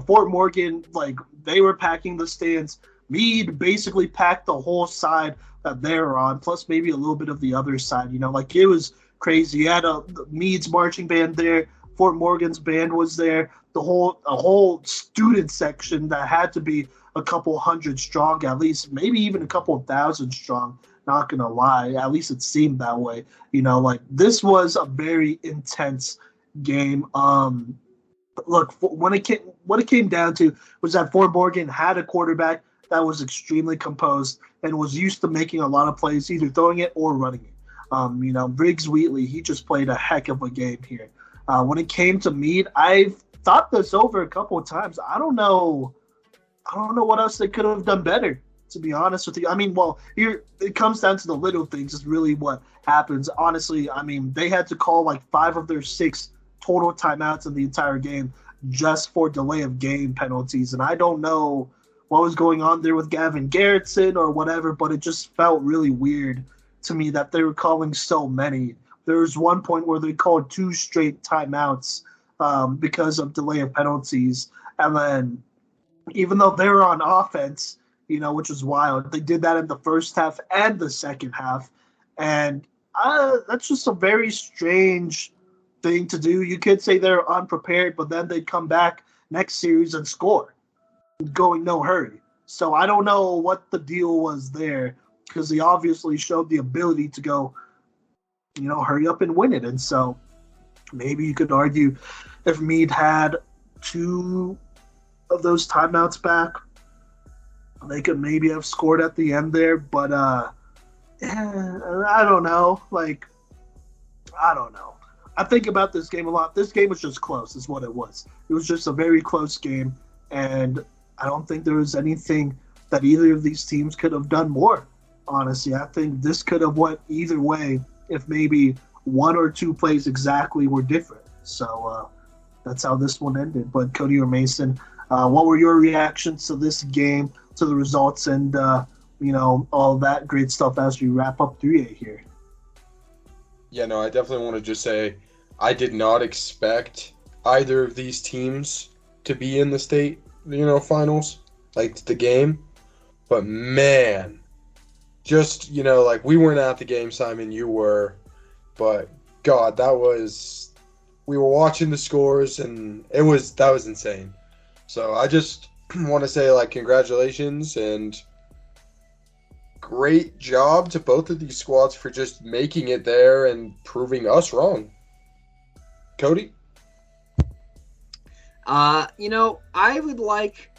S1: Fort Morgan, like, they were packing the stands. Meade basically packed the whole side that they were on, plus maybe a little bit of the other side. Like, it was crazy. You had Meade's marching band there. Fort Morgan's band was there. A whole student section that had to be a couple hundred strong, at least, maybe even a couple thousand strong. Not gonna lie, at least it seemed that way. Like, this was a very intense game. Look, what it came down to was that Fort Morgan had a quarterback that was extremely composed and was used to making a lot of plays, either throwing it or running it. Briggs Wheatley, he just played a heck of a game here. When it came to Meade, I've thought this over a couple of times. I don't know what else they could have done better, to be honest with you. I mean, well, here it comes down to the little things is really what happens. Honestly, I mean, they had to call like 5 of their 6 total timeouts in the entire game just for delay of game penalties. And I don't know what was going on there with Gavin Garrettson or whatever, but it just felt really weird to me that they were calling so many. There was one point where they called 2 straight timeouts because of delay of penalties. And then even though they were on offense, which was wild, they did that in the first half and the second half. And that's just a very strange thing to do. You could say they're unprepared, but then they'd come back next series and score, going no hurry. So I don't know what the deal was there, because they obviously showed the ability to go, hurry up and win it. And so maybe you could argue if Meade had 2 of those timeouts back, they could maybe have scored at the end there. But I don't know. Like, I don't know. I think about this game a lot. This game was just close, is what it was. It was just a very close game, and I don't think there was anything that either of these teams could have done more, honestly. I think this could have went either way if maybe 1 or 2 plays exactly were different. So that's how this one ended. But Kodey or Mason, what were your reactions to this game, to the results, and all that great stuff as we wrap up 3A here?
S3: Yeah, no, I definitely want to just say I did not expect either of these teams to be in the state, finals, like the game. But man, just, like, we weren't at the game, Simon, you were. But God, we were watching the scores, and that was insane. So I just want to say, like, congratulations and great job to both of these squads for just making it there and proving us wrong. Kodey?
S2: I would like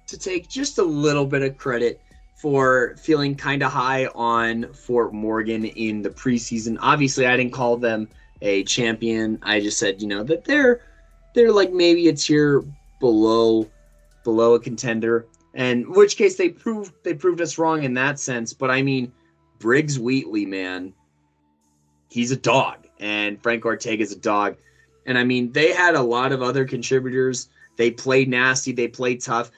S2: to take just a little bit of credit for feeling kind of high on Fort Morgan in the preseason. Obviously, I didn't call them a champion. I just said, that they're like maybe a tier below a contender. And in which case they proved us wrong in that sense. But I mean, Briggs Wheatley, man, he's a dog, and Frank Ortega's a dog. And I mean, they had a lot of other contributors. They played nasty, they played tough.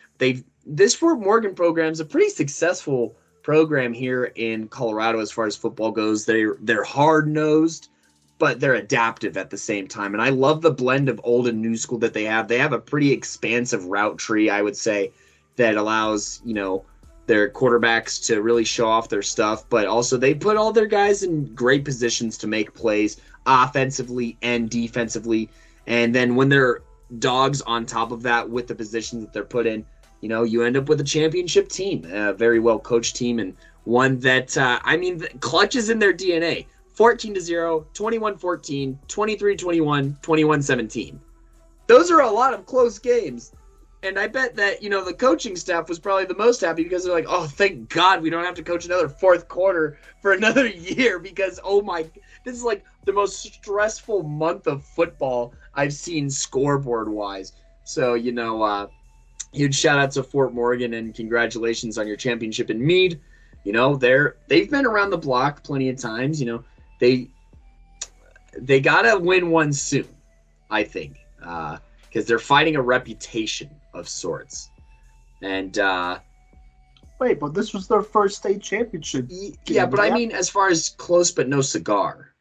S2: This Fort Morgan program is a pretty successful program here in Colorado as far as football goes. They're hard-nosed, but they're adaptive at the same time. And I love the blend of old and new school that they have. They have a pretty expansive route tree, I would say, that allows, their quarterbacks to really show off their stuff, but also they put all their guys in great positions to make plays offensively and defensively. And then when they're dogs on top of that with the positions that they're put in, you end up with a championship team, a very well-coached team, and one that, clutch is in their DNA. 14-0, 21-14, 23-21, 21-17. those are a lot of close games. And I bet that, the coaching staff was probably the most happy because they're like, oh, thank God we don't have to coach another fourth quarter for another year because, this is like the most stressful month of football I've seen scoreboard-wise. So, huge shout-out to Fort Morgan and congratulations on your championship in Meade. They've been around the block plenty of times. They got to win one soon, I think, because they're fighting a reputation of sorts. And
S1: wait, but this was their first state championship.
S2: Yeah, but I mean, as far as close but no cigar.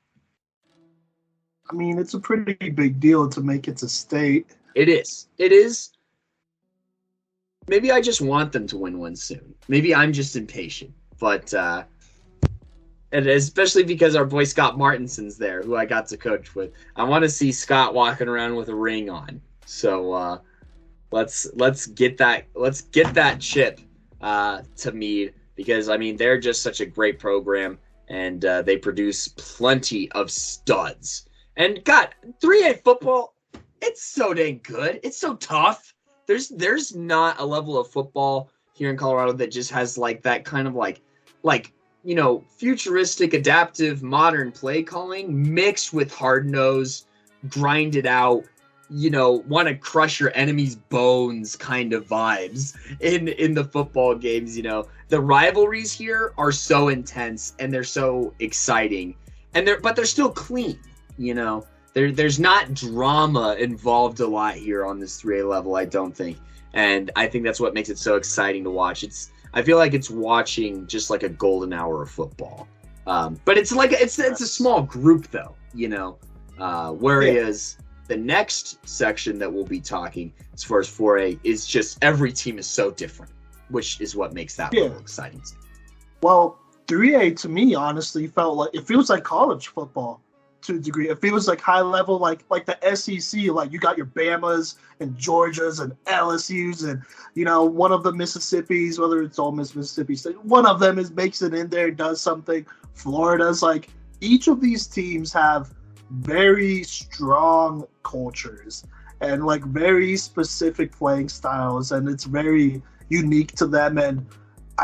S1: I mean, it's a pretty big deal to make it to state.
S2: It is. Maybe I just want them to win one soon. Maybe I'm just impatient. But and especially because our boy Scott Martinson's there, who I got to coach with. I want to see Scott walking around with a ring on. So let's get that chip to Meade because they're just such a great program and they produce plenty of studs. And God, 3A football, it's so dang good. It's so tough. There's not a level of football here in Colorado that just has like that kind of like futuristic, adaptive, modern play calling mixed with hard-nosed, grind it out, want to crush your enemy's bones kind of vibes in the football games. The rivalries here are so intense and they're so exciting, but they're still clean. There's not drama involved a lot here on this 3A level, I don't think, and I think that's what makes it so exciting to watch. I feel like it's watching just like a golden hour of football, but it's a small group though, whereas. Yeah. The next section that we'll be talking as far as 4A is just every team is so different, which is what makes that level exciting.
S1: Well, 3A to me honestly it feels like college football to a degree. It feels like high level, like the SEC, like you got your Bamas and Georgias and LSUs and one of the Mississippis, whether it's Ole Miss, Mississippi State, one of them makes it in there, does something. Florida's like each of these teams have very strong cultures and like very specific playing styles, and it's very unique to them. And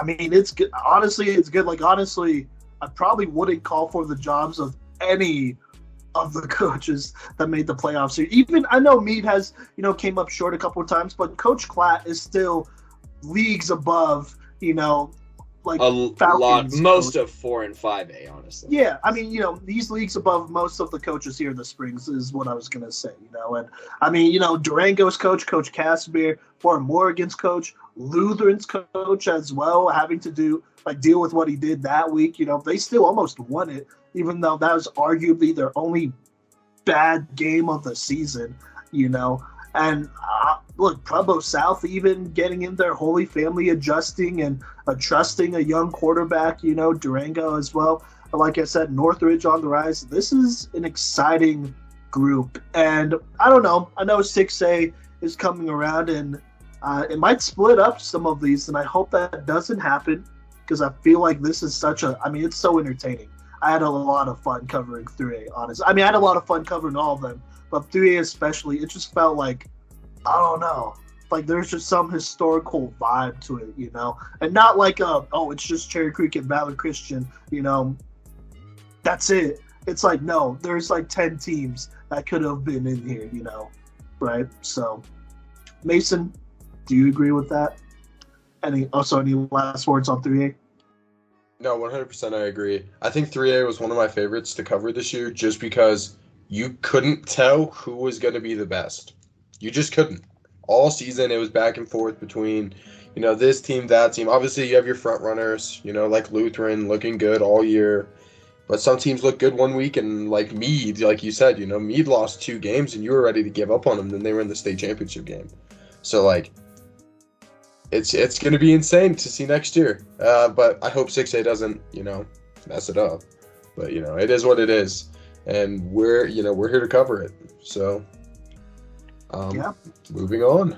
S1: it's good. Honestly, it's good. Like honestly, I probably wouldn't call for the jobs of any of the coaches that made the playoffs here. Even I know Meade has came up short a couple of times, but Coach Klatt is still leagues above like
S2: a lot, most of 4 and 5A, honestly.
S1: Yeah, these leagues above most of the coaches here in the Springs is what I was gonna say. And Durango's Coach Casimir, Fort Morgan's coach, Lutheran's coach as well, having to deal with what he did that week. They still almost won it, even though that was arguably their only bad game of the season. And look, Pueblo South even getting in there, Holy Family adjusting and trusting a young quarterback, Durango as well. But like I said, Northridge on the rise. This is an exciting group. And I don't know. I know 6A is coming around and it might split up some of these. And I hope that doesn't happen because I feel like this is it's so entertaining. I had a lot of fun covering 3A, honestly. I had a lot of fun covering all of them. But 3A especially, it just felt like, I don't know, like there's just some historical vibe to it, and not like it's just Cherry Creek and Valor Christian, that's it. It's like, no, there's like 10 teams that could have been in here, right? So, Mason, do you agree with that? Any last words on 3A?
S3: No, 100% I agree. I think 3A was one of my favorites to cover this year just because you couldn't tell who was going to be the best. You just couldn't. All season, it was back and forth between, this team, that team. Obviously, you have your front runners, like Lutheran looking good all year. But some teams look good one week, and like Meade, like you said, Meade lost 2 games, and you were ready to give up on them. Then they were in the state championship game. So, like, it's going to be insane to see next year. But I hope 6A doesn't, mess it up. But, it is what it is. And we're here to cover it. So, moving on.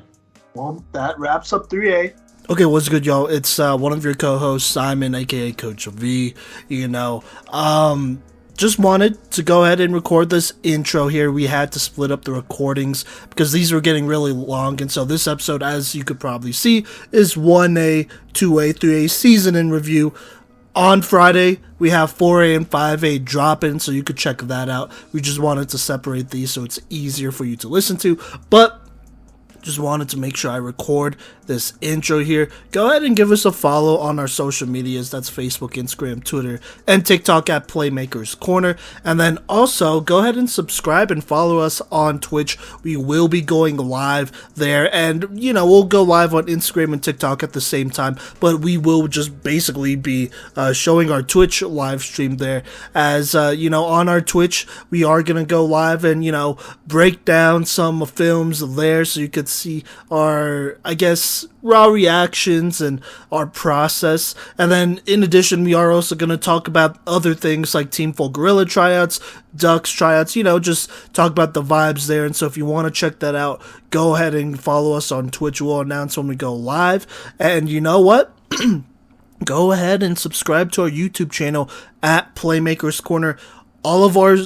S1: Well, that wraps up 3A.
S5: Okay, what's good, y'all? It's one of your co-hosts, Simon, aka Coach V.
S1: just wanted to go ahead and record this intro here. We had to split up the recordings because these were getting really long, and so this episode, as you could probably see, is 1A, 2A, 3A season in review. On Friday, we have 4A and 5A drop-in, so you could check that out. We just wanted to separate these so it's easier for you to listen to, but just wanted to make sure I record this intro here. Go ahead and give us a follow on our social medias. That's Facebook, Instagram, Twitter, and TikTok at Playmakers Corner. And then also go ahead and subscribe and follow us on Twitch. We will be going live there, and we'll go live on Instagram and TikTok at the same time, but we will just basically be showing our Twitch live stream there. As on our Twitch, we are gonna go live and break down some films there, so you could see our, I guess, raw reactions and our process. And then in addition, we are also going to talk about other things like Team Full Gorilla tryouts, Ducks tryouts, just talk about the vibes there. And so if you want to check that out, go ahead and follow us on Twitch. We'll announce when we go live. And you know what? Go ahead and subscribe to our YouTube channel at Playmakers Corner. All of our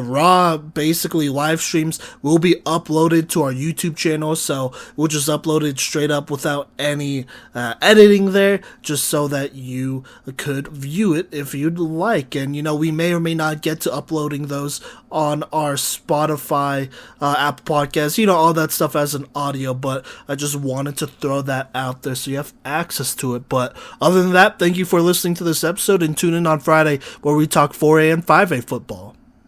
S1: raw basically live streams will be uploaded to our YouTube channel, so we'll just upload it straight up without any editing there, just so that you could view it if you'd like. And we may or may not get to uploading those on our Spotify, Apple Podcasts, all that stuff as an audio, but I just wanted to throw that out there so you have access to it. But other than that, thank you for listening to this episode, and tune in on Friday where we talk 4A and 5A football.